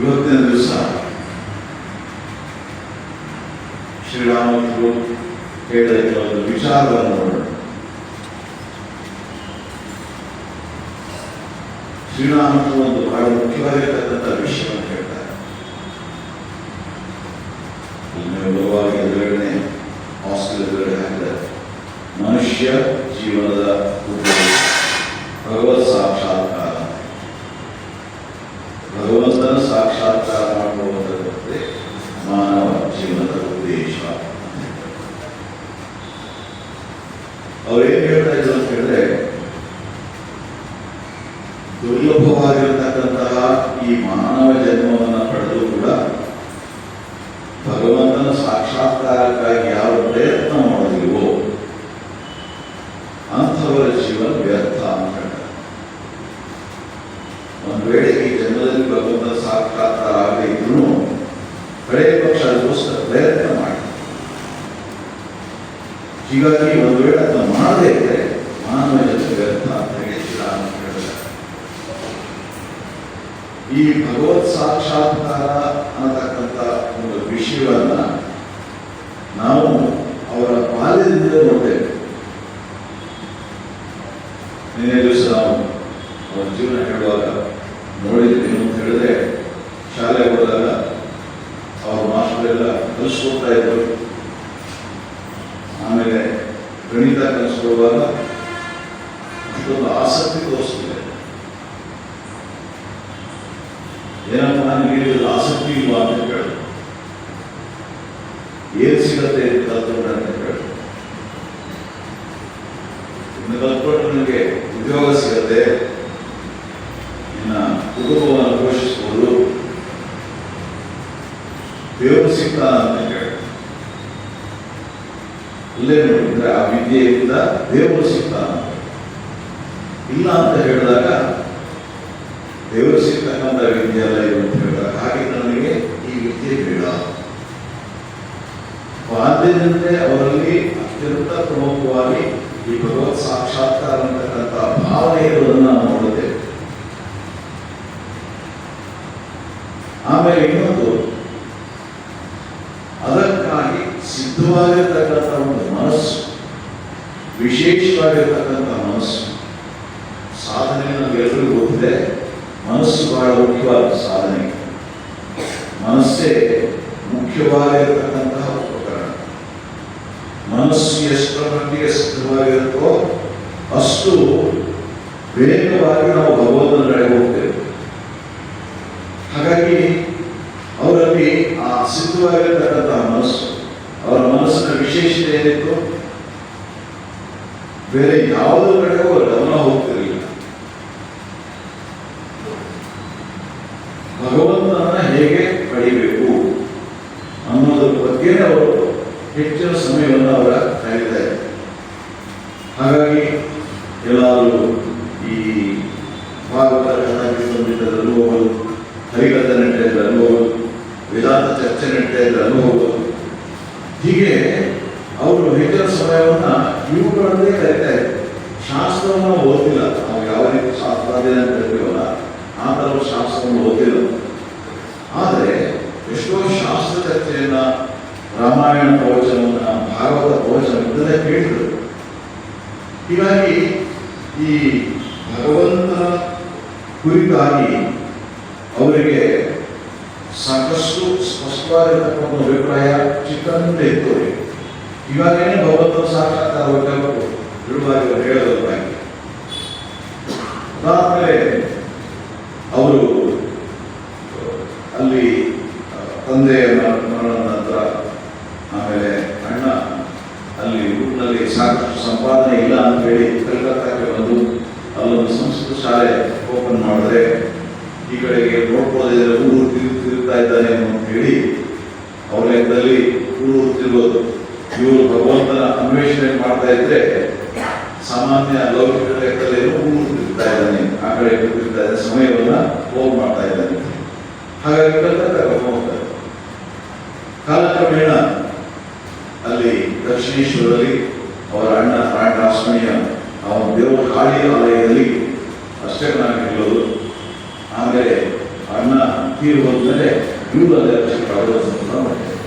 ಇವತ್ತಿನ ದಿವಸ ಶ್ರೀರಾಮಕೃಷ್ಣರು ಹೇಳಿದ ಕೆಲವೊಂದು ವಿಚಾರವನ್ನು ನೋಡೋಣ. ಶ್ರೀರಾಮಕೃಷ್ಣರು ಒಂದು ಬಹಳ ಮುಖ್ಯವಾಗಿರತಕ್ಕಂಥ ವಿಷಯವನ್ನು ಹೇಳ್ತಾರೆ. ಬರುವಾಗ ಎದುರುಗಡೆ ಹಾಸ್ಟೆಲ್ ಎದುರುಗಡೆ ಹಾಕಿದ್ದಾರೆ, ಮನುಷ್ಯ ಜೀವನದ ಉದ್ದೇಶ ಭಗವತ್ ಸಾಕ್ಷಾತ್ಕಾರ. ಭಗವಂತನ ಸಾಕ್ಷಾತ್ಕಾರ ಮಾಡುವಂಥದ್ದೇ ಮಾನವ ಜೀವನದ ಉದ್ದೇಶ. ಅವ್ರೇನು ಹೇಳ್ತಾ ಇದ್ರು ಅಂತ ಹೇಳಿದ್ರೆ, ದುರ್ಲಭವಾಗಿರತಕ್ಕಂತಹ ಈ ಮಾನವ ಜನ್ಮವನ್ನು ಪಡೆದು ಕೂಡ ಭಗವಂತನ ಸಾಕ್ಷಾತ್ಕಾರಕ್ಕಾಗಿ ಯಾವ ಪ್ರಯತ್ನ ಮಾಡೋದಿಲ್ವೋ ಅಂಥವರ ಜೀವನ ವ್ಯರ್ಥ ಅಂತ ಹೇಳ್ತಾರೆ. ಒಂದು ವೇಳೆ ಈ ಜನ್ಮದಲ್ಲಿ ಭಗವಂತನ ಸಾಕ್ಷಾತ್ಕಾರ ಆಗದೆ ಇದ್ರೂ ಕಡೆ ಪಕ್ಷ ಅದಕ್ಕೋಸ್ಕರ ಪ್ರಯತ್ನ ಮಾಡಿ. ಹೀಗಾಗಿ ಒಂದು ವೇಳೆ ಅದನ್ನು ಮಾಡದೇ ಇದ್ರೆ ಮಾನವ ಜನ್ಮ ವ್ಯರ್ಥ ಅಂತ ಹೇಳಿ ಶ್ರೀರಾಮ ಹೇಳಿದ್ದಾರೆ. ಈ ಭಗವತ್ ಸಾಕ್ಷಾತ್ಕಾರ ಅನ್ನತಕ್ಕಂಥ ಒಂದು ವಿಷಯವನ್ನ ನಾವು ಅವರ ಬಾಲ್ಯದಿಂದ ನೋಡ್ತೇವೆ. ನಿನ್ನೆ ದಿವಸ ನಾವು ಅವರ ಜೀವನ ಹೇಳುವಾಗ ನೋಡಿದ್ವಿ ಅಂತ ಹೇಳಿದ್ರೆ, ಶಾಲೆಗೆ ಹೋದಾಗ ಅವ್ರ ಮಾಸ್ಟರೆಲ್ಲ ಕಲಿಸ್ಕೊಡ್ತಾ ಇದ್ರು. ಆಮೇಲೆ ಗಣಿತ ಕಲಿಸ್ಕೊಡುವಾಗ ಅಷ್ಟೊಂದು ಆಸಕ್ತಿ ತೋರಿಸ್ತಿದೆ. ಏನಪ್ಪ ನನಗೆ ಆಸಕ್ತಿ ಇಲ್ವಾ ಅಂತ ಕೇಳಿದ್ರು. ಏನ್ ಸಿಗತ್ತೆ ಕಲ್ತ್ಕೊಂಡ್ರೆ ಅಂತ ಕೇಳಿದ್ರು. ಇನ್ನು ಕಲ್ತ್ಕೊಂಡ್ರೆ ನನಗೆ ಉದ್ಯೋಗ ಸಿಗತ್ತೆ, ಇನ್ನ ಕುಟುಂಬವನ್ನು ಪೋಷಿಸಬಹುದು, ದೇವರು ಸಿಗ್ತಾನ ಅಂತ ಕೇಳಿದ್ರು. ಇಲ್ಲೇ ನೋಡಿದ್ರೆ ಆ ವಿದ್ಯೆಯಿಂದ ದೇವರು ಸಿಗ್ತಾನ ಇಲ್ಲ ಅಂತ ಹೇಳಿದಾಗ, ದೇವರು ಸಿಗ್ತಕ್ಕಂಥ ವಿದ್ಯೆ ಅಲ್ಲ ಇದು ಅಂತ ಹೇಳಿದಾಗ, ಹಾಗೆ ನನಗೆ ಈ ವಿದ್ಯೆ ಬೇಡ. ಬಾಲ್ಯದಿಂದಲೇ ಅವರಲ್ಲಿ ಅತ್ಯಂತ ಪ್ರಮುಖವಾಗಿ ಈ ಭಗವತ್ ಸಾಕ್ಷಾತ್ಕಾರ ಅಂತಕ್ಕಂಥ ಭಾವನೆ ಇರುವುದನ್ನು ನಾವು ನೋಡುತ್ತೇವೆ. ಆಮೇಲೆ ಇನ್ನೊಂದು, ಅದಕ್ಕಾಗಿ ಸಿದ್ಧವಾಗಿರ್ತಕ್ಕಂಥ ಒಂದು ಮನಸ್ಸು, ವಿಶೇಷವಾಗಿರ್ತಕ್ಕಂಥ ಮನಸ್ಸು. ಸಾಧನೆ ನಮಗೆಲ್ಲರಿಗೂ ಗೊತ್ತಿದೆ, ಮನಸ್ಸು ಬಹಳ ಮುಖ್ಯವಾದ ಸಾಧನೆ. ಮನಸ್ಸೇ ಮುಖ್ಯವಾಗಿರತಕ್ಕಂತಹ ಉಪಕರಣ. ಮನಸ್ಸು ಎಷ್ಟರ ಮಟ್ಟಿಗೆ ಸಿದ್ಧವಾಗಿರುತ್ತೋ ಅಷ್ಟು ವೇಗವಾಗಿ ನಾವು ಭಗವಂತನ ಕಡೆ ಹೋಗ್ತೇವೆ. ಹಾಗಾಗಿ ಅವರಲ್ಲಿ ಆ ಸಿದ್ಧವಾಗಿರತಕ್ಕಂತಹ ಮನಸ್ಸು, ಅವರ ಮನಸ್ಸಿನ ವಿಶೇಷತೆ ಏನಿತ್ತು, ಬೇರೆ ಯಾವುದರ ಕಡೆಗೂ ಅವರ ಗಮನ ಹೋಗ್ತಿರಲಿಲ್ಲ. ಭಗವಂತನನ್ನ ಹೇಗೆ ಪಡಿಬೇಕು ಅನ್ನೋದ್ರ ಬಗ್ಗೆ ಅವರು ಹೆಚ್ಚಿನ ಸಮಯವನ್ನು ಅವರ ಕಳೀತಾರೆ. ಹಾಗಾಗಿ ಎಲ್ಲರೂ ಈ ಭಾಗವತ ಕಥಾಕೀರ್ತನದಲ್ಲಿ ಹೋಗೋದು, ಹರಿಕಥೆ ನಟೆಯಲ್ಲಿ ಹೋಗೋದು, ವೇದಾಂತ ಚರ್ಚೆ ನಟೆಯಲ್ಲಿ ಹೋಗೋದು, ಹೀಗೆ ಅವರು ಹೆಚ್ಚಿನ ಸಮಯವನ್ನ ಇವುಗಳನ್ನೇ ಕರೀತಾ ಇದ್ದಾರೆ. ಶಾಸ್ತ್ರವನ್ನು ಓದಿಲ್ಲ, ನಾವು ಯಾವ ರೀತಿ ಶಾಸ್ತ್ರಾಧ್ಯಯನ ಕರಿತೀವಲ್ಲ ಆ ಥರ ಶಾಸ್ತ್ರವನ್ನು ಓದಿಲ್ಲ. ಆದರೆ ಎಷ್ಟೋ ಶಾಸ್ತ್ರ ಚರ್ಚೆಯನ್ನ, ರಾಮಾಯಣ ಪ್ರವಚನವನ್ನ, ಭಾಗವತ ಪ್ರವಚನ ಇದನ್ನೇ ಕೇಳಿದರು. ಹೀಗಾಗಿ ಈ ಭಗವಂತನ ಕುರಿತಾಗಿ ಅವರಿಗೆ ಸಾಕಷ್ಟು ಸ್ಪಷ್ಟವಾಗಿರತಕ್ಕಂಥ ಅಭಿಪ್ರಾಯ ಚಿಕ್ಕಂತೆ ಇತ್ತು. ಇವಾಗೇನೆ ಭಗವಂತನ ಸಾಕ್ಷಾತ್ಕಾರ ಬಿಡುವಾಗಿ ಹೇಳೋದಾಗಿ. ಅದಾದ್ಮೇಲೆ ಅವರು ಅಲ್ಲಿ ತಂದೆಯ ಮರಣದ ನಂತರ ಆಮೇಲೆ ಅಣ್ಣ ಅಲ್ಲಿ ಊರಿನಲ್ಲಿ ಸಾಕಷ್ಟು ಸಂಪಾದನೆ ಇಲ್ಲ ಅಂತ ಹೇಳಿ ಕಲ್ಕತ್ತಾಕ್ಕೆ ಬಂದು ಅಲ್ಲೊಂದು ಸಂಸ್ಕೃತ ಶಾಲೆ ಓಪನ್ ಮಾಡಿದ್ರೆ, ಈ ಕಡೆಗೆ ನೋಡ್ಕೊಳ್ಳೋದಿದ್ರೆ ಊರು ತಿರುಗ್ತಾ ಇದ್ದಾನೆ ಅಂತ ಹೇಳಿ ಅವ್ರ ಲೆಕ್ಕದಲ್ಲಿ ಊರು ತಿರುಗೋದು. ಇವರು ಭಗವಂತನ ಅನ್ವೇಷಣೆ ಮಾಡ್ತಾ ಇದ್ರೆ ಸಾಮಾನ್ಯ ಲೌಕಿಕ ಲೆಕ್ಕದಲ್ಲಿ ಊರು ತಿರುಗ್ತಾ ಇದ್ದಾನೆ, ಆ ಕಡೆ ತಿರುಗ್ತಾ ಇದ್ದಾನೆ, ಸಮಯವನ್ನ ಹೋಗಿ ಮಾಡ್ತಾ ಇದ್ದಾನೆ. ಹಾಗಾಗಿ ಕಲ್ಕತ್ತಾಕ್ಕೆ ಹೋಗ್ತಾರೆ. ಕಾಲಕ್ರಮೇಣ ಅಲ್ಲಿ ದಕ್ಷಿಣೇಶ್ವರದಲ್ಲಿ ಅವರ ಅಣ್ಣ ರಾಮಸ್ವಾಮಿಯ ಅವನ ದೇವರ ಕಾಳಿ ಆಲಯದಲ್ಲಿ ಅಷ್ಟೇ ನಾನು ಹೇಳೋದು. ಆಮೇಲೆ ಅಣ್ಣ ತೀರು ಬಂದಮೇಲೆ ಇವರು ಅದೇ ಮಾಡಿದ್ದಾರೆ.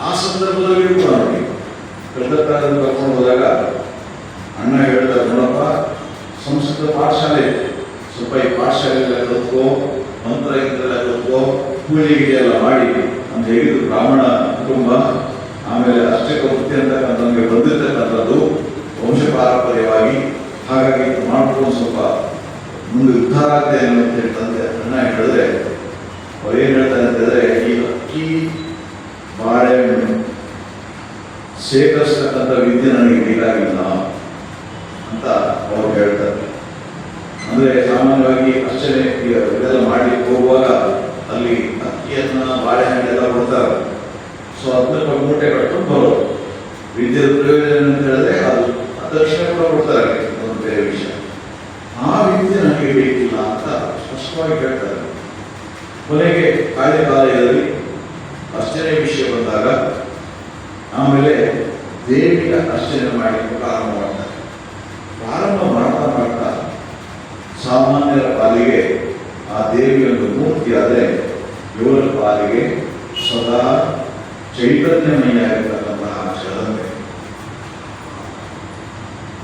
ಆ ಸಂದರ್ಭದಲ್ಲಿಯೂ ಕೂಡ ನೋಡಿ ಕಲ್ಕತ್ತಾದಿಂದ ಕರ್ಕೊಂಡು ಹೋದಾಗ ಅಣ್ಣ ಹೇಳ್ತಾರೆ, ನೋಡಪ್ಪ ಸಂಸ್ಕೃತ ಪಾಠಶಾಲೆ ಸ್ವಲ್ಪ ಈ ಪಾಠಶಾಲೆಲ್ಲ ಕಲ್ತ್ಕೋ, ಮಂತ್ರ ಇಂತೆಲ್ಲ ಕಲ್ತ್ಕೋ, ಪೂಜೆ ಎಲ್ಲ ಮಾಡಿ ಅಂತ ಹೇಳಿದ್ರು. ಬ್ರಾಹ್ಮಣ ಕುಟುಂಬ, ಆಮೇಲೆ ಅಷ್ಟೇ ವೃತ್ತಿ ಅಂತ ನಮಗೆ ಬಂದಿರ್ತಕ್ಕಂಥದ್ದು ವಂಶ ಪಾರಂಪರ್ಯವಾಗಿ. ಹಾಗಾಗಿ ಮಾಡ್ಕೊಂಡು ಸ್ವಲ್ಪ ಮುಂದೆ ಉದ್ಧಾರ ಆಗ್ತದೆ ಅಂತ ಹೇಳ್ತಂತೆ ಅಣ್ಣ ಹೇಳಿದ್ರೆ ಅವ್ರು ಏನು ಹೇಳ್ತಾರೆ ಅಂತಂದ್ರೆ, ಈ ಅಕ್ಕಿ ಬಾಳೆಹಣ್ಣು ಶೇಖರಿಸ್ತಕ್ಕಂಥ ವಿದ್ಯೆ ನನಗೆ ಬೇಕಾಗಿಲ್ಲ ಅಂತ ಅವ್ರು ಹೇಳ್ತಾರೆ. ಅಂದ್ರೆ ಸಾಮಾನ್ಯವಾಗಿ ಅಷ್ಟೇ ಇದೆಲ್ಲ ಮಾಡ್ಲಿಕ್ಕೆ ಹೋಗುವಾಗ ಅಲ್ಲಿ ಅಕ್ಕಿಯನ್ನ ಬಾಳೆಹಣ್ಣೆಲ್ಲ ಕೊಡ್ತಾರೆ. ಸೊ ಅದನ್ನ ಮೂಟೆ ಕಟ್ಕೊಂಡು ಬರೋದು. ವಿದ್ಯೆ ಪ್ರಯೋಜನ ಅಂತ ಹೇಳಿದ್ರೆ ಅದು ತಕ್ಷಣ ಕೂಡ ಕೊಡ್ತಾರೆ, ಒಂದು ಬೇರೆ ವಿಷಯ. ಆ ವಿದ್ಯೆ ನನಗೆ ಬೇಕಿಲ್ಲ ಅಂತ ಸ್ಪಷ್ಟವಾಗಿ ಹೇಳ್ತಾರೆ. ಕೊನೆಗೆ ಕಾರ್ಯಕಾಲದಲ್ಲಿ ಅರ್ಚನೆ ವಿಷಯ ಬಂದಾಗ ಆಮೇಲೆ ದೇವಿಯ ಅರ್ಚನೆ ಮಾಡಲಿಕ್ಕೆ ಪ್ರಾರಂಭ ಮಾಡ್ತಾರೆ. ಪ್ರಾರಂಭ ಮಾಡ್ತಾ ಮಾಡ್ತಾ ಸಾಮಾನ್ಯರ ಪಾಲಿಗೆ ಆ ದೇವಿಯೊಂದು ಮೂರ್ತಿ ಆದರೆ, ಇವರ ಪಾಲಿಗೆ ಸದಾ ಚೈತನ್ಯಮಯ ಇರತಕ್ಕಂತಹ ಜಗನ್ಮೆ.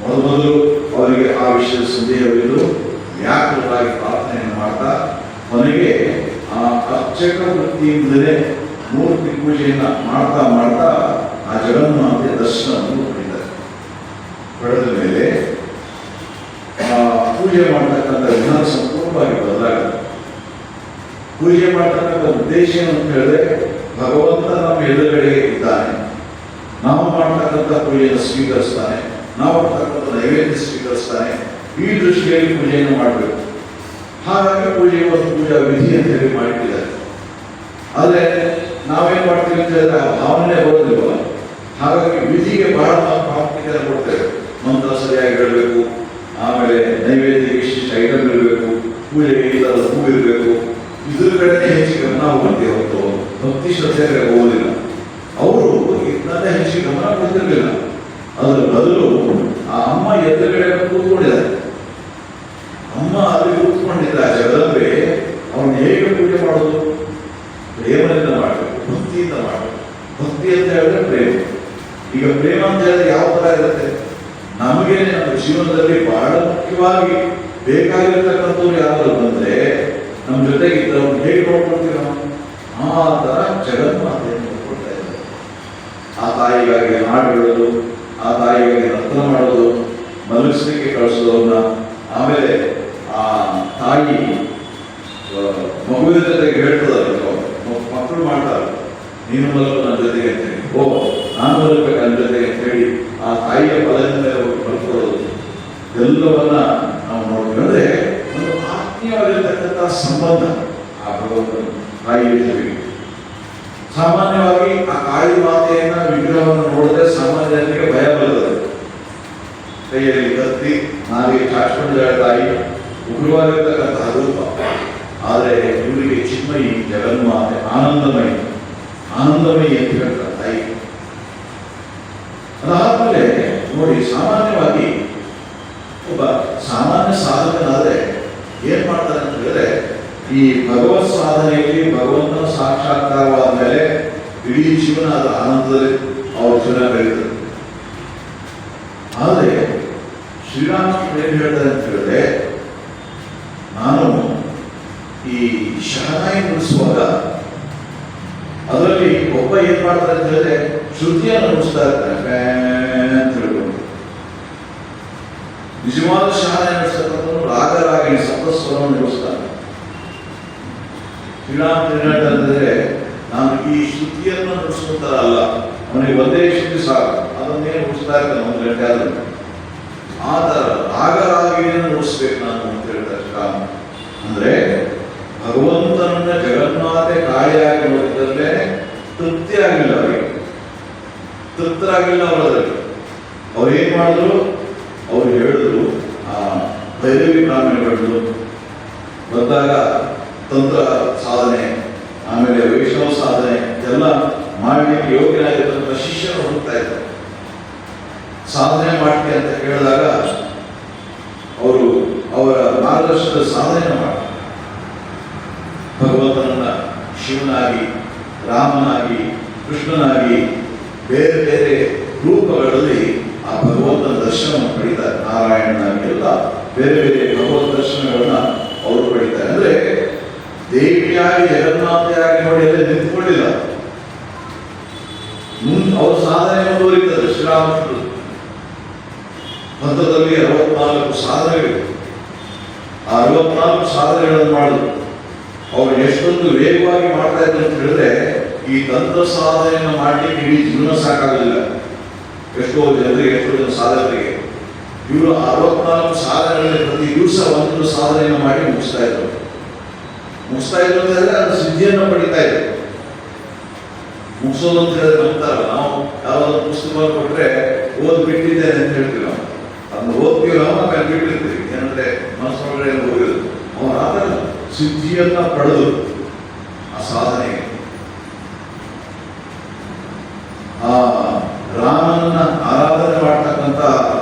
ಮೊದಲು ಅವರಿಗೆ ಆ ವಿಷಯದ ಸಂದೇಹವಿದ್ದು ವ್ಯಾಕುಲರಾಗಿ ಪ್ರಾರ್ಥನೆಯನ್ನು ಮಾಡ್ತಾ ಕೊನೆಗೆ ಆ ಅರ್ಚಕ ವೃತ್ತಿಯಿಂದಲೇ ಮೂರ್ತಿ ಪೂಜೆಯನ್ನ ಮಾಡ್ತಾ ಮಾಡ್ತಾ ಆ ಜಗನ್ಮಾತೆಯ ದರ್ಶನವನ್ನು ಪಡೆದಿದ್ದಾರೆ. ಪಡೆದ ಮೇಲೆ ಪೂಜೆ ಮಾಡ್ತಕ್ಕಂಥ ವಿಧಾನ ಸಂಪೂರ್ಣವಾಗಿ ಬದಲಾಗುತ್ತೆ. ಪೂಜೆ ಮಾಡ್ತಕ್ಕಂಥ ಉದ್ದೇಶ ಅಂತ ಹೇಳಿದ್ರೆ, ಭಗವಂತ ನಮ್ಮ ಎದುರುಗಡೆ ಇದ್ದಾನೆ, ನಾವು ಮಾಡ್ತಕ್ಕಂಥ ಪೂಜೆಯನ್ನು ಸ್ವೀಕರಿಸ್ತಾನೆ, ನಾವು ಮಾಡ್ತಕ್ಕಂಥ ನೈವೇದ್ಯ ಸ್ವೀಕರಿಸ್ತಾನೆ. ಈ ದೃಷ್ಟಿಯಲ್ಲಿ ಪೂಜೆಯನ್ನು ಮಾಡಬೇಕು. ಹಾಗಾಗಿ ಪೂಜೆಗೆ ಒಂದು ಪೂಜಾ ವಿಧಿ ಅಂತ ಹೇಳಿ ಮಾಡಿಟ್ಟಿದ್ದಾರೆ. ಆದರೆ ನಾವೇನ್ ಮಾಡ್ತೀವಿ ಅಂತ ಹೇಳಿದ್ರೆ ಆ ಭಾವನೆ ಬರೋದಿಲ್ಲ. ಹಾಗಾಗಿ ವಿಧಿಗೆ ಬಹಳ ಪ್ರಾಮುಖ್ಯತೆ ಕೊಡ್ತೇವೆ. ಮಂತ್ರ ಸರಿಯಾಗಿ ಹೇಳಬೇಕು, ಆಮೇಲೆ ನೈವೇದ್ಯಕ್ಕೆ ಇಷ್ಟಿಷ್ಟು ಐಟಮ್ ಇರಬೇಕು, ಪೂಜೆಗೆ ಈ ಥರದ ಹೂ ಇರಬೇಕು. ಇದ್ರ ಕಡೆನೇ ಹೆಚ್ಚಿಗೆ ಗಮನ ಹೋಗ್ತೇವೆ ಹೊತ್ತು ಭಕ್ತಿ ಶ್ರದ್ಧೆಗೆ ಹೋಗೋದಿಲ್ಲ. ಅವರು ಇದನ್ನೇ ಹೆಚ್ಚಿಗೆ ಗಮನ ಕೊಡ್ತಿರ್ಲಿಲ್ಲ. ಅದರ ಬದಲು ಆ ಅಮ್ಮ ಎದುರುಗಡೆ ಕೂತ್ಕೊಂಡಿದ್ದಾರೆ. ಅಮ್ಮ ಅಲ್ಲಿ ಕೂತ್ಕೊಂಡಿದ್ದ ಜಗದಂಬೆ ಅವನು ಹೇಗೆ ಪೂಜೆ ಮಾಡೋದು? ಪ್ರೇಮದಿಂದ ಮಾಡಬೇಕು, ಭಕ್ತಿಯಿಂದ ಮಾಡಬೇಕು. ಭಕ್ತಿ ಅಂತ ಹೇಳಿದ್ರೆ ಪ್ರೇಮ. ಈಗ ಪ್ರೇಮ ಅಂತ ಹೇಳಿದ್ರೆ ಯಾವ ತರ ಇರುತ್ತೆ? ನಮಗೆ ನಮ್ಮ ಜೀವನದಲ್ಲಿ ಬಹಳ ಮುಖ್ಯವಾಗಿ ಬೇಕಾಗಿರ್ತಕ್ಕಂಥವ್ರು ಯಾರು ಬಂದ್ರೆ ನಮ್ಮ ಜೊತೆಗೆ ಇದ್ದವ್ರು ಹೇಗೆ ನೋಡ್ಕೊಳ್ತೀವಿ ನಾವು? ಆ ತರ ಜಗನ್ಮಾತೆಯನ್ನು ನೋಡ್ಕೊಳ್ತಾ ಇದ್ದಾರೆ. ಆ ತಾಯಿಗಾಗಿ ಹಾಡು ಹೇಳೋದು, ಆ ತಾಯಿಗಾಗಿ ರತ್ನ ಮಾಡೋದು, ಮಲಗಿಸ್ಲಿಕ್ಕೆ ಕಳಿಸೋದನ್ನ, ಆಮೇಲೆ ಆ ತಾಯಿ ಮಗುವಿನ ಜೊತೆಗೆ ಹೇಳ್ತದಲ್ಲ, ಮಕ್ಕಳು ಮಾಡ್ತಾರೆ, ನೀನು ಮಲಗು ನನ್ನ ಜೊತೆಗೆ ಅಂತ ಹೇಳಿ, ಓ ನಾನು ಮಲಗಬೇಕು ನನ್ನ ಜೊತೆಗೆ ಅಂತ ಹೇಳಿ ಆ ತಾಯಿಯ ಬಲದ ಮೇಲೆ ಹೋಗಿ ಮಲ್ಕೊಳ್ಳೋದು ಎಲ್ಲವನ್ನ ನಾವು ನೋಡ್ತೀವಿ. ಅಂದ್ರೆ ಒಂದು ಆತ್ಮೀಯವಾಗಿರ್ತಕ್ಕಂಥ ಸಂಬಂಧ ಆ ಭಗವಂತನ ತಾಯಿಯ ಜೊತೆಗೆ. ಸಾಮಾನ್ಯವಾಗಿ ಆ ಕಾಳಿ ಮಾತೆಯನ್ನ ವಿಗ್ರಹವನ್ನು ನೋಡಿದ್ರೆ ಸಾಮಾನ್ಯ ಜನರಿಗೆ ಭಯ ಬರುತ್ತದೆ. ಕೈಯಲ್ಲಿ ಕತ್ತಿ, ನಾಲಿಗೆ ಚಾಚ್ಕೊಂಡ ತಾಯಿ, ಉಗ್ರವಾಗಿರ್ತಕ್ಕಂತಹ ರೂಪ. ಆದರೆ ಇವರಿಗೆ ಚಿನ್ಮಯಿ ಜಗನ್ಮಾತೆ ಆನಂದಮಯಿ, ಆನಂದಮಯಿ ಅಂತ ಹೇಳ್ತಾರೆ ತಾಯಿ. ಅದಾದ್ಮೇಲೆ ನೋಡಿ, ಸಾಮಾನ್ಯವಾಗಿ ಒಬ್ಬ ಸಾಮಾನ್ಯ ಸಾಧಕನಾದ್ರೆ ಏನ್ ಮಾಡ್ತಾರೆ ಅಂತ ಹೇಳಿದ್ರೆ, ಈ ಭಗವತ್ ಸಾಧನೆಯಲ್ಲಿ ಭಗವಂತನ ಸಾಕ್ಷಾತ್ಕಾರವಾದ ಮೇಲೆ ಇಡೀ ಜೀವನ ಅದರ ಆನಂದದಲ್ಲಿ ಅವ್ರ ಜೀವನ ಬೆಳೀತದೆ. ಆದರೆ ಶ್ರೀರಾಮಕೃಷ್ಣ ಏನ್ ಹೇಳ್ತಾರೆ ಅಂತ ಹೇಳಿದ್ರೆ, ನಾನು ಈ ಶಹನಾಯಿ ನುಡಿಸುವಾಗ ಅದರಲ್ಲಿ ಒಬ್ಬ ಏನ್ ಮಾಡ್ತಾರೆ ಅಂತ ಹೇಳಿದ್ರೆ ಶ್ರುತಿಯನ್ನು ನುಡಿಸ್ತಾ ಇರ್ತಾರೆ ಅಂತ ಹೇಳ್ಕೊಂಡು. ನಿಜವಾದ ಶಹನಾಯಿ ನುಡಿಸ್ತಕ್ಕಂಥವ್ರು ರಾಗರಾಗಿ ಸಪ್ತಸ್ವರವನ್ನು ನುಡಿಸ್ತಾರೆ. ಶ್ರೀರಾಮಕೃಷ್ಣ ಹೇಳ್ತಾರೆ ಅಂತಂದ್ರೆ, ನಾನು ಈ ಶ್ರುತಿಯನ್ನು ನುಡಿಸ್ಕೊಂತಾರಲ್ಲ, ಅವನಿಗೆ ಒಂದೇ ಶ್ರುತಿ ಸಾಕು, ಅದನ್ನೇ ನುಡಿಸ್ತಾ ಇರ್ತಾನೆ ಒಂದು ಗಂಟೆ ಆದ್ರೆ. ಆ ತರ ರಾಗರಾಗಿಯನ್ನು ನುಡಿಸ್ಬೇಕು ನಾನು ಅಂತ ಹೇಳ್ತಾರೆ ಶ್ರೀರಾಮ. ಅಂದ್ರೆ ಭಗವಂತನನ್ನ ಜಗನ್ಮಾತೆ ಕಾಳಿಯಾಗಿ ನೋಡಿದ್ರೆ ತೃಪ್ತಿ ಆಗಿಲ್ಲ ಅವರಿಗೆ, ತೃಪ್ತರಾಗಿಲ್ಲ ಅವರಲ್ಲಿ. ಅವ್ರು ಏನ್ ಮಾಡಿದ್ರು? ಅವ್ರು ಹೇಳಿದ್ರು, ಆ ಭೈರವಿ ಬ್ರಾಹ್ಮಣಗಳು ಬಂದಾಗ ತಂತ್ರ ಸಾಧನೆ, ಆಮೇಲೆ ವೈಷ್ಣವ ಸಾಧನೆ ಎಲ್ಲ ಮಾಡಲಿಕ್ಕೆ ಯೋಗ್ಯನಾಗಿರ್ತಕ್ಕಂಥ ಶಿಷ್ಯರು ಹುಡುಕ್ತಾ ಇದ್ದಾರೆ. ಸಾಧನೆ ಮಾಡ್ತೀವಿ ಅಂತ ಕೇಳಿದಾಗ ಅವರು ಅವರ ಮಾರ್ಗದರ್ಶನದ ಸಾಧನೆ ಮಾಡ್ತಾರೆ. ಭಗವಂತನನ್ನ ಶಿವನಾಗಿ, ರಾಮನಾಗಿ, ಕೃಷ್ಣನಾಗಿ ಬೇರೆ ಬೇರೆ ರೂಪಗಳಲ್ಲಿ ಆ ಭಗವಂತನ ದರ್ಶನವನ್ನು ಪಡಿತಾರೆ. ನಾರಾಯಣನಾಗಿ ಎಲ್ಲ ಬೇರೆ ಬೇರೆ ಭಗವತ್ ದರ್ಶನಗಳನ್ನ ಅವರು ಪಡಿತಾರೆ. ಅಂದ್ರೆ ದೇವಿಯಾಗಿ ಜಗನ್ನಾಥೆಯಾಗಿ ನೋಡಿ ಎಲ್ಲ ನಿಂತ್ಕೊಂಡಿಲ್ಲ. ಅವ್ರ ಸಾಧನೆ ಮುಂದುವರಿತಾರೆ. ಶ್ರೀರಾಮಕೃಷ್ಣರು ಹಂತದಲ್ಲಿ 64 ಸಾಧನೆಗಳು. ಆ 64 ಸಾಧನೆಗಳನ್ನು ಮಾಡಿದ್ರು. ಅವ್ರು ಎಷ್ಟೊಂದು ವೇಗವಾಗಿ ಮಾಡ್ತಾ ಇದ್ರು ಅಂತ ಹೇಳಿದ್ರೆ, ಈ ತಂತ್ರ ಸಾಧನೆಯನ್ನು ಮಾಡಲಿಕ್ಕೆ ಇಡೀ ಜೀವನ ಸಾಕಾಗಲಿಲ್ಲ. ಎಷ್ಟೋ ಜನರಿಗೆ, ಎಷ್ಟೋ ಜನ ಸಾಧಕರಿಗೆ ಇವರು 64 ಸಾಧನೆಗಳಲ್ಲಿ ಪ್ರತಿ ದಿವಸ ಒಂದು ಸಾಧನೆಯನ್ನು ಮಾಡಿ ಮುಗಿಸ್ತಾ ಇದ್ರು ಅಂತ ಹೇಳಿದ್ರೆ ಅದು ಸಿದ್ಧಿಯನ್ನು ಪಡಿತಾ ಇದ್ರು. ಮುಗಿಸೋದು ಅಂತ ಹೇಳಿದ್ರೆ ನಂಬ್ತಾರಲ್ಲ, ನಾವು ಯಾವ್ದಾದ್ರು ಪುಸ್ತಕ ಕೊಟ್ರೆ ಓದ್ಬಿಟ್ಟಿದ್ದೇನೆ ಅಂತ ಹೇಳ್ತೀವಿ. ನಾವು ಅದನ್ನ ಓದ್ತೀವಿ, ನಾವು ಆಮೇಲೆ ಬಿಟ್ಟಿರ್ತೀವಿ. ಏನಂದ್ರೆ ಮನಸ್ಸೊಳಗಡೆ ಹೋಗಿರೋದು ಅವ್ರು ಆದಾಗ ಸಿದ್ಧಿಯನ್ನ ಪಡೆದು ಆ ಸಾಧನೆಗೆ ಆ ರಾಮನನ್ನ ಆರಾಧನೆ ಮಾಡ್ತಕ್ಕಂಥ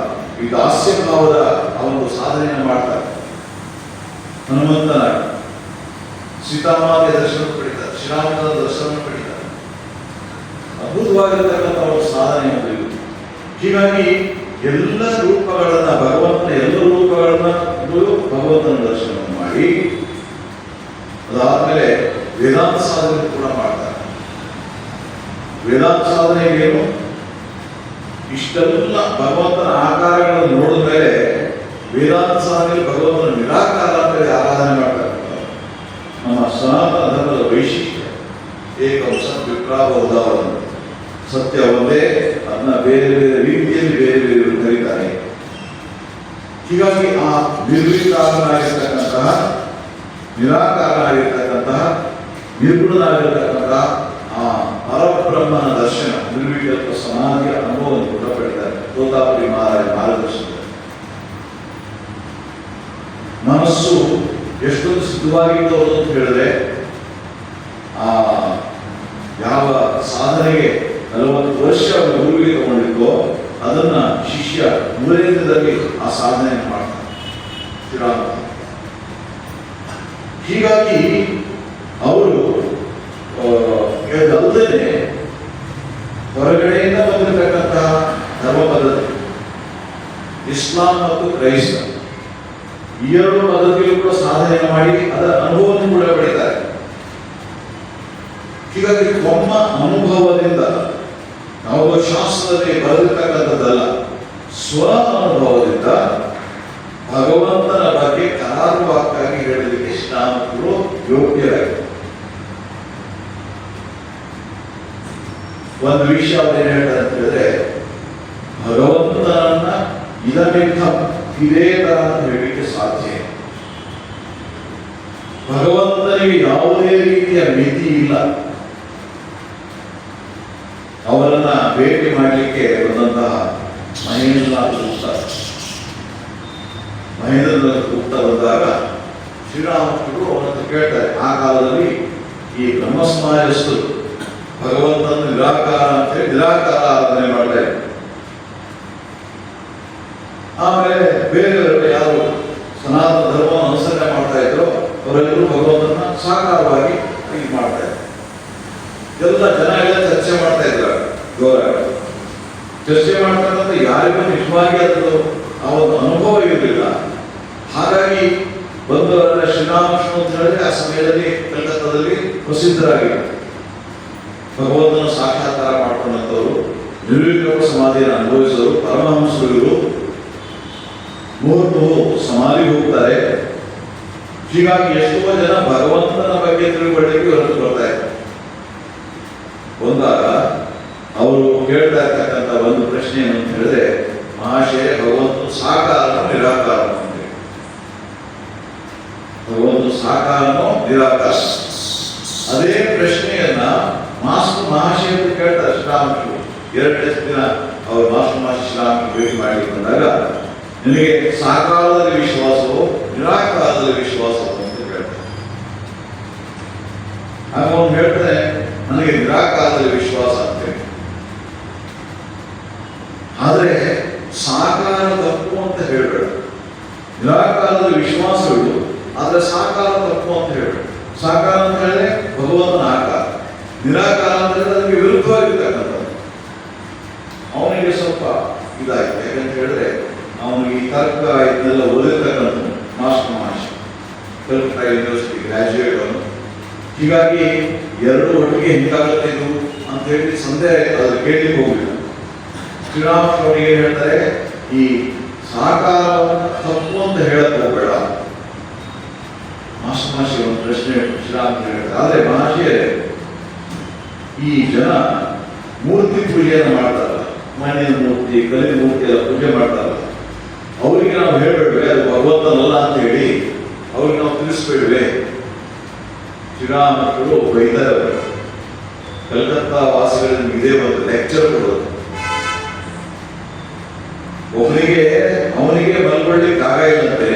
ಈ ದಾಸ್ಯ ಭಾವದ ಒಂದು ಸಾಧನೆಯನ್ನು ಮಾಡ್ತಾರೆ. ಹನುಮಂತನ ಸೀತಾಮಾತೆಯ ದರ್ಶನ ಪಡಿತಾರೆ, ಶ್ರೀರಾಮನ ದರ್ಶನ ಪಡಿತಾರೆ. ಅದ್ಭುತವಾಗಿರ್ತಕ್ಕಂಥ ಒಂದು ಸಾಧನೆ ಇದು. ಹೀಗಾಗಿ ಎಲ್ಲ ರೂಪಗಳನ್ನ, ಭಗವಂತನ ಎಲ್ಲ ರೂಪಗಳನ್ನ ಭಗವಂತನ ದರ್ಶನವನ್ನು ಮಾಡಿ ಅದಾದ್ಮೇಲೆ ವೇದಾಂತ ಸಾಧನೆ ಕೂಡ ಮಾಡ್ತಾರೆ. ವೇದಾಂತ ಸಾಧನೆಗೇನು, ಇಷ್ಟೆಲ್ಲ ಭಗವಂತನ ಆಕಾರಗಳನ್ನು ನೋಡಿದ ಮೇಲೆ ವೇದಾಂತ ಸಾಧನೆಯಲ್ಲಿ ಭಗವಂತನ ನಿರಾಕಾರ ಅಂತೇಳಿ ಆರಾಧನೆ ಮಾಡ್ತಾರೆ. ನಮ್ಮ ಸನಾತನ ಧರ್ಮದ ವೈಶಿಷ್ಟ್ಯ ಏಕಂ ಸತ್ ವಿಪ್ರಾವಧಾವನ, ಸತ್ಯ ಒಂದೇ, ಅದನ್ನ ಬೇರೆ ಬೇರೆ ರೀತಿಯಲ್ಲಿ ಬೇರೆ ಬೇರೆ ಕರೀತಾರೆ. ಹೀಗಾಗಿ ಆ ನಿರ್ವಿಕಾರನಾಗಿರ್ತಕ್ಕಂತಹ, ನಿರಾಕಾರನಾಗಿರ್ತಕ್ಕಂತಹ, ನಿರ್ಗುಣನಾಗಿರ್ತಕ್ಕಂತಹ ಆ ಪರಬ್ರಹ್ಮನ ದರ್ಶನ, ನಿರ್ವಿಕಲ್ಪ ಸಮಾಧಿಯ ಅನುಭವವನ್ನು ಕೂಡ ಪಡಿತಾರೆ ತೋತಾಪುರಿ ಮಹಾರಾಜ ಮಾರ್ಗದರ್ಶನದಲ್ಲಿ. ಮನಸ್ಸು ಎಷ್ಟೊಂದು ಸಿದ್ಧವಾಗಿತ್ತು ಅಂತ ಹೇಳಿದ್ರೆ, ಆ ಯಾವ ಸಾಧನೆಗೆ 40 ವರ್ಷ ಅವರ ಗುರುವಿಗೆ ತಗೊಂಡಿದ್ದೋ ಅದನ್ನ ಶಿಷ್ಯ 3 ದಿನದಲ್ಲಿ ಆ ಸಾಧನೆಯನ್ನು ಮಾಡ್ತಾರೆ ಶ್ರೀರಾಮ. ಹೀಗಾಗಿ ಅವರು ಅದಲ್ಲದೆ ಹೊರಗಡೆಯಿಂದ ಬಂದಿರತಕ್ಕಂತಹ ಧರ್ಮ ಪದ್ಧತಿ, ಇಸ್ಲಾಂ ಮತ್ತು ಕ್ರೈಸ್ತ, ಈ 2 ಪದ್ಧತಿಗಳು ಕೂಡ ಸಾಧನೆಯನ್ನು ಮಾಡಿ ಅದರ ಅನುಭವವನ್ನು ಕೂಡ ಪಡಿತಾರೆ. ಹೀಗಾಗಿ ಒಮ್ಮ ಅನುಭವದಿಂದ, ನಾವು ಶಾಸ್ತ್ರದಲ್ಲಿ ಬರೆದಿರ್ತಕ್ಕಂಥದ್ದಲ್ಲ, ಸ್ವ ಅನುಭವದಿಂದ ಭಗವಂತನ ಬಗ್ಗೆ ಕರಾರುವಾಕ್ಕಾಗಿ ಹೇಳಲಿಕ್ಕೆ ಶ್ರೀರಾಮಕೃಷ್ಣರು ಯೋಗ್ಯರಾಗಿದ್ದಾರೆ. ಒಂದು ವಿಷಯ ಅವ್ರೇನು ಹೇಳ್ತಾರೆ ಅಂತ ಹೇಳಿದ್ರೆ, ಭಗವಂತನನ್ನ ಇದಕ್ಕಿಂತ ಇದೇ ತರ ಅಂತ ಹೇಳಲಿಕ್ಕೆ ಸಾಧ್ಯ. ಭಗವಂತನಿಗೆ ಯಾವುದೇ ರೀತಿಯ ಮಿತಿ ಇಲ್ಲ. ಅವರನ್ನ ಭೇಟಿ ಮಾಡಲಿಕ್ಕೆ ಬಂದಂತಹ ಮಹೇಂದ್ರನಾಥ್ ಗುಪ್ತ ಬಂದಾಗ ಶ್ರೀರಾಮಕೃಷ್ಣರು ಅವರನ್ನು ಕೇಳ್ತಾರೆ. ಆ ಕಾಲದಲ್ಲಿ ಈ ಬ್ರಹ್ಮ ಸಮಾಜಸ್ಥರು ಭಗವಂತನ ನಿರಾಕಾರ ಅಂತ ಹೇಳಿ ನಿರಾಕಾರ ಆರಾಧನೆ ಮಾಡ್ತಾ ಇದ್ರು. ಆಮೇಲೆ ಬೇರೆಯವರು ಯಾರು ಸನಾತನ ಧರ್ಮವನ್ನು ಅನುಸರಣೆ ಮಾಡ್ತಾ ಇದ್ರು ಅವರೆಲ್ಲರೂ ಭಗವಂತನ ಸಾಕಾರವಾಗಿ ಇದು ಮಾಡ್ತಾ ಇದ್ರು. ಎಲ್ಲ ಜನ ಎಲ್ಲ ಚರ್ಚೆ ಮಾಡ್ತಾ ಇದ್ರು, ಜೋರಾಗಿ ಚರ್ಚೆ ಮಾಡ್ತಕ್ಕಂಥ ಯಾರಿಗೂ ನಿಜವಾಗಿ ಅದನ್ನು ಆ ಒಂದು ಅನುಭವ ಇರಲಿಲ್ಲ. ಹಾಗಾಗಿ ಬಂದವರೆಲ್ಲ ಶ್ರೀರಾಮಕೃಷ್ಣ ಅಂತ ಹೇಳಿದ್ರೆ ಆ ಸಮಯದಲ್ಲಿ ಕಲ್ಕತ್ತಾದಲ್ಲಿ ಪ್ರಸಿದ್ಧರಾಗಿದ್ದಾರೆ. ಭಗವಂತನ ಸಾಕ್ಷಾತ್ಕಾರ ಮಾಡ್ಕೊಂಡಂಥವರು, ನಿರ್ವಿಕಲ್ಪ ಸಮಾಧಿಯನ್ನು ಅನುಭವಿಸೋರು, ಪರಮಹಂಸರು, ಮೂರ್ತು ಸಮಾಧಿಗೆ ಹೋಗ್ತಾರೆ. ಹೀಗಾಗಿ ಎಷ್ಟೋ ಜನ ಭಗವಂತನ ಬಗ್ಗೆ ತಿಳುವಳಿಕೆ ಹೊರತು ಬರ್ತಾ ಇದ್ದಾರೆ. ಬಂದಾಗ ಅವರು ಕೇಳ್ತಾ ಇರ್ತಕ್ಕಂಥ ಒಂದು ಪ್ರಶ್ನೆ ಏನು ಅಂತ ಹೇಳಿದ್ರೆ, ಮಹಾಶಯ ಭಗವಂತನು ಸಾಕಾರನೋ ನಿರಾಕಾರನೋ ಅಂತ. ಭಗವಂತನು ಸಾಕಾರನೋ ನಿರಾಕಾರ, ಅದೇ ಪ್ರಶ್ನೆಯನ್ನ ಮಾಸ್ಟರ್ ಮಹಾಶಯ ಅಂತ ಕೇಳ್ತಾರೆ ಶ್ರೀರಾಮಕೃಷ್ಣರು. 2 ದಿನ ಅವರು ಮಾಸ್ಟರ್ ಶ್ರೀರಾಮಕೃಷ್ಣ ಭೇಟಿ ಮಾಡಿ ಬಂದಾಗ, ನಿನಗೆ ಸಾಕಾರದಲ್ಲಿ ವಿಶ್ವಾಸವೋ ನಿರಾಕಾರದಲ್ಲಿ ವಿಶ್ವಾಸವೋ ಅಂತ ಕೇಳ್ತಾರೆ. ಆಗ ಅವನು ಹೇಳ್ತಾನೆ, ನನಗೆ ನಿರಾಕಾರದಲ್ಲಿ ವಿಶ್ವಾಸ ಅಂತೇಳಿ. ಆದರೆ ಸಾಕಾರ ತಪ್ಪು ಅಂತ ಹೇಳ್ಬೇಡ, ನಿರಾಕಾರದ ವಿಶ್ವಾಸಗಳು, ಆದರೆ ಸಾಕಾರ ತಪ್ಪು ಅಂತ ಹೇಳ್ಬೇಡ. ಸಾಕಾರ ಅಂತ ಹೇಳಿದ್ರೆ ಭಗವಂತನ ಆಕಾರ, ನಿರಾಕಾರ ಅಂತ ಹೇಳಿದ್ರೆ ಅದಕ್ಕೆ ವಿರುದ್ಧವಾಗಿರ್ತಕ್ಕಂಥದ್ದು. ಅವನಿಗೆ ಸ್ವಲ್ಪ ಇದಾಗಿದೆ, ಯಾಕಂತ ಹೇಳಿದ್ರೆ ಅವನಿಗೆ ಈ ತರ್ಕ ಇದನ್ನೆಲ್ಲ ಓದಿರ್ತಕ್ಕಂಥದ್ದು ಮಾಸ್ಟರ್ ಕಲ್ಕತ್ತಾ ಯೂನಿವರ್ಸಿಟಿ ಗ್ರಾಜ್ಯುಯೇಟ್ ಅವನು. ಹೀಗಾಗಿ ಎರಡು ಒಟ್ಟಿಗೆ ಹೆಂಗಾಗುತ್ತೆ ಇದು ಅಂತ ಹೇಳಿ ಸಂದೇಹ ಅದ್ರ ಕೇಳಲಿಕ್ಕೆ ಹೋಗಿಲ್ಲ. ಶ್ರೀರಾಮಕೃಷ್ಣ ಅವರಿಗೆ ಏನ್ ಹೇಳ್ತಾರೆ, ಈ ಸಾಕಾರವನ್ನು ತಪ್ಪು ಅಂತ ಹೇಳಕ್ ಹೋಗಬೇಡ. ಮಾಸ್ಟರ್ ಒಂದು ಪ್ರಶ್ನೆ ಶ್ರೀರಾಮಕೃಷ್ಣ ಹೇಳ್ತಾರೆ, ಆದ್ರೆ ಮಹಾಶಯರೇ ಈ ಜನ ಮೂರ್ತಿ ಪೂಜೆಯನ್ನು ಮಾಡ್ತಾರಲ್ಲ, ಮಣ್ಣಿನ ಮೂರ್ತಿ ಕಲ್ಲಿನ ಮೂರ್ತಿ ಎಲ್ಲ ಪೂಜೆ ಮಾಡ್ತಾರಲ್ಲ, ಅವರಿಗೆ ನಾವು ಹೇಳ್ಬೇಡ್ವೆ ಅದು ಭಗವಂತನಲ್ಲ ಅಂತ ಹೇಳಿ ಅವ್ರಿಗೆ ನಾವು ತಿಳಿಸ್ಬೇಡ್ವೆ. ಶ್ರೀರಾಮಕೃಷ್ಣರು ಬೈತಾರೆ ಅವರು. ಕಲ್ಕತ್ತಾ ವಾಸಿಗಳಿಗೆ ಇದೇ ಒಂದು ಲೆಕ್ಚರ್ ಕೊಡೋದು. ಅವನಿಗೆ ಮಲ್ಕೊಳ್ಳಿಕ್ಕೆ ಆಗ ಇಲ್ಲಂತೆ,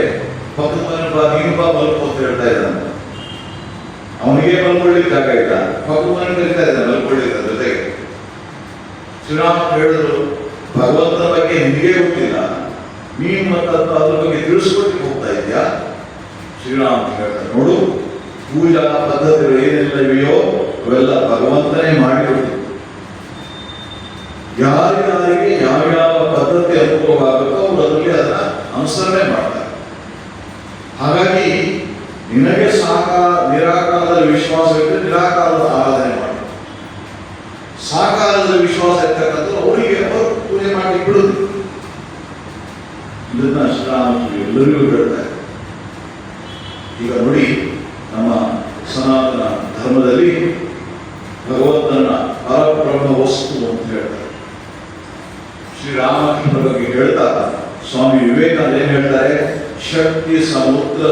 ಪಕ್ಕದ ಮನೆ ಬಾ ನೀನು ಬಾ ಮಲ್ಕೋ ಅಂತ ಹೇಳ್ತಾ ಇದ್ದಾನೆ. ಅವನಿಗೆ ಮಲ್ಕೊಳ್ಳಿಕ್ಕೆ ಆಗ ಇಲ್ಲ, ಪಕ್ಕದ ಮನೆ ಕರಿತಾ ಇದ್ದಾನೆ ಮಲ್ಕೊಳ್ಳಿಕ್ಕೆ ಜೊತೆಗೆ. ಶ್ರೀರಾಮ ಹೇಳಿದ್ರು, ಭಗವಂತನ ಬಗ್ಗೆ ನಿನಗೆ ಗೊತ್ತಿಲ್ಲ, ನೀನು ಮತ್ತು ಅದ್ರ ಬಗ್ಗೆ ತಿಳಿಸ್ಕೊಟ್ಟಿಗೆ ಹೋಗ್ತಾ ಇದೆಯಾ? ಶ್ರೀರಾಮ ಹೇಳ್ತಾರೆ, ನೋಡು ಪೂಜಾ ಪದ್ಧತಿಗಳು ಏನೆಲ್ಲ ಇವೆಯೋ ಅವೆಲ್ಲ ಭಗವಂತನೇ ಮಾಡಿಕೊಟ್ಟಿದ್ದು. ಯಾರ್ಯಾರಿಗೆ ಯಾವ್ಯಾವ ಪದ್ಧತಿ ಅನುಭವವಾಗುತ್ತೋ ಅವರು ಅದರಲ್ಲಿ ಅದನ್ನ ಅನುಸರಣೆ ಮಾಡ್ತಾರೆ. ಹಾಗಾಗಿ ನಿನಗೆ ನಿರಾಕಾರದಲ್ಲಿ ವಿಶ್ವಾಸ ಇಟ್ಟರೆ ನಿರಾಕಾರದ ಆರಾಧನೆ ಮಾಡಿ, ಸಾಕಾರದ ವಿಶ್ವಾಸ ಇರ್ತಕ್ಕಂಥದ್ದು ಅವರಿಗೆ ಅವರು ಪೂಜೆ ಮಾಡಿ ಬಿಡುದು. ಇದನ್ನ ಶ್ರೀರಾಮಕೃಷ್ಣ ಎಲ್ಲರಿಗೂ ಹೇಳ್ತಾರೆ. ಈಗ ನೋಡಿ, ನಮ್ಮ ಸನಾತನ ಧರ್ಮದಲ್ಲಿ ಭಗವಂತನ ಪರಬ್ರಹ್ಮ ವಸ್ತು ಅಂತ ಹೇಳ್ತಾರೆ. ಶ್ರೀರಾಮಕೃಷ್ಣ ಬಗ್ಗೆ ಹೇಳ್ತಾ ಸ್ವಾಮಿ ವಿವೇಕಾನಂದ ಏನ್ ಹೇಳ್ತಾರೆ, ಶಕ್ತಿ ಸಮುದ್ರ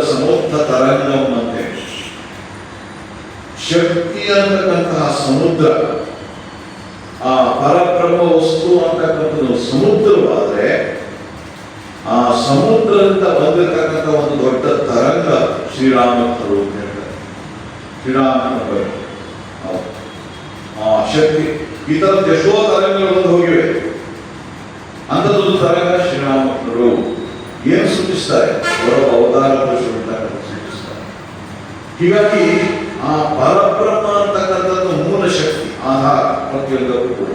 ತರಂಗಂ ಅಂತೆ. ಶಕ್ತಿ ಅಂತಕ್ಕಂತಹ ಸಮುದ್ರ, ಆ ಪರಬ್ರಹ್ಮ ವಸ್ತು ಅಂತಕ್ಕಂಥದ್ದು ಸಮುದ್ರವಾದ್ರೆ ಆ ಸಮುದ್ರದಿಂದ ಬಂದಿರತಕ್ಕಂಥ ಒಂದು ದೊಡ್ಡ ತರಂಗ ಶ್ರೀರಾಮಕೃಷ್ಣರು ಅಂತ ಹೇಳ್ತಾರೆ. ಶ್ರೀರಾಮಕೃಷ್ಣ ಆ ಶಕ್ತಿ, ಈ ತರದ ಎಷ್ಟೋ ತರಂಗಗಳು ಬಂದು ಹೋಗಿವೆ. ಅಂಥದ್ದೊಂದು ತರಂಗ ಶ್ರೀರಾಮಕೃಷ್ಣರು ಏನು ಸೂಚಿಸ್ತಾರೆ, ಅವರ ಅವತಾರ ಪುರುಷರು ಸೂಚಿಸ್ತಾರೆ. ಹೀಗಾಗಿ ಆ ಪರಬ್ರಹ್ಮ ಅಂತಕ್ಕಂಥದ್ದು ಮೂಲ ಶಕ್ತಿ, ಆಧಾರ ಪ್ರತಿಯೊಂದಕ್ಕೂ ಕೂಡ.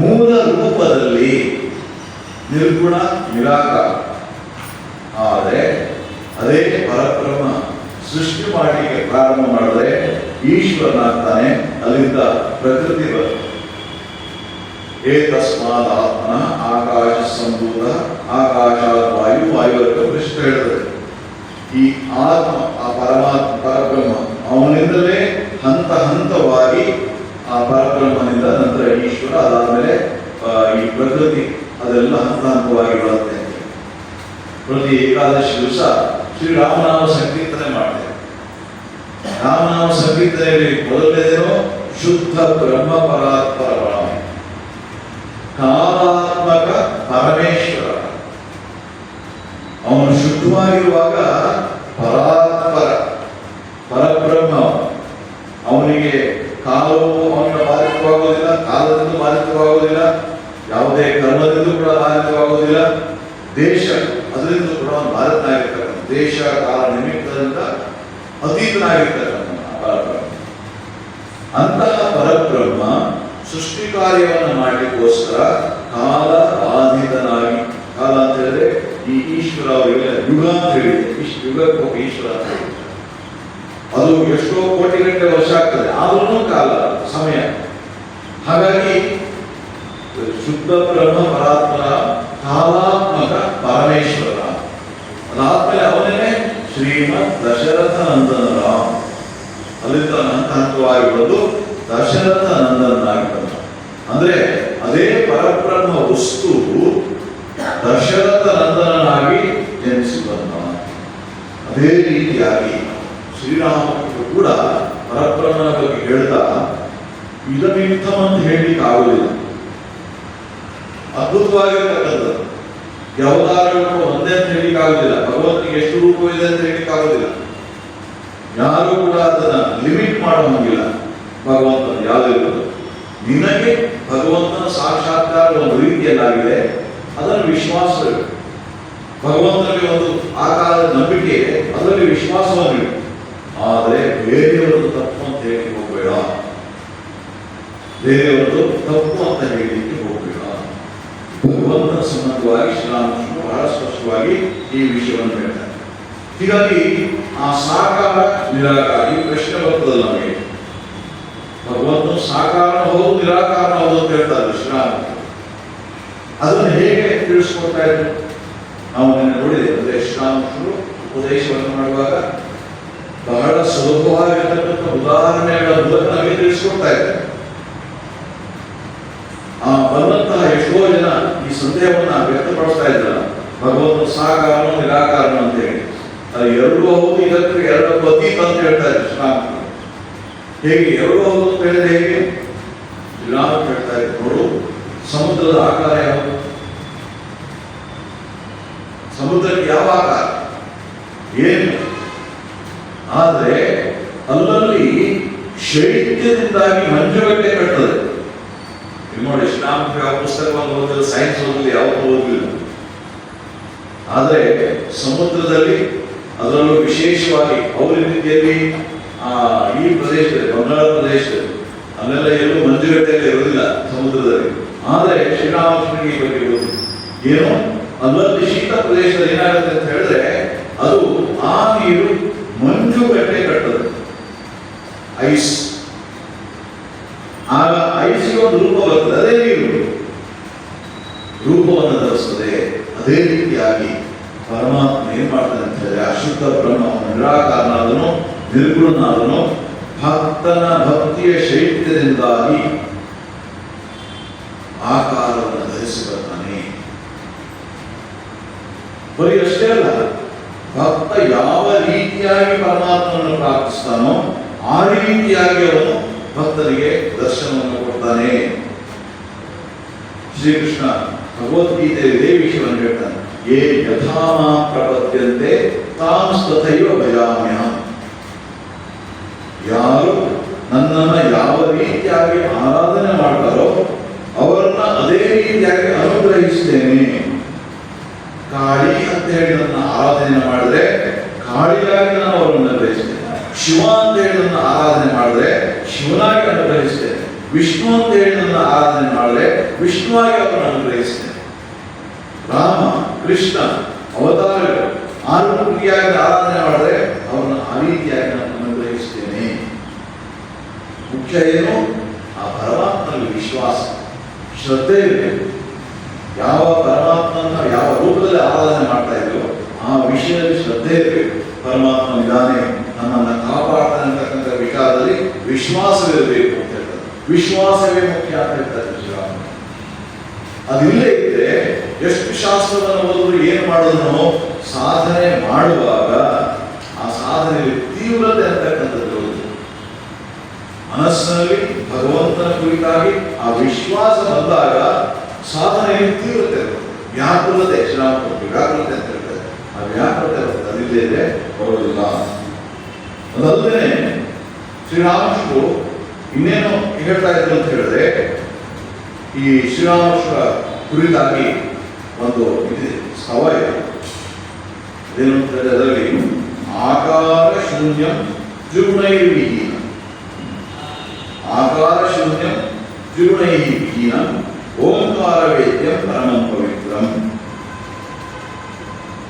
ಮೂಲ ರೂಪದಲ್ಲಿ ನಿರ್ಗುಣ ನಿರಾಕಾರ. ಆದರೆ ಅದೇ ಪರಬ್ರಹ್ಮ ಸೃಷ್ಟಿ ಮಾಡಲಿಕ್ಕೆ ಪ್ರಾರಂಭ ಮಾಡಿದ್ರೆ ಈಶ್ವರನಾಗ್ತಾನೆ, ಅಲ್ಲಿಂದ ಪ್ರಕೃತಿ ಬರುತ್ತೆ. ಏತಸ್ಮಾತ್ ಆತ್ಮನ ಆಕಾಶ ಸಂಭೂತ ಆಕಾಶಾತ್ ವಾಯು ವಾಯುವರ್ಗ ಕೃಷ್ಣ ಹೇಳ್ತದೆ. ಈ ಆತ್ಮ, ಆ ಪರಮಾತ್ಮ ಪರಬ್ರಹ್ಮ, ಅವನಿಂದಲೇ ಹಂತ ಹಂತವಾಗಿ ಆ ಪರಬ್ರಹ್ಮನಿಂದ ನಂತರ ಈಶ್ವರ, ಅದಾದ್ಮೇಲೆ ಈ ಪ್ರಕೃತಿ, ಅದೆಲ್ಲ ಹಂತ ಹಂತವಾಗಿ ಬರುತ್ತೆ. ಪ್ರತಿ ಏಕಾದಶಿ ದಿವಸ ಶ್ರೀರಾಮನಾಮ ಸಂಕೀರ್ತನೆ ಮಾಡ್ತೇವೆ. ರಾಮನಾಮ ಸಂಕೀರ್ತನೆಯಲ್ಲಿ ಮೊದಲನೇದೇನೋ ಶುದ್ಧ ಬ್ರಹ್ಮ ಪರಾತ್ಪರ ಕಾಲಾತ್ಮಕ ಪರಮೇಶ್ವರ. ಅವನು ಶುದ್ಧವಾಗಿರುವಾಗ ಪರಾತ್ಪರ ಪರಬ್ರಹ್ಮ, ಅವನಿಗೆ ಕಾಲವು ಅವನಿಗೆ ಬಾಧಿತವಾಗುವುದಿಲ್ಲ, ಕಾಲದಿಂದ ಬಾಧಿತವಾಗುವುದಿಲ್ಲ, ಯಾವುದೇ ಕರ್ಮದಿಂದ ಕೂಡ ಬಾಧಿತವಾಗುವುದಿಲ್ಲ, ದೇಶ ಅದರಿಂದ ಕೂಡ ಬಾಧಿತನಾಗಿರ್ತಕ್ಕಂಥ, ದೇಶ ಕಾಲ ನಿಮಿತ್ತದಿಂದ ಅತೀತನಾಗಿರ್ತಕ್ಕಂಥ ಪರಬ್ರಹ್ಮ. ಅಂತಹ ಪರಬ್ರಹ್ಮ ಸೃಷ್ಟಿ ಕಾರ್ಯವನ್ನು ಮಾಡಲಿಕ್ಕೋಸ್ಕರ ಕಾಲ ಬಾಧಿತನಾಗಿ, ಕಾಲ ಅಂತ ಹೇಳಿದ್ರೆ ಈ ಈಶ್ವರ ಅವರಿಗೆ ಯುಗ ಅಂತ ಹೇಳಿದೆ, ಇಷ್ಟು ಯುಗಕ್ಕೆ ಹೋಗಿ ಈಶ್ವರ ಅಂತ ಹೇಳಿದೆ. ಅದು ಎಷ್ಟೋ ಕೋಟಿ ಗಂಟೆ ವರ್ಷ ಆಗ್ತದೆ, ಆದ್ರೂ ಕಾಲ ಸಮಯ. ಹಾಗಾಗಿ ಶುದ್ಧ ಬ್ರಹ್ಮ ಪರಾತ್ಮನ ಕಾಲಾತ್ಮಕ ಪರಮೇಶ್ವರ. ಅದಾದ್ಮೇಲೆ ಅವನೇ ಶ್ರೀಮದ್ ದಶರಥ ನಂದನ, ಅಲ್ಲಿಂದ ಹಂತ ಹಂತವಾಗಿ ಬಂದು ದಶರಥ ನಂದನಾಗಿ ಬಂದ. ಅಂದ್ರೆ ಅದೇ ಪರಬ್ರಹ್ಮ ವಸ್ತು ದಶರಥ ನಂದನಾಗಿ ಜನಿಸಿ ಬಂದ. ಅದೇ ರೀತಿಯಾಗಿ ಶ್ರೀರಾಮಕೃಷ್ಣ ಕೂಡ ಪರಬ್ರಹ್ಮನ ಬಗ್ಗೆ ಹೇಳ್ತಾ ಇದಮಿತ್ತಂ ಅಂತ ಹೇಳಲಿಕ್ಕೆ ಆಗುವುದಿಲ್ಲ. ಅದ್ಭುತವಾಗಿರ್ತಕ್ಕಂಥದ್ದು ಯಾವದಾರು ಒಂದೇ ಅಂತ ಹೇಳಿಕ್ಕೆ ಆಗುದಿಲ್ಲ. ಭಗವಂತನಿಗೆ ಎಷ್ಟು ರೂಪವಿದೆ ಅಂತ ಹೇಳಿಕ್ಕೆ ಆಗುದಿಲ್ಲ. ಯಾರು ಕೂಡ ಅದನ್ನ ಲಿಮಿಟ್ ಮಾಡುವಂಗಿಲ್ಲ. ಭಗವಂತನ ಯಾವುದಿರುವುದು ನಿನಗೆ ಭಗವಂತನ ಸಾಕ್ಷಾತ್ಕಾರ ಒಂದು ರೀತಿಯಲ್ಲಾಗಿದೆ, ಅದನ್ನು ಭಗವಂತನಿಗೆ ಒಂದು ಆಕಾರದ ನಂಬಿಕೆ, ಅದರಲ್ಲಿ ವಿಶ್ವಾಸವನ್ನು ಆದರೆ ಬೇರೆಯವರದ್ದು ತಪ್ಪು ಅಂತ ಹೇಳಿ ಹೋಗಬೇಡ, ಬೇರೆಯವರದ್ದು ತಪ್ಪು ಅಂತ ಹೇಳಲಿಕ್ಕೆ ಹೋಗಬೇಡ. ಭಗವಂತನ ಸಂಬಂಧವಾಗಿ ಶ್ರೀರಾಮಕೃಷ್ಣರು ಬಹಳ ಸ್ಪಷ್ಟವಾಗಿ ಈ ವಿಷಯವನ್ನು ಹೇಳ್ತಾರೆ. ಹೀಗಾಗಿ ಆ ಸಾಕಾರ ನಿರಾಕಾರ ಈ ಪ್ರಶ್ನೆ ಬರ್ತದಲ್ಲ ನಮಗೆ, ಭಗವಂತನು ಸಾಕಾರ ಹೌದು ನಿರಾಕಾರ ಹೌದು ಅಂತ ಹೇಳ್ತಾರೆ ಶ್ರೀರಾಮಕೃಷ್ಣರು. ಅದನ್ನು ಹೇಗೆ ತಿಳಿಸ್ಕೊಡ್ತಾ ಇದ್ರು ನಾವು ನೋಡಿದ್ದೇವೆ. ಅಂದ್ರೆ ಶ್ರೀರಾಮಕೃಷ್ಣರು ಉಪದೇಶವನ್ನು ಮಾಡುವಾಗ ಬಹಳ ಸುಲಭವಾಗಿರ್ತಕ್ಕಂಥ ಉದಾಹರಣೆಗಳ ಮೂಲಕ ನಮಗೆ ತಿಳಿಸ್ಕೊಡ್ತಾ ಇದ್ದಾರೆ. ಆ ಬಂದಂತಹ ಎಷ್ಟೋ ಜನ ಈ ಸಂದೇಹವನ್ನ ವ್ಯಕ್ತಪಡಿಸ್ತಾ ಇದ್ರಲ್ಲ, ಭಗವಂತ ಸಾಕಾರ ನಿರಾಕಾರ ಅಂತ ಹೇಳಿ, ಅದು ಎರಡೂ ಹೌದು ಇದಕ್ಕೆ ಎರಡಕ್ಕೂ ಅತೀತ ಅಂತ ಹೇಳ್ತಾ ಇದ್ರು ಶ್ರೀರಾಮಕೃಷ್ಣರು. ಹೇಗೆ ಎರಡೂ ಹೌದು ಅಂತ ಹೇಳಿದ್ರೆ ಹೇಗೆ? ಶ್ರೀರಾಮ ಹೇಳ್ತಾ ಇದ್ರು, ನೋಡು ಸಮುದ್ರದ ಆಕಾರ ಯಾವುದು? ಸಮುದ್ರಕ್ಕೆ ಯಾವ ಆಕಾರ? ಏನು? ಆದರೆ ಅಲ್ಲಲ್ಲಿ ಶೈತ್ಯದಿಂದಾಗಿ ಮಂಜುಗಡ್ಡೆ ಕಟ್ಟುತ್ತದೆ. ನೋಡಿ, ಶ್ರೀರಾಮಕೃಷ್ಣ ಯಾವ ಪುಸ್ತಕವನ್ನು ಓದಿಲ್ಲ, ಸೈನ್ಸ್ ಓದಲಿ, ಯಾವುದು ಓದಲಿಲ್ಲ. ಆದರೆ ಸಮುದ್ರದಲ್ಲಿ ಅದರಲ್ಲೂ ವಿಶೇಷವಾಗಿ ಅವರ ರೀತಿಯಲ್ಲಿ ಈ ಪ್ರದೇಶದಲ್ಲಿ, ಬಂಗಾಳ ಪ್ರದೇಶದಲ್ಲಿ ಅಲ್ಲೆಲ್ಲ ಎಲ್ಲೂ ಮಂಜುಗಡ್ಡೆಯಲ್ಲಿ ಇರುವುದಿಲ್ಲ ಸಮುದ್ರದಲ್ಲಿ. ಆದರೆ ಶ್ರೀರಾಮಕೃಷ್ಣನಿಗೆ ಈ ಬಗ್ಗೆ ಗೊತ್ತಿಲ್ಲ. ಏನು ಅಲ್ಲಲ್ಲಿ ಶೀತ ಪ್ರದೇಶದಲ್ಲಿ ಏನಾಗುತ್ತೆ ಅಂತ ಹೇಳಿದ್ರೆ ಅದು ಆ ನೀರು ಮಂಜುಗಡ್ಡೆ ಕಟ್ಟುತ್ತದೆ, ಐಸ್. ಆಗ ಐಸಿಗೆ ಒಂದು ರೂಪ ಬರ್ತದೆ, ಅದೇ ನೀರು ರೂಪವನ್ನು ಧರಿಸ್ತದೆ. ಅದೇ ರೀತಿಯಾಗಿ ಪರಮಾತ್ಮ ಏನ್ ಮಾಡ್ತಾನೆ ಅಂತ ಹೇಳಿದ್ರೆ ಅಶುದ್ಧ ಬ್ರಹ್ಮ ನಿರಾಕಾರನಾದನು, ನಿರ್ಗುಣನಾದನು, ಭಕ್ತನ ಭಕ್ತಿಯ ಶೈತ್ಯದಿಂದಾಗಿ ಆಕಾರವನ್ನು ಧರಿಸಿ ಬರ್ತಾನೆ. ಬರೀ ಅಷ್ಟೇ ಅಲ್ಲ, ಭಕ್ತ ಯಾವ ರೀತಿಯಾಗಿ ಪರಮಾತ್ಮನನ್ನು ಪ್ರಾರ್ಥಿಸ್ತಾನೋ ಆ ರೀತಿಯಾಗಿ ಅವನು ಭಕ್ತರಿಗೆ ದರ್ಶನವನ್ನು ಕೊಡ್ತಾನೆ. ಶ್ರೀಕೃಷ್ಣ ಭಗವದ್ಗೀತೆ ಇದೇ ವಿಷಯವನ್ನು ಹೇಳ್ತಾನೆ, ಯೇ ಯಥಾ ಮಾಂ ಪ್ರಪದ್ಯಂತೆ ತಾಂ ತಥೈವ ಭಜಾಮ್ಯಹಂ. ಯಾರು ನನ್ನನ್ನು ಯಾವ ರೀತಿಯಾಗಿ ಆರಾಧನೆ ಮಾಡ್ತಾರೋ ಅವರನ್ನ ಅದೇ ರೀತಿಯಾಗಿ ಅನುಗ್ರಹಿಸ್ತೇನೆ. ಕಾಳಿ ಅಂತ ಹೇಳಿ ನನ್ನ ಆರಾಧನೆ ಮಾಡಿದ್ರೆ ಕಾಳಿಯಾಗಿ ನಾನು ಅವರನ್ನು ಅನುಗ್ರಹಿಸ್ತೇನೆ. ಶಿವ ಅಂತ ಹೇಳಿ ನನ್ನ ಆರಾಧನೆ ಮಾಡಿದ್ರೆ ಶಿವನಾಗಿ ಅನುಗ್ರಹಿಸ್ತೇನೆ. ವಿಷ್ಣು ಅಂತ ಹೇಳಿ ನನ್ನ ಆರಾಧನೆ ಮಾಡಿದ್ರೆ ವಿಷ್ಣುವಾಗಿ ಅವರನ್ನು ಅನುಗ್ರಹಿಸ್ತೇನೆ. ರಾಮ ಕೃಷ್ಣ ಅವತಾರಗಳು ಆ ರೀತಿಯಾಗಿ ಆರಾಧನೆ ಮಾಡಿದ್ರೆ ಅವರನ್ನು ಆ ರೀತಿಯಾಗಿ ನಾನು ಅನುಗ್ರಹಿಸ್ತೇನೆ. ಮುಖ್ಯ ಏನು? ಆ ಪರಮಾತ್ಮನಲ್ಲಿ ವಿಶ್ವಾಸ, ಶ್ರದ್ಧೆ ಇರಬೇಕು. ಯಾವ ಪರಮಾತ್ಮನ ಯಾವ ರೂಪದಲ್ಲಿ ಆರಾಧನೆ ಮಾಡ್ತಾ ಇದ್ರು ಆ ವಿಷಯದಲ್ಲಿ ಶ್ರದ್ಧೆ ಇರಬೇಕು. ಪರಮಾತ್ಮ ಇದ್ದಾನೆ, ನನ್ನನ್ನು ಕಾಪಾಡ್ತಾನೆ ಅಂತಕ್ಕಂಥ ವಿಚಾರದಲ್ಲಿ ವಿಶ್ವಾಸವಿರಬೇಕು ಅಂತ ಹೇಳ್ತಾರೆ. ವಿಶ್ವಾಸವೇ ಮುಖ್ಯ ಅಂತ ಹೇಳ್ತಾರೆ ಶ್ರೀರಾಮ. ಅದಿಲ್ಲೇ ಇದ್ರೆ ಎಷ್ಟು ಶಾಸ್ತ್ರವನ್ನು ಓದಿದ್ರು ಏನು ಮಾಡೋದನ್ನು ಸಾಧನೆ ಮಾಡುವಾಗ ಆ ಸಾಧನೆಯಲ್ಲಿ ತೀವ್ರತೆ ಅಂತಕ್ಕಂಥದ್ದು ಮನಸ್ಸಿನಲ್ಲಿ ಭಗವಂತನ ಕುರಿತಾಗಿ ಆ ವಿಶ್ವಾಸ ಬಂದಾಗ ಸಾಧನೆಯಲ್ಲಿ ತೀವ್ರತೆ ವ್ಯಾಕುಲತೆ. ಶ್ರೀರಾಮ ವ್ಯಾಕುಲತೆ ಅಂತ ಹೇಳ್ತಾರೆ. ಆ ವ್ಯಾಕುಲತೆ ಅದಿಲ್ಲೇ ಇದೆ ಬರೋದಿಲ್ಲ. ಅದಲ್ಲದೆ ಶ್ರೀರಾಮಕೃಷ್ಣರು ಇನ್ನೇನು ಹೇಳ್ತಾ ಇದ್ರು ಅಂತ ಹೇಳಿದ್ರೆ, ಈ ಶ್ರೀರಾಮಕೃಷ್ಣರ ಕುರಿತಾಗಿ ಒಂದು ಇದೆ ಸ್ತವ ಇದೆ. ಅದೇನು ಅಂತ ಹೇಳಿದ್ರೆ ಅದರಲ್ಲಿ ಆಕಾರ ಶೂನ್ಯಂ ತ್ರಿಗುಣೈರ್ವಿಹೀನ, ಆಕಾರ ಶೂನ್ಯಂ ತ್ರಿಗುಣೈರ್ವಿಹೀನ ಓಂಕಾರ ವೇದ್ಯಂ ಪರಮಂ ಪವಿತ್ರಂ.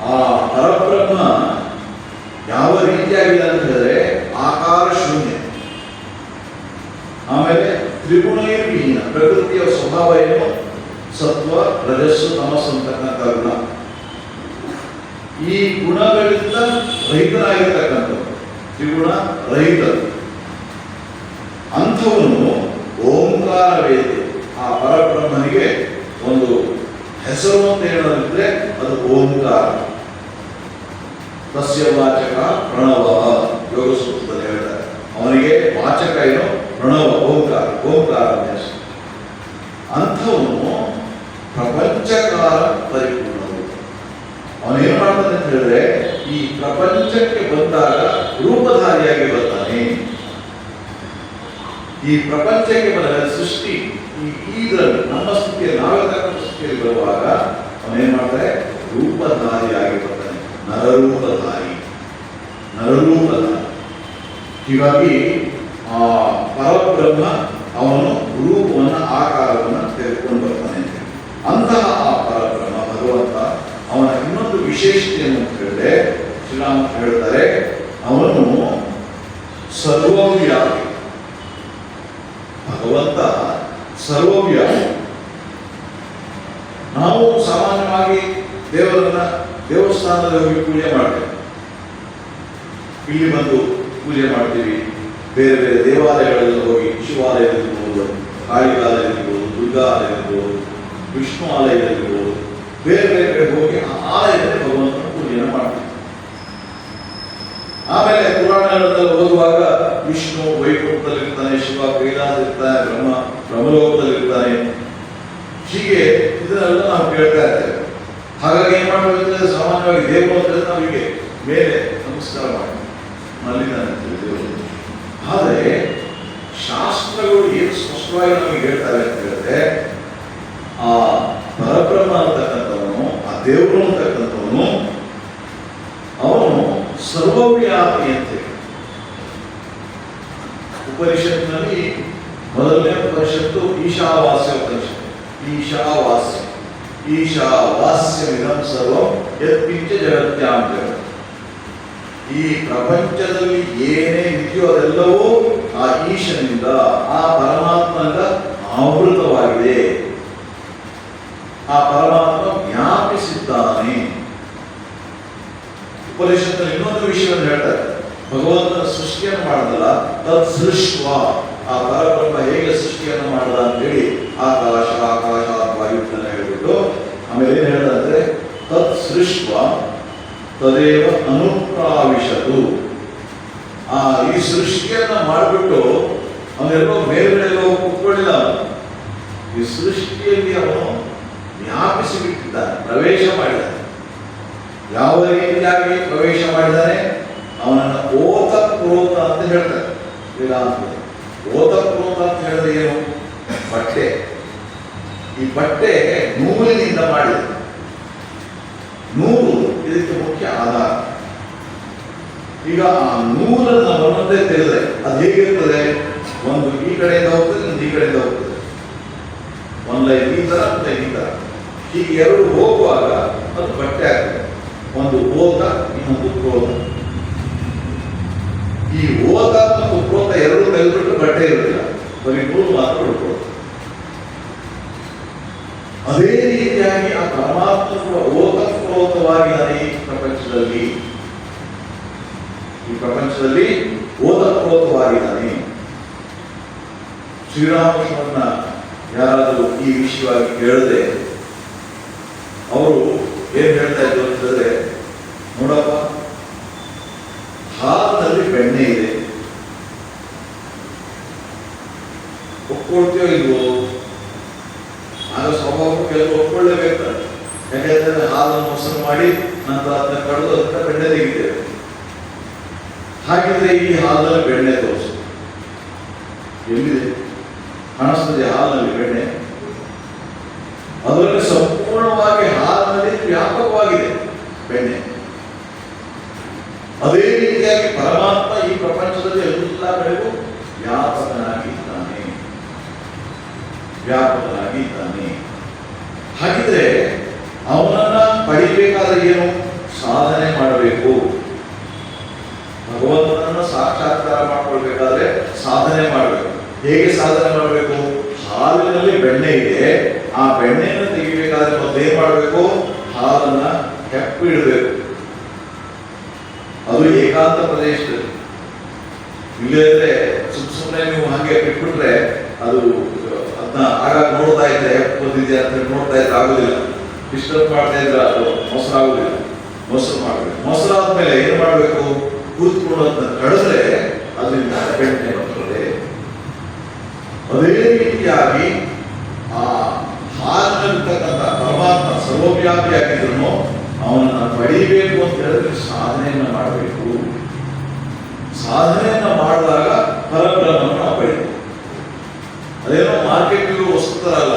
ಆ ಪರಬ್ರಹ್ಮ ಯಾವ ರೀತಿಯಾಗಿದೆ ಅಂತ ಹೇಳಿದ್ರೆ ಆಕಾರ ಶೂನ್ಯ, ಆಮೇಲೆ ತ್ರಿಗುಣೈರ್ವಿಹೀನ, ಪ್ರಕೃತಿಯ ಸ್ವಭಾವ ಏನು? ಸತ್ವ ರಜಸ್ಸು ತಮಸ್ಸು ಅಂತಕ್ಕಂಥ ಗುಣ. ಈ ಗುಣಗಳಿಂದ ರಹಿತನಾಗಿರ್ತಕ್ಕಂಥದ್ದು, ತ್ರಿಗುಣ ರಹಿತ ಅಂಥವನು ಓಂಕಾರ ವೇದ್ಯ. ಆ ಪರಬ್ರಹ್ಮನಿಗೆ ಒಂದು ಹೆಸರು ಅಂತ ಹೇಳೋದಿದ್ರೆ ಅದು ಓಂಕಾರ. ತಸ್ಯ ವಾಚಕ ಪ್ರಣವ, ಯೋಗ ಸೂತ್ರದಲ್ಲಿ ಹೇಳ್ತಾರೆ. ಅವನಿಗೆ ವಾಚಕ ಏನು? ಪ್ರಣವ, ಓಂಕಾರ. ಓಂಕಾರ ಹೆಸರು. ಅಂಥವನು ಪ್ರಪಂಚಕಾಲ ಪರಿಪೂರ್ಣವು. ಅವನೇನು ಮಾಡ್ತಾನೆ ಅಂತ ಹೇಳಿದ್ರೆ ಈ ಪ್ರಪಂಚಕ್ಕೆ ಬಂದಾಗ ರೂಪಧಾರಿಯಾಗಿ ಬರ್ತಾನೆ. ಈ ಪ್ರಪಂಚಕ್ಕೆ ಬಂದ ಸೃಷ್ಟಿ ಇದರಲ್ಲಿ ನಮ್ಮ ಸ್ಥಿತಿಯಲ್ಲಿ ನಾವಿರತಕ್ಕಂಥ ಸ್ಥಿತಿಯಲ್ಲಿ ಬರುವಾಗ ಅವನೇನ್ ಮಾಡ್ತಾರೆ? ರೂಪಧಾರಿಯಾಗಿ ಬರ್ತಾನೆ. ನರರೂಪಧಾರಿ, ನರರೂಪಧಾರಿ. ಹೀಗಾಗಿ ಆ ಪರಬ್ರಹ್ಮ ಅವನು ರೂಪವನ್ನು ಆಕಾರವನ್ನು ತೆಗೆದುಕೊಂಡು ಬರ್ತಾನೆ. ಅಂತಹ ಆ ಪರಬ್ರಹ್ಮ ಭಗವಂತ ಅವನ ಇನ್ನೊಂದು ವಿಶೇಷತೆಯನ್ನು ಹೇಳಿದ್ರೆ ಶ್ರೀರಾಮ ಹೇಳ್ತಾರೆ, ಅವನು ಸರ್ವವ್ಯಾಪಿ. ಭಗವಂತ ಸರ್ವವ್ಯಾಪಿ. ನಾವು ಸಾಮಾನ್ಯವಾಗಿ ದೇವರನ್ನ ದೇವಸ್ಥಾನದಲ್ಲಿ ಹೋಗಿ ಪೂಜೆ ಮಾಡ್ತೇವೆ, ಇಲ್ಲಿ ಬಂದು ಪೂಜೆ ಮಾಡ್ತೀವಿ. ಬೇರೆ ಬೇರೆ ದೇವಾಲಯಗಳಲ್ಲಿ ಹೋಗಿ ಶಿವಾಲಯದಲ್ಲಿರ್ಬೋದು, ಕಾಳಿಗಾಲಯದಲ್ಲಿರ್ಬೋದು, ದುರ್ಗಾ ಆಲಯದಲ್ಲಿರ್ಬೋದು, ವಿಷ್ಣು ಆಲಯದಲ್ಲಿರ್ಬೋದು, ಬೇರೆ ಬೇರೆ ಕಡೆ ಹೋಗಿ ಆ ಆಲಯದಲ್ಲಿ ಭಗವಂತನ ಪೂಜೆಯನ್ನು ಮಾಡ್ತೀವಿ. ಆಮೇಲೆ ಪುರಾಣಗಳಲ್ಲಿ ಓದುವಾಗ ವಿಷ್ಣು ವೈಕುಂಠದಲ್ಲಿರ್ತಾನೆ, ಶಿವ ಕೈಲಾಸದಲ್ಲಿರ್ತಾನೆ, ಬ್ರಹ್ಮ ಬ್ರಹ್ಮಲೋಕದಲ್ಲಿರ್ತಾನೆ. ಹೀಗೆ ಇದನ್ನೆಲ್ಲ ನಾವು ಕೇಳ್ತಾ ಇರ್ತೇವೆ. ಹಾಗಾಗಿ ಏನ್ ಮಾಡಬೇಕಂದ್ರೆ ಸಾಮಾನ್ಯವಾಗಿ ದೇವರು ಅಂತಂದ್ರೆ ನಾವಿಗೆ ಮೇಲೆ ನಮಸ್ಕಾರ ಮಾಡಿ ಅಲ್ಲಿದ್ದಾನೆ ದೇವರು. ಆದರೆ ಶಾಸ್ತ್ರಗಳು ಏನು ಸ್ಪಷ್ಟವಾಗಿ ನಮಗೆ ಹೇಳ್ತಾರೆ ಅಂತ ಹೇಳಿದ್ರೆ, ಆ ಪರಬ್ರಹ್ಮ ಅಂತಕ್ಕಂಥವನು, ಆ ದೇವರು ಅಂತಕ್ಕಂಥವನು ಅವನು ಸರ್ವವ್ಯಾಪಿ ಅಂತೇಳಿ ಉಪನಿಷತ್ತಿನಲ್ಲಿ ಮೊದಲನೇ ಉಪನಿಷತ್ತು ಈಶಾವಾಸ್ಯ ಉಪನಿಷತ್ತು. ಈಶಾವಾಸ್ಯ ಈಶಾವಾಸ್ಯವಿದಂ ಸರ್ವಂ ಯತ್ಕಿಂಚ ಜಗತ್ಯಾಂ ಜಗತ್. ಈ ಪ್ರಪಂಚದಲ್ಲಿ ಏನೇ ಇದೆಯೋ ಅದೆಲ್ಲವೂ ಆ ಈಶನಿಂದ, ಆ ಪರಮಾತ್ಮನಿಂದ ಆವೃತವಾಗಿದೆ. ಆ ಪರಮಾತ್ಮ ವ್ಯಾಪಿಸಿದ್ದಾನೆ. ಉಪನಿಷತ್ತಿನಲ್ಲಿ ಇನ್ನೊಂದು ವಿಷಯವನ್ನು ಹೇಳ್ತಾರೆ, ಭಗವಂತನ ಸೃಷ್ಟಿಯನ್ನು ಮಾಡಿದಲ್ಲ, ತತ್ ಸೃಷ್ಟ, ಆ ಪರಬ್ರಹ್ಮ ಹೇಗೆ ಸೃಷ್ಟಿಯನ್ನು ಮಾಡಿದ ಅಂತ ಹೇಳಿ ಆಕಾಶ ಆಕಾಶ ವಾಯುಗಳನ್ನ ಹೇಳ್ಬಿಟ್ಟು ಆಮೇಲೆ ಏನ್ ಹೇಳ್ದಂದ್ರೆ ತತ್ ಸೃಷ್ಟ ತದೇವ ಅನುಪ್ರಾವಿಶತು. ಆ ಈ ಸೃಷ್ಟಿಯನ್ನ ಮಾಡಿಬಿಟ್ಟು ಅವನೆಲ್ಲೋ ಮೇಲ್ಗಡೆ ಕೂತ್ಕೊಳ್ಳಿಲ್ಲ, ಈ ಸೃಷ್ಟಿಯಲ್ಲಿ ಅವನು ವ್ಯಾಪಿಸಿ ಬಿಟ್ಟಿದ್ದಾನೆ, ಪ್ರವೇಶ ಮಾಡಿದ್ದಾನೆ. ಯಾವ ರೀತಿಯಾಗಿ ಪ್ರವೇಶ ಮಾಡಿದ್ದಾನೆ? ಅವನನ್ನು ಓತ ಪ್ರೋತ ಅಂತ ಹೇಳ್ತಾರೆ ವೇದಾಂತದಲ್ಲಿ. ಓತ ಪ್ರೋತ ಅಂತ ಹೇಳಿದ್ರೆ ಏನು? ಬಟ್ಟೆ. ಈ ಬಟ್ಟೆ ನೂಲಿನಿಂದ ಮಾಡಿದೆ. ನೂಲು ಇದಕ್ಕೆ ಮುಖ್ಯ ಆಧಾರ. ಈಗ ಆ ನೂಲನ್ನು ಒಂದೊಂದೇ ತೆಗೆದ್ರೆ ಅದು ಹೇಗಿರ್ತದೆ? ಒಂದು ಈ ಕಡೆಯಿಂದ ಹೋಗ್ತದೆ, ಒಂದು ಈ ಕಡೆಯಿಂದ ಹೋಗ್ತದೆ. ಒಂದು ಲೈನ್ ಈ ತರ, ಒಂದು ಲೈನ್ ಈ ತರ. ಹೀಗೆ ಎರಡು ಹೋಗುವಾಗ ಅದು ಬಟ್ಟೆ ಆಗ್ತದೆ. ಒಂದು ಓತ, ಇನ್ನೊಂದು ಪ್ರೋತ. ಈ ಓತ ಮತ್ತು ಪ್ರೋತ ಎರಡು ತೆಗೆದುಬಿಟ್ಟು ಬಟ್ಟೆ ಇರುತ್ತಿಲ್ಲ, ಬರೀ ನೂಲು ಮಾತ್ರ ಉಳ್ಕೊಳ್ಳೋದು. ಅದೇ ರೀತಿಯಾಗಿ ಆ ಪರಮಾತ್ಮ ಕೂಡ ಓತಪ್ರೋತವಾಗಿದ್ದಾನೆ ಈ ಪ್ರಪಂಚದಲ್ಲಿ ಓತಪ್ರೋತವಾಗಿದ್ದಾನೆ. ಶ್ರೀರಾಮಕೃಷ್ಣನ ಯಾರಾದರೂ ಈ ವಿಷಯವಾಗಿ ಕೇಳದೆ ಅವರು ಏನ್ ಹೇಳ್ತಾ ಇದ್ರು ಅಂತಂದ್ರೆ, ನೋಡಪ್ಪ, ಹಾಲಿನಲ್ಲಿ ಬೆಣ್ಣೆ ಇದೆ, ಒಪ್ಕೊಳ್ತೀಯೋ ಇಲ್ವೋ? ಆಗ ಸ್ವಭಾವ ಕೆಲವು ಒಪ್ಕೊಳ್ಳೇಬೇಕು. ಯಾಕೆಂದ್ರೆ ಹಾಲನ್ನು ಮೊಸರು ಮಾಡಿ ನಂತರ ಅದನ್ನ ಕಳೆದು ಅದನ್ನ ಬೆಣ್ಣೆ ತೆಗಿತೇವೆ. ಹಾಗಿದ್ರೆ ಈ ಹಾಲಲ್ಲಿ ಬೆಣ್ಣೆ ತೋರಿಸು, ಎಲ್ಲಿದೆ? ಕಾಣಿಸ್ತದೆ ಹಾಲಿನಲ್ಲಿ ಬೆಣ್ಣೆ? ಅದರಲ್ಲಿ ಸಂಪೂರ್ಣವಾಗಿ ಹಾಲಿನಲ್ಲಿ ವ್ಯಾಪಕವಾಗಿದೆ ಬೆಣ್ಣೆ. ಅದೇ ರೀತಿಯಾಗಿ ಪರಮಾತ್ಮ ಈ ಪ್ರಪಂಚದಲ್ಲಿ ಎಲ್ಲ ಕಡೆಗೂ ವ್ಯಾಪಕನಾಗಿದ್ದಾನೆ. ಹಾಗಿದ್ರೆ ಅವನನ್ನ ಪಡಿಬೇಕಾದ್ರೆ ಏನು? ಸಾಧನೆ ಮಾಡಬೇಕು. ಭಗವಂತನನ್ನ ಸಾಕ್ಷಾತ್ಕಾರ ಮಾಡ್ಕೊಳ್ಬೇಕಾದ್ರೆ ಸಾಧನೆ ಮಾಡಬೇಕು. ಹೇಗೆ ಸಾಧನೆ ಮಾಡಬೇಕು? ಹಾಲಿನಲ್ಲಿ ಬೆಣ್ಣೆ ಇದೆ, ಆ ಬೆಣ್ಣೆಯನ್ನು ತೆಗಿಬೇಕಾದ್ರೆ ಮೊದಲೇನ್ ಮಾಡಬೇಕು? ಹಾಲನ್ನ ಹೆಪ್ಪಿಡಬೇಕು. ಅದು ಏಕಾಂತ ಪ್ರದೇಶದಲ್ಲಿ. ಇಲ್ಲದ್ರೆ ಸುಮ್ಮನೆ ನೀವು ಹಾಗೆ ಬಿಟ್ಬಿಟ್ರೆ ಅದು ಅದನ್ನ ಆಗಾಗ ನೋಡ್ತಾ ಇದ್ರೆ ಹೆಪ್ಪು ಬಂದಿದೆ ಅಂತ ನೋಡ್ತಾ ಇದ್ರೆ ಆಗುದಿಲ್ಲ. ಡಿಸ್ಟರ್ಬ್ ಮಾಡ್ತಾ ಇದ್ರೆ ಅದು ಮೊಸರಾಗುದಿಲ್ಲ. ಮೊಸರು ಮಾಡಬೇಕು. ಮೊಸರಾದ್ಮೇಲೆ ಏನ್ ಮಾಡಬೇಕು? ಕೂತ್ಕೊಂಡು ಅದನ್ನ ಕಡಿದ್ರೆ ಅದರಿಂದ ಬೆಣ್ಣೆ ಬರ್ತದೆ. ಅದೇ ರೀತಿಯಾಗಿ ಆ ಹಾಲಿನಲ್ಲಿರ್ತಕ್ಕಂಥ ಪರಮಾತ್ಮ ಸರ್ವವ್ಯಾಪಿಯಾಗಿದ್ರು ಅವನನ್ನ ಪಡಿಬೇಕು ಅಂತ ಹೇಳಿದ್ರೆ ಸಾಧನೆಯನ್ನ ಮಾಡಬೇಕು. ಸಾಧನೆಯನ್ನ ಮಾಡಿದಾಗ ಪರಬ್ರಹ್ಮನ ನಾವು ಪಡಿಬೇಕು. ಅದೇನೋ ಮಾರ್ಕೆಟ್ಗೂ ವಸ್ತು ತರ ಅಲ್ಲ.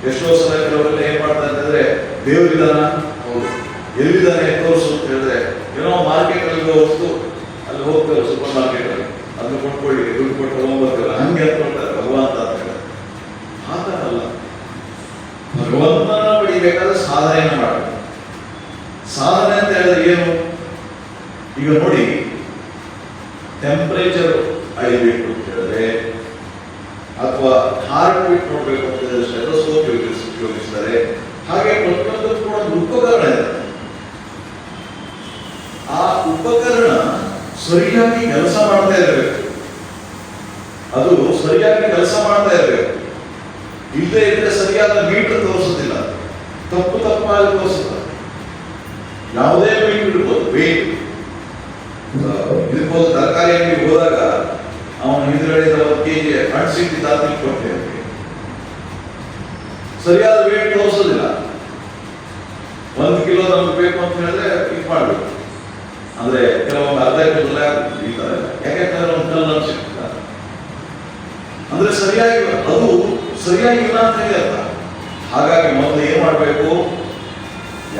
ಎಷ್ಟೋ ಸಲ ಕೆಲವರೆಲ್ಲ ಏನ್ ಮಾಡ್ತಾರೆ ಅಂತಂದ್ರೆ, ದೇವರಿದಾನ, ಹೌದು, ಎಲ್ಲಿದ್ದಾನೆ ತೋರಿಸು ಅಂತ ಹೇಳಿದ್ರೆ, ಏನೋ ಮಾರ್ಕೆಟ್ ಅಲ್ಲಿ ವಸ್ತು ಅಲ್ಲಿ ಹೋಗ್ತೇವೆ, ಸೂಪರ್ ಮಾರ್ಕೆಟ್ ಅಲ್ಲಿ ಸಾಧನೆ ಅಂತ ಹೇಳಿದ್ರೆ ಏನು? ಈಗ ನೋಡಿ, ಟೆಂಪರೇಚರ್ ಅಳಿಬೇಕು ಅಂತ ಹೇಳಿದ್ರೆ, ಅಥವಾ ಹಾರ್ಟ್ ಬೀಟ್ ನೋಡ್ಬೇಕು ಅಂತ ಹೇಳಿದ್ರೆ ಸ್ಟೆಥೋಸ್ಕೋಪ್ ಉಪಯೋಗಿಸ್ತಾರೆ. ಹಾಗೆ ಪ್ರತಿಯೊಂದಕ್ಕೂ ಕೂಡ ಒಂದು ಉಪಕರಣ ಇದೆ. ಆ ಉಪಕರಣ ಸರಿಯಾಗಿ ಕೆಲಸ ಮಾಡ್ತಾ ಇರಬೇಕು. ಅದು ಸರಿಯಾಗಿ ಕೆಲಸ ಮಾಡ್ತಾ ಇರಬೇಕು. ಇಲ್ಲದೆ ಇದ್ರೆ ಸರಿಯಾದ ಮೀಟರ್ ತೋರಿಸೋದಿಲ್ಲ, ತಪ್ಪಾಗಿ ತೋರಿಸುತ್ತೆ. ಯಾವುದೇ ಮೀಟರ್ ಇರ್ಬೋದು, ವೇಟ್ ಇರ್ಬೋದು. ತರಕಾರಿ ಅಂಗಡಿಗೆ ಹೋದಾಗ ಅವನು ಹಿಂದ್ಗಡೆ 1 kg ಫ್ರಂಟ್ ಸೀಟ್ ಕೊಡ್ತೇವೆ, ಸರಿಯಾದ ವೇಟ್ ತೋರಿಸೋದಿಲ್ಲ. 1 ಕಿಲೋ ನಮ್ಗೆ ಬೇಕು ಅಂತ ಹೇಳಿದ್ರೆ ಇದು ಮಾಡ್ಬೇಕು. ಅಂದ್ರೆ ಕೆಲವೊಮ್ಮೆ ಅರ್ಧ ಕಿಲೋ ಇರ್ತಾರೆ, ಯಾಕೆಂದ್ರೆ ಒಂದು ಕಲ್ಲು ಅನ್ಸಿರ್ತಾರೆ. ಅಂದ್ರೆ ಸರಿಯಾಗಿ ಅದು ಸರಿಯಾಗಿಲ್ಲ ಅಂತ ಹೇಳಿ ಅರ್ಥ. ಹಾಗಾಗಿ ಮೊದಲು ಏನ್ ಮಾಡಬೇಕು,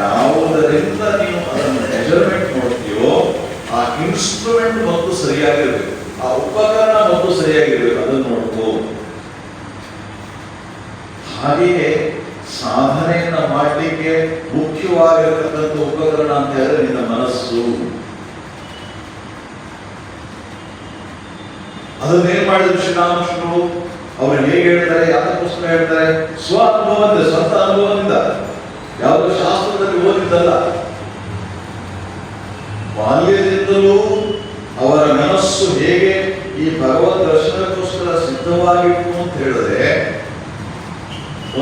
ಯಾವುದರಿಂದ ನೀವು ಅದನ್ನು ಮೆಜರ್ಮೆಂಟ್ ನೋಡ್ತೀಯೋ ಆ ಇನ್ಸ್ಟ್ರೂಮೆಂಟ್ ಮತ್ತು ಸರಿಯಾಗಿರ್ಬೇಕು, ಆ ಉಪಕರಣ ಮತ್ತು ಸರಿಯಾಗಿರ್ಬೇಕು, ಅದನ್ನು ನೋಡ್ಕೋ. ಹಾಗೆಯೇ ಸಾಧನೆಯನ್ನ ಮಾಡಲಿಕ್ಕೆ ಮುಖ್ಯವಾಗಿರತಕ್ಕಂಥ ಉಪಕರಣ ಅಂತ ಹೇಳಿದ್ರೆ ನಿನ್ನ ಮನಸ್ಸು. ಅದನ್ನೇನ್ ಮಾಡಿದ್ರು ಶ್ರೀರಾಮಕೃಷ್ಣರು? ಅವರು ಹೇಗೆ ಹೇಳ್ತಾರೆ, ಯಾತಕ್ಕೋಸ್ಕರ ಹೇಳ್ತಾರೆ? ಸ್ವ ಅನುಭವದಿಂದ, ಸ್ವಂತ ಅನುಭವದಿಂದ, ಯಾವುದೋ ಶಾಸ್ತ್ರದಲ್ಲಿ ಓದಿದ್ದಲ್ಲ. ಬಾಲ್ಯದಿಂದಲೂ ಅವರ ಮನಸ್ಸು ಹೇಗೆ ಈ ಭಗವದ್ ದರ್ಶನಕ್ಕೋಸ್ಕರ ಸಿದ್ಧವಾಗಿತ್ತು ಅಂತ ಹೇಳಿದ್ರೆ,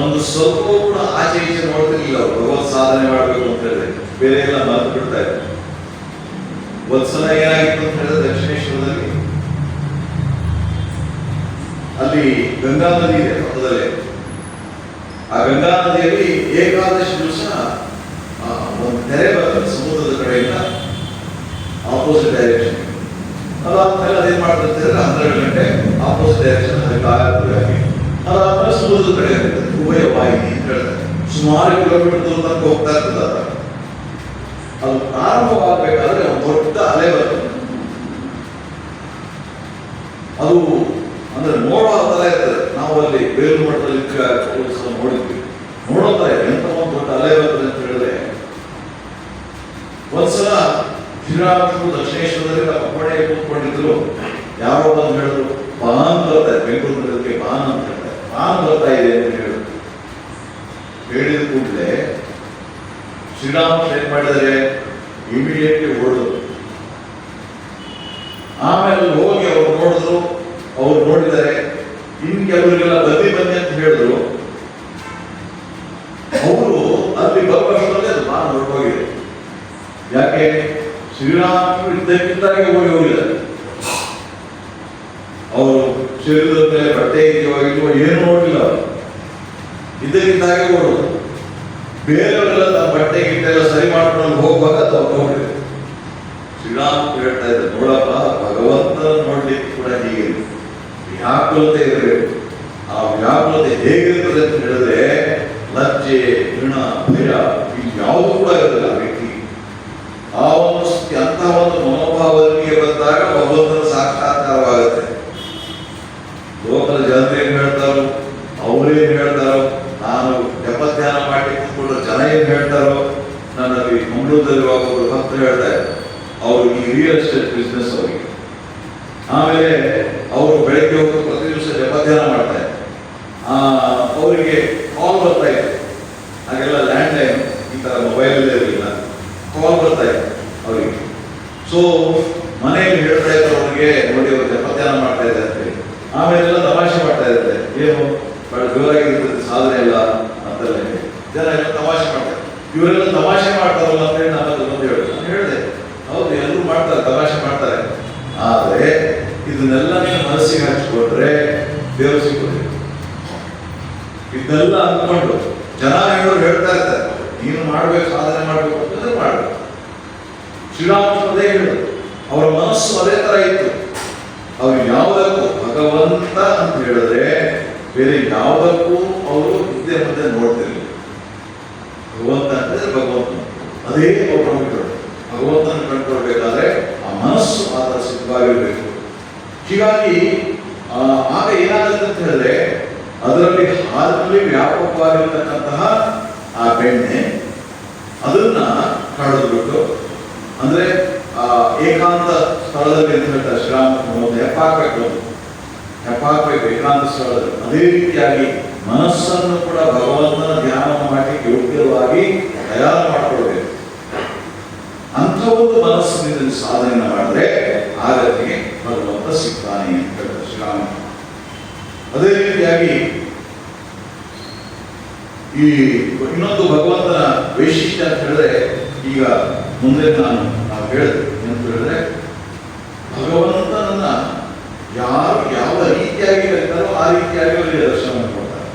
ಒಂದು ಸ್ವಲ್ಪ ಕೂಡ ಆಚೆ ಈಚೆ ನೋಡ್ತಿರ್ಲಿಲ್ಲ. ಅವರು ಭಗವತ್ ಸಾಧನೆ ಮಾಡಬೇಕು ಅಂತ ಹೇಳಿದ್ರೆ ಬೇರೆ ಎಲ್ಲ ಮರೆತು ಬಿಡ್ತಾ ಇದ್ರು. ಒಂದ್ಸಲ ಏನಾಗಿತ್ತು ಅಂತ ಹೇಳಿದ್ರೆ, ದಕ್ಷಿಣೇಶ್ವರದಲ್ಲಿ ಅಲ್ಲಿ ಗಂಗಾ ನದಿ ಇದೆ ಪಕ್ಕದಲ್ಲೇ. ಆ ಗಂಗಾ ನದಿಯಲ್ಲಿ ಏಕಾದಶಿ ದಿವಸ ಒಂದು ತೆರೆ ಬರ್ತದೆ ಸಮುದ್ರದ ಕಡೆಯಿಂದ ಆಪೋಸಿಟ್ ಡೈರೆಕ್ಷನ್. ಅದಾದ್ಮೇಲೆ ಅದೇನ್ ಮಾಡ್ತಾರೆ, 12 ಗಂಟೆ ಆಪೋಸಿಟ್ ಡೈರೆಕ್ಷನ್ ಅದಕ್ಕೆ ಆಗಿ ಅದಾದ್ಮೇಲೆ ಸಮುದ್ರದ ಕಡೆ ಇರ್ತದೆ, ಉಭಯ ವಾಹಿನಿ ಅಂತ ಹೇಳ್ತಾರೆ. ಸುಮಾರು ಕಿಲೋಮೀಟರ್ ದೂರ ತನಕ ಹೋಗ್ತಾ ಇರ್ತದೆ. ಅದು ಪ್ರಾರಂಭವಾಗಬೇಕಾದ್ರೆ ಒಂದು ದೊಡ್ಡ ಅಲೆ ಬರ್ತದೆ. ಅದು ಅಂದ್ರೆ ನೋಡೋ ತರ ಇರ್ತದೆ. ನಾವು ಅಲ್ಲಿ ಬೇಲೂರು ಮಠದಲ್ಲಿ ನೋಡಿದ್ವಿ, ನೋಡೋ ತರ ಇದೆ. ಎಂತ ಒಂದು ದೊಡ್ಡ ಅಲೆ ಬರ್ತದೆ ಅಂತ ಹೇಳಿದ್ರೆ, ಒಂದ್ಸಲ ಶ್ರೀರಾಮಕೃಷ್ಣರು ದಕ್ಷಿಣೇಶ್ವರದಲ್ಲಿ ನಮ್ಮ ಪಪ್ಪಣೆ ಕೂತ್ಕೊಂಡಿದ್ರು. ಯಾರೋ ಬಂದು ಹೇಳಿದ್ರು, ಬಾನ್ ಬರ್ತಾ ಇದೆ, ಬೆಂಗಳೂರಿಗೆ ಬಾನ್ ಅಂತ ಹೇಳ್ತಾರೆ, ಬಾನ್ ಬರ್ತಾ ಇದೆ ಅಂತ ಹೇಳಿದ್ರು. ಹೇಳಿದ ಕೂಡಲೇ ಶ್ರೀರಾಮಕೃಷ್ಣ ಏನ್ ಮಾಡಿದರೆ, ಇಮಿಡಿಯೇಟ್ಲಿ ಓಡಿದ್ರು. ಆಮೇಲೆ ಹೋಗಿ ಅವ್ರು ನೋಡಿದ್ರು, ಅವ್ರು ನೋಡಿದ್ದಾರೆ. ಇನ್ ಕೆಲವರಿಗೆಲ್ಲ ಬನ್ನಿ ಅಂತ ಹೇಳಿದ್ರು. ಅವರು ಅಲ್ಲಿ ಬರುವಷ್ಟರಲ್ಲಿ ಅದು ನಾನು ಹೊರಟೋಗಿದೆ. ಯಾಕೆ? ಶ್ರೀರಾಮಕೃಷ್ಣರು ಇದ್ದಕ್ಕಿದ್ದಾಗೆ ಹೋಗಿದ್ದಾರೆ. ಅವರು ಶರೀರದ ಮೇಲೆ ಬಟ್ಟೆ ಇದೆಯೋ ಇಲ್ವೋ ಏನು ನೋಡಿಲ್ಲ. ಅವರು ಇದ್ದಕ್ಕಿದ್ದಾಗೆ ಓಡೋದು. ಬೇರೆಯವರೆಲ್ಲ ತಮ್ಮ ಬಟ್ಟೆ ಗಿಟ್ಟೆಲ್ಲ ಸರಿ ಮಾಡ್ಕೊಂಡು ಹೋಗುವಾಗ ತಾವು ನೋಡಿದ್ರು. ಶ್ರೀರಾಮಕೃಷ್ಣ ಹೇಳ್ತಾ ಇದ್ದಾರೆ, ನೋಡಪ್ಪ, ಭಗವಂತನ ನೋಡ್ಲಿಕ್ಕೆ ಕೂಡ ಹೀಗೆ ವ್ಯಾಕುಲತೆ ಇರಬೇಕು. ಆ ವ್ಯಾಕುಲತೆ ಹೇಗಿರ್ತದೆ ಅಂತ ಹೇಳಿದ್ರೆ, ಲಜ್ಜೆ, ಋಣ, ಭಯ ಯಾವುದು ಕೂಡ ಇರೋದಿಲ್ಲ ಆ ವ್ಯಕ್ತಿ. ಆ ಒಂದು ಅಂತಹ ಒಂದು ಮನೋಭಾವನೆಗೆ ಬಂದಾಗ ಭಗವಂತನ ಸಾಕ್ಷಾತ್ಕಾರವಾಗುತ್ತೆ. ಲೋಕದ ಜನರು ಏನ್ ಹೇಳ್ತಾರೋ, ಅವರೇನ್ ಹೇಳ್ತಾರೋ, ನಾನು ಜಪಧ್ಯಾನ ಮಾಡಿ ಕೂತ್ಕೊಂಡ್ರೆ ಜನ ಏನ್ ಹೇಳ್ತಾರೋ. ನನ್ನಲ್ಲಿ ಮಂಗಳೂರಲ್ಲಿ ಒಬ್ಬರು ಭಕ್ತರು ಹೇಳ್ತಾ ಇದ್ದಾರೆ, ಅವ್ರಿಗೆ ಈ ರಿಯಲ್ ಎಸ್ಟೇಟ್ ಬಿಸ್ನೆಸ್ ಅವರಿಗೆ. ಆಮೇಲೆ ಅವರು ಬೆಳಗ್ಗೆ ಹೋಗಿ ಪ್ರತಿ ದಿವಸ ಜಪಧ್ಯಾನ ಮಾಡ್ತಾರೆ. ಅವರಿಗೆ ಕಾಲ್ ಬರ್ತಾ ಇದೆ. ಹಾಗೆಲ್ಲ ಲ್ಯಾಂಡ್ ಲೈನ್ ಈ ತರ ಮೊಬೈಲ್ ಇರಲಿಲ್ಲ, ಕಾಲ್ ಬರ್ತಾ ಇದೆ ಅವರಿಗೆ. ಸೊ ಮನೆಯಲ್ಲಿ ಹೇಳ್ತಾ ಇದ್ರು ಅವ್ರಿಗೆ, ನೋಡಿ ಅವರು ಜಪಧ್ಯಾನ ಮಾಡ್ತಾ ಇದ್ದಾರೆ ಅಂತ ಹೇಳಿ. ಆಮೇಲೆಲ್ಲ ತಮಾಷೆ ಮಾಡ್ತಾ ಇದ್ದಾರೆ, ಏನು ಬಹಳ ಜೋರಾಗಿರ್ತದೆ ಸಾಧನೆ ಎಲ್ಲ ಅಂತೆಲ್ಲ ಜನ ಎಲ್ಲ ತಮಾಷೆ ಮಾಡ್ತಾರೆ. ಇವರೆಲ್ಲ ತಮಾಷೆ ಮಾಡ್ತಾರಲ್ಲ ಅಂತ ಹೇಳಿ ನಾನು ಅದನ್ನು ಹೇಳಿದೆ. ಹೌದು, ಎಲ್ಲರೂ ಮಾಡ್ತಾರೆ, ತಮಾಷೆ ಮಾಡ್ತಾರೆ. ಆದರೆ ಇದನ್ನೆಲ್ಲ ನೀನು ಮನಸ್ಸಿಗೆ ಹಚ್ಚಿಕೊಂಡ್ರೆ ದೇವರು ಸಿಗೋದಿಲ್ಲ. ಇದನ್ನೆಲ್ಲ ಅಂದ್ಕೊಂಡು ಜನ ಹೇಳೋರು ಹೇಳ್ತಾ ಇರ್ತಾರೆ, ನೀನು ಮಾಡ್ಬೇಕು, ಸಾಧನೆ ಮಾಡ್ಬೇಕು ಅಂತಂದ್ರೆ ಮಾಡ್ಬೇಕು. ಶ್ರೀರಾಮಕೃಷ್ಣದೇ ಹೇಳೋದು, ಅವರ ಮನಸ್ಸು ಅದೇ ತರ ಇತ್ತು. ಅವ್ರು ಯಾವುದಕ್ಕೂ ಭಗವಂತ ಅಂತ ಹೇಳಿದ್ರೆ ಬೇರೆ ಯಾವುದಕ್ಕೂ ಅವರು ಹಿಂದೆ ಮುಂದೆ ನೋಡ್ತಿರ್ಲಿಲ್ಲ. ಭಗವಂತ ಅಂತಂದ್ರೆ ಭಗವಂತ, ಅದೇ ಅವರು ನಂಬಿದ್ರು. ಭಗವಂತನ ಕಂಡುಕೊಳ್ಬೇಕಾದ್ರೆ ಆ ಮನಸ್ಸು ಆದ ಸಿದ್ಧವಾಗಿರ್ಬೇಕು. ಹೀಗಾಗಿ ಆಗ ಏನಾಗುತ್ತೆ ಅಂತ ಹೇಳಿದ್ರೆ, ಅದರಲ್ಲಿ ಹಾಲಿನಲ್ಲಿ ವ್ಯಾಪಕವಾಗಿರ್ತಕ್ಕಂತಹ ಆ ಬೆಣ್ಣೆ ಅದನ್ನ ಕಳೆದ್ಬಿಟ್ಟು ಅಂದ್ರೆ ಏಕಾಂತ ಸ್ಥಳದಲ್ಲಿ ಅಂತ ಹೇಳ್ತಾರೆ ಶ್ರೀರಾಮಕೃಷ್ಣ, ಒಂದು ಹೆಪ್ಪಾಕ್ಬೇಕು ಏಕಾಂತ ಸ್ಥಳದಲ್ಲಿ. ಅದೇ ರೀತಿಯಾಗಿ ಮನಸ್ಸನ್ನು ಕೂಡ ಭಗವಂತನ ಧ್ಯಾನ ಮಾಡಲಿಕ್ಕೆ ಯೋಗ್ಯವಾಗಿ ತಯಾರು ಮಾಡಿಕೊಳ್ಬೇಕು. ಅಂಥ ಒಂದು ಮನಸ್ಸಿನಿಂದ ಸಾಧನೆ ಮಾಡಿದ್ರೆ ಆಗಲಿಗೆ ಭಗವಂತ ಸಿಗ್ತಾನೆ ಅಂತ ಹೇಳ್ತಾರೆ ಶ್ರೀರಾಮ. ಅದೇ ರೀತಿಯಾಗಿ ಈ ಇನ್ನೊಂದು ಭಗವಂತನ ವೈಶಿಷ್ಟ್ಯ ಅಂತ ಹೇಳಿದ್ರೆ, ಈಗ ಮುಂದೆ ನಾವು ಹೇಳಿದೆ ಅಂತ ಹೇಳಿದ್ರೆ, ಭಗವಂತನನ್ನ ಯಾರು ಯಾವ ರೀತಿಯಾಗಿ ಕರೀತಾರೋ ಆ ರೀತಿಯಾಗಿ ಅವರಿಗೆ ದರ್ಶನ ಕೊಡ್ತಾರೆ.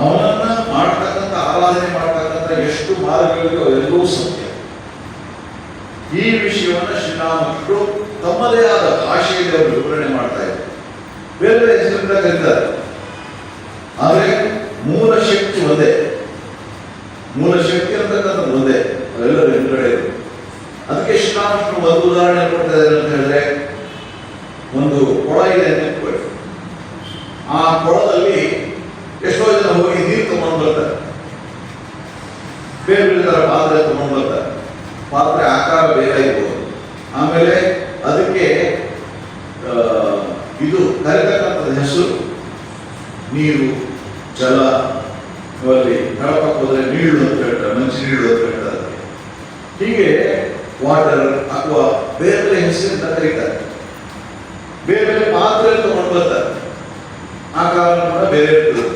ಅವನನ್ನ ಮಾಡ್ತಕ್ಕಂಥ ಆರಾಧನೆ ಮಾಡ್ತಕ್ಕಂಥ ಎಷ್ಟು ಮಾರ್ಗಗಳಿವೆ ಅವೆಲ್ಲವೂ ಸತ್ಯ. ಈ ವಿಷಯವನ್ನು ಶ್ರೀರಾಮಕೃಷ್ಣರು ತಮ್ಮದೇ ಆದ ಭಾಷೆಯಲ್ಲಿ ಅವರು ವಿವರಣೆ ಮಾಡ್ತಾ ಇದ್ದಾರೆ. ಬೇರೆ ಬೇರೆ ಹೆಸರಿಂದ ಕರೀತಾರೆ, ಆದರೆ ಮೂಲ ಶಕ್ತಿ ಒಂದೇ. ಮೂಲ ಶಕ್ತಿ ಅಂತಕ್ಕಂಥದ್ದು ಒಂದೇ, ಅವೆಲ್ಲರೂ ಎರಡು ಕಡೆ ಇದೆ. ಅದಕ್ಕೆ ಶ್ರೀರಾಮಕೃಷ್ಣ ಒಂದು ಉದಾಹರಣೆ ಕೊಡ್ತಾ ಇದ್ದಾರೆ ಅಂತ ಹೇಳಿದ್ರೆ, ಒಂದು ಕೊಳ ಇದೆ ಅಂತ ಇಟ್ಕೊಳ್ಳಿ. ಆ ಕೊಳದಲ್ಲಿ ಎಷ್ಟೋ ಜನ ಹೋಗಿ ನೀರು ತಗೊಂಡು ಬರ್ತಾರೆ, ಬೇರೆ ಬೇರೆ ತರ ಪಾತ್ರೆ ತಗೊಂಡು ಬರ್ತಾರೆ. ಪಾತ್ರೆ ಆಕಾರ ಬೇರೆ ಇರ್ಬೋದು. ಆಮೇಲೆ ಅದಕ್ಕೆ ಇದು ಕರೆತಕ್ಕಂಥದ್ದು ಹೆಸರು ನೀರು, ಜಲ, ಅಲ್ಲಿ ನಳಪಕ್ಕ ಹೋದ್ರೆ ನೀಳು ಅಂತ ಹೇಳ್ತಾರೆ, ಮಂಚಿ ನೀಳು ಅಂತ ಹೇಳ್ತಾರೆ. ಹೀಗೆ ವಾಟರ್ ಅಥವಾ ಬೇರೆ ಬೇರೆ ಹೆಸರಿಂದ ಕರೀತಾರೆ. ಬೇರೆ ಬೇರೆ ಪಾತ್ರೆ ತಗೊಂಡು ಬರ್ತಾರೆ, ಆಕಾರ ಕೂಡ ಬೇರೆ ಇರ್ತದೆ.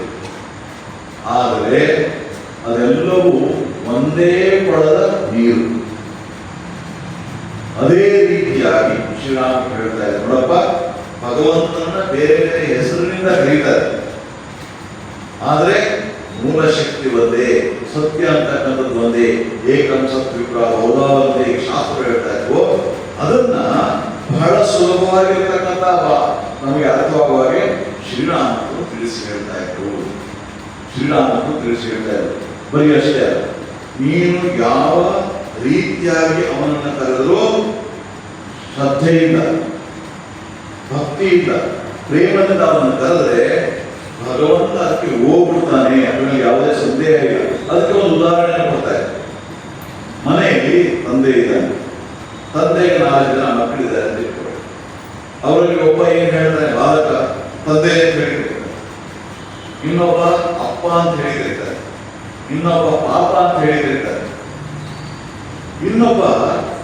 ಆದರೆ ಅದೆಲ್ಲವೂ ಒಂದೇ ಕೊಳದ ನೀರು. ಅದೇ ರೀತಿಯಾಗಿ ಶ್ರೀರಾಮ ಹೇಳ್ತಾ ಇದ್ದಾರೆ, ನೋಡಪ್ಪ, ಭಗವಂತನ ಬೇರೆ ಬೇರೆ ಹೆಸರಿನಿಂದ ಕರೀತಾರೆ, ಆದರೆ ಮೂಲ ಶಕ್ತಿ ಒಂದೇ, ಸತ್ಯ ಅಂತಕ್ಕಂಥದ್ದು ಒಂದೇ. ಏಕಂ ಸತ್ ವಿಪ್ರ ಹೌದಾವಂತೆ ಶಾಸ್ತ್ರ ಹೇಳ್ತಾ ಇದ್ವು. ಅದನ್ನ ಬಹಳ ಸುಲಭವಾಗಿರ್ತಕ್ಕಂಥ ನಮಗೆ ಅರ್ಥವಾಗುವಾಗೆ ಶ್ರೀರಾಮರು ತಿಳಿಸಿ ಹೇಳ್ತಾ ಇದ್ರು. ಬರೀ ಅಷ್ಟೇ ಅಲ್ಲ, ನೀನು ಯಾವ ರೀತಿಯಾಗಿ ಅವನನ್ನು ಕರೆದರೂ ಶ್ರದ್ಧೆಯಿಂದ, ಭಕ್ತಿಯಿಂದ, ಪ್ರೇಮದಿಂದ ಅವನನ್ನು ಕರೆದ್ರೆ ಭಗವಂತ ಅದಕ್ಕೆ ಹೋಗ್ಬಿಡ್ತಾನೆ. ಅದರಲ್ಲಿ ಯಾವುದೇ ಸಂದೇಹ ಇಲ್ಲ. ಅದಕ್ಕೆ ಒಂದು ಉದಾಹರಣೆ ಕೊಡ್ತಾರೆ. ಮನೆಯಲ್ಲಿ ತಂದೆ ಇದ್ದಾನೆ, ತಂದೆಗೆ 4 ಜನ ಮಕ್ಕಳಿದ್ದಾರೆ ಅಂತ ಇಟ್ಕೊಳ್ಳಿ. ಅವರಲ್ಲಿ ಒಬ್ಬ ಏನ್ ಹೇಳ್ತಾನೆ, ಬಾಲಕ ತಂದೆ ಅಂತ ಹೇಳಿ ಕರೀತಾರೆ, ಇನ್ನೊಬ್ಬ ಅಪ್ಪ ಅಂತ ಹೇಳಿ ಕರೀತಾರೆ, ಇನ್ನೊಬ್ಬ ಪಾಪ ಅಂತ ಹೇಳಿ ಕರೀತಾರೆ, ಇನ್ನೊಬ್ಬ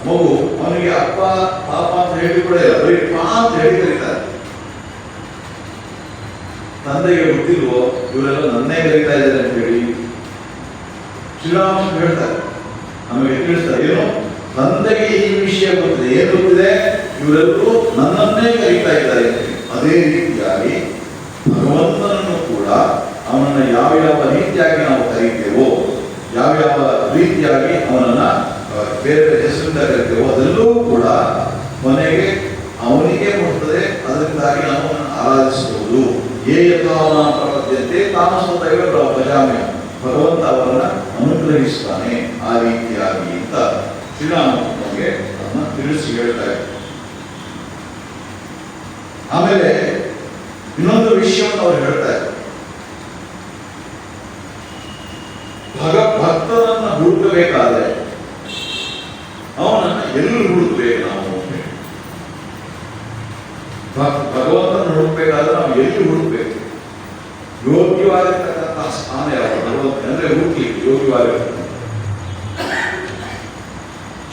ಮಗು ಅವನಿಗೆ ಅಪ್ಪ ಪಾಪ ಅಂತ ಹೇಳಿ ಕೂಡ ಇಲ್ಲ, ಬರೀ ಪಾ ಅಂತ ಹೇಳಿ ಕರೀತಾರೆ. ತಂದೆಗೆ ಗೊತ್ತಿಲ್ವೋ ಇವರೆಲ್ಲ ನನ್ನೇ ಕರೀತಾ ಇದ್ದಾರೆ ಅಂತ ಹೇಳಿ ಶ್ರೀರಾಮ ಹೇಳ್ತಾರೆ, ನಮಗೆ ತಿಳಿಸ್ತಾರೆ. ಏನು ತಂದೆಗೆ ಈ ವಿಷಯ ಗೊತ್ತಿದೆ, ಏನು ಗೊತ್ತಿದೆ, ಇವರೆಲ್ಲರೂ ನನ್ನನ್ನೇ ಕರೀತಾ ಇದ್ದಾರೆ. ಅದೇ ರೀತಿಯಾಗಿ ಭಗವಂತನನ್ನು ಕೂಡ ಅವನನ್ನು ಯಾವ ರೀತಿಯಾಗಿ ನಾವು ಕರೀತೇವೋ, ಯಾವ ರೀತಿಯಾಗಿ ಅವನನ್ನ ಬೇರೆ ಬೇರೆ ಹೆಸರಿಂದ ಕರಿತೇವೋ, ಅದೆಲ್ಲವೂ ಕೂಡ ಕೊನೆಗೆ ಅವನಿಗೆ ಮುಟ್ತದೆ. ಅದರಿಂದಾಗಿ ನಾವು ಆರಾಧಿಸಬಹುದು. ಪ್ರಪದ್ಯಂತೆ ತಾಮಸದೈವ ಭಜಾಮ್ಯ, ಭಗವಂತ ಅವರನ್ನ ಅನುಗ್ರಹಿಸ್ತಾನೆ ಆ ರೀತಿಯಾಗಿ ಅಂತ ಶ್ರೀರಾಮ ನಮಗೆ ಅದನ್ನ ತಿಳಿಸಿ ಹೇಳ್ತಾರೆ. ಆಮೇಲೆ ಇನ್ನೊಂದು ವಿಷಯವನ್ನು ಅವರು ಹೇಳ್ತಾರೆ, ಭಕ್ತನನ್ನ ಹುಡುಕಬೇಕಾದ್ರೆ ಅವನನ್ನ ಎಲ್ಲಿ ಹುಡುಕಬೇಕು ನಾವು? ಭಗವಂತನ ಹುಡುಕಬೇಕಾದ್ರೆ ನಾವು ಎಲ್ಲಿ ಹುಡುಕಬೇಕು? ಯೋಗ್ಯವಾಗಿರ್ತಕ್ಕಂತಹ ಸ್ಥಾನ ಯಾವುದು? ಭಗವಂತ ಅಂದ್ರೆ ಹುಡುಕ್ಲಿಕ್ಕೆ ಯೋಗ್ಯವಾಗಿರ್ತಕ್ಕಂಥ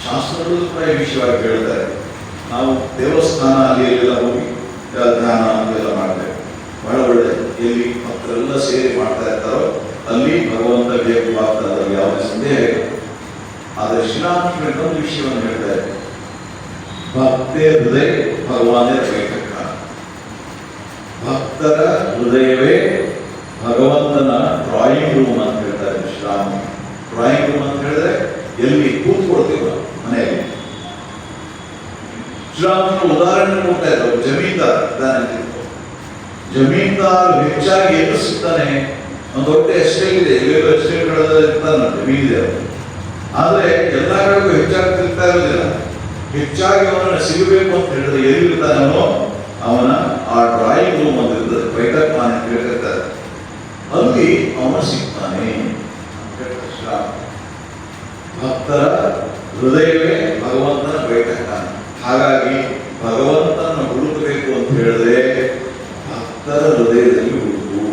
ಶಾಸ್ತ್ರಗಳು ಕೂಡ ಈ ವಿಷಯವಾಗಿ ಹೇಳ್ತಾರೆ. ನಾವು ದೇವಸ್ಥಾನ ಅಲ್ಲಿ ಎಲ್ಲ ಹೋಗಿ ಧ್ಯಾನ ಅದೆಲ್ಲ ಮಾಡ್ತೇವೆ, ಬಹಳ ಒಳ್ಳೆ. ಎಲ್ಲಿ ಭಕ್ತರೆಲ್ಲ ಸೇರಿ ಮಾಡ್ತಾ ಇರ್ತಾರೋ ಅಲ್ಲಿ ಭಗವಂತ ವ್ಯಕ್ತವಾಗ್ತಾರೆ, ಅದರಲ್ಲಿ ಯಾವುದೇ ಸಂದೇಹ ಇಲ್ಲ. ಆದರೆ ಶ್ರೀರಾಮಕೃಷ್ಣ ಇನ್ನೊಂದು ವಿಷಯವನ್ನು ಹೇಳ್ತಾರೆ, ಭಕ್ತೇ ಹೃದಯ ಭಗವಾನೇ ವೈಕಕ್ಕ. ಭಕ್ತರ ಹೃದಯವೇ ಭಗವಂತನ ಡ್ರಾಯಿಂಗ್ ರೂಮ್ ಅಂತ ಹೇಳ್ತಾರೆ ಶ್ರೀರಾಮ. ಡ್ರಾಯಿಂಗ್ ರೂಮ್ ಅಂತ ಹೇಳಿದ್ರೆ ಎಲ್ಲಿ ಕೂತ್ಕೊಳ್ತೀವಿ ನಾವು ಮನೆಯಲ್ಲಿ. ಶ್ರೀರಾಮನ ಉದಾಹರಣೆ ಕೊಡ್ತಾ ಇದ್ರು, ಜಮೀನ್ದಾರ್ ಇದ್ದಾನೆ. ಜಮೀನ್ದಾರ್ ಹೆಚ್ಚಾಗಿ ಏನು ಸಿಗ್ತಾನೆ? ಒಂದು ದೊಡ್ಡ ಎಸ್ಟೇಟ್ ಇದೆ, ಇವೆಲ್ಲ ಎಸ್ಟೇಟ್ಗಳಲ್ಲಿ ಇರ್ತಾನೆ, ಜಮೀನ್ ಇದೆ. ಆದ್ರೆ ಎಲ್ಲ ಕಡೆಗೂ ಹೆಚ್ಚಾಗಿ ಸಿಗ್ತಾ ಇರೋದಿಲ್ಲ. ಹೆಚ್ಚಾಗಿ ಅವನನ್ನ ಸಿಗಬೇಕು ಅಂತ ಹೇಳಿದ್ರೆ ಎಲ್ಲಿರ್ತಾನೆ ಅವನು? ಅವನ ಆ ಡ್ರಾಯಿಂಗ್ ರೂಮ್ ಅಂತ ಇರ್ತದೆ, ಬೈಠಕ್ ಮಾನ್ ಅಂತ ಹೇಳಿರ್ತಾರೆ, ಅಲ್ಲಿ ಅವನು ಸಿಗ್ತಾನೆ. ಭಕ್ತರ ಹೃದಯವೇ ಭಗವಂತನ ಬೈಠಕ. ಹಾಗಾಗಿ ಭಗವಂತನ ಹುಡುಕಬೇಕು ಅಂತ ಹೇಳಿದ್ರೆ ಭಕ್ತರ ಹೃದಯದಲ್ಲಿ ಹುಡುಕು,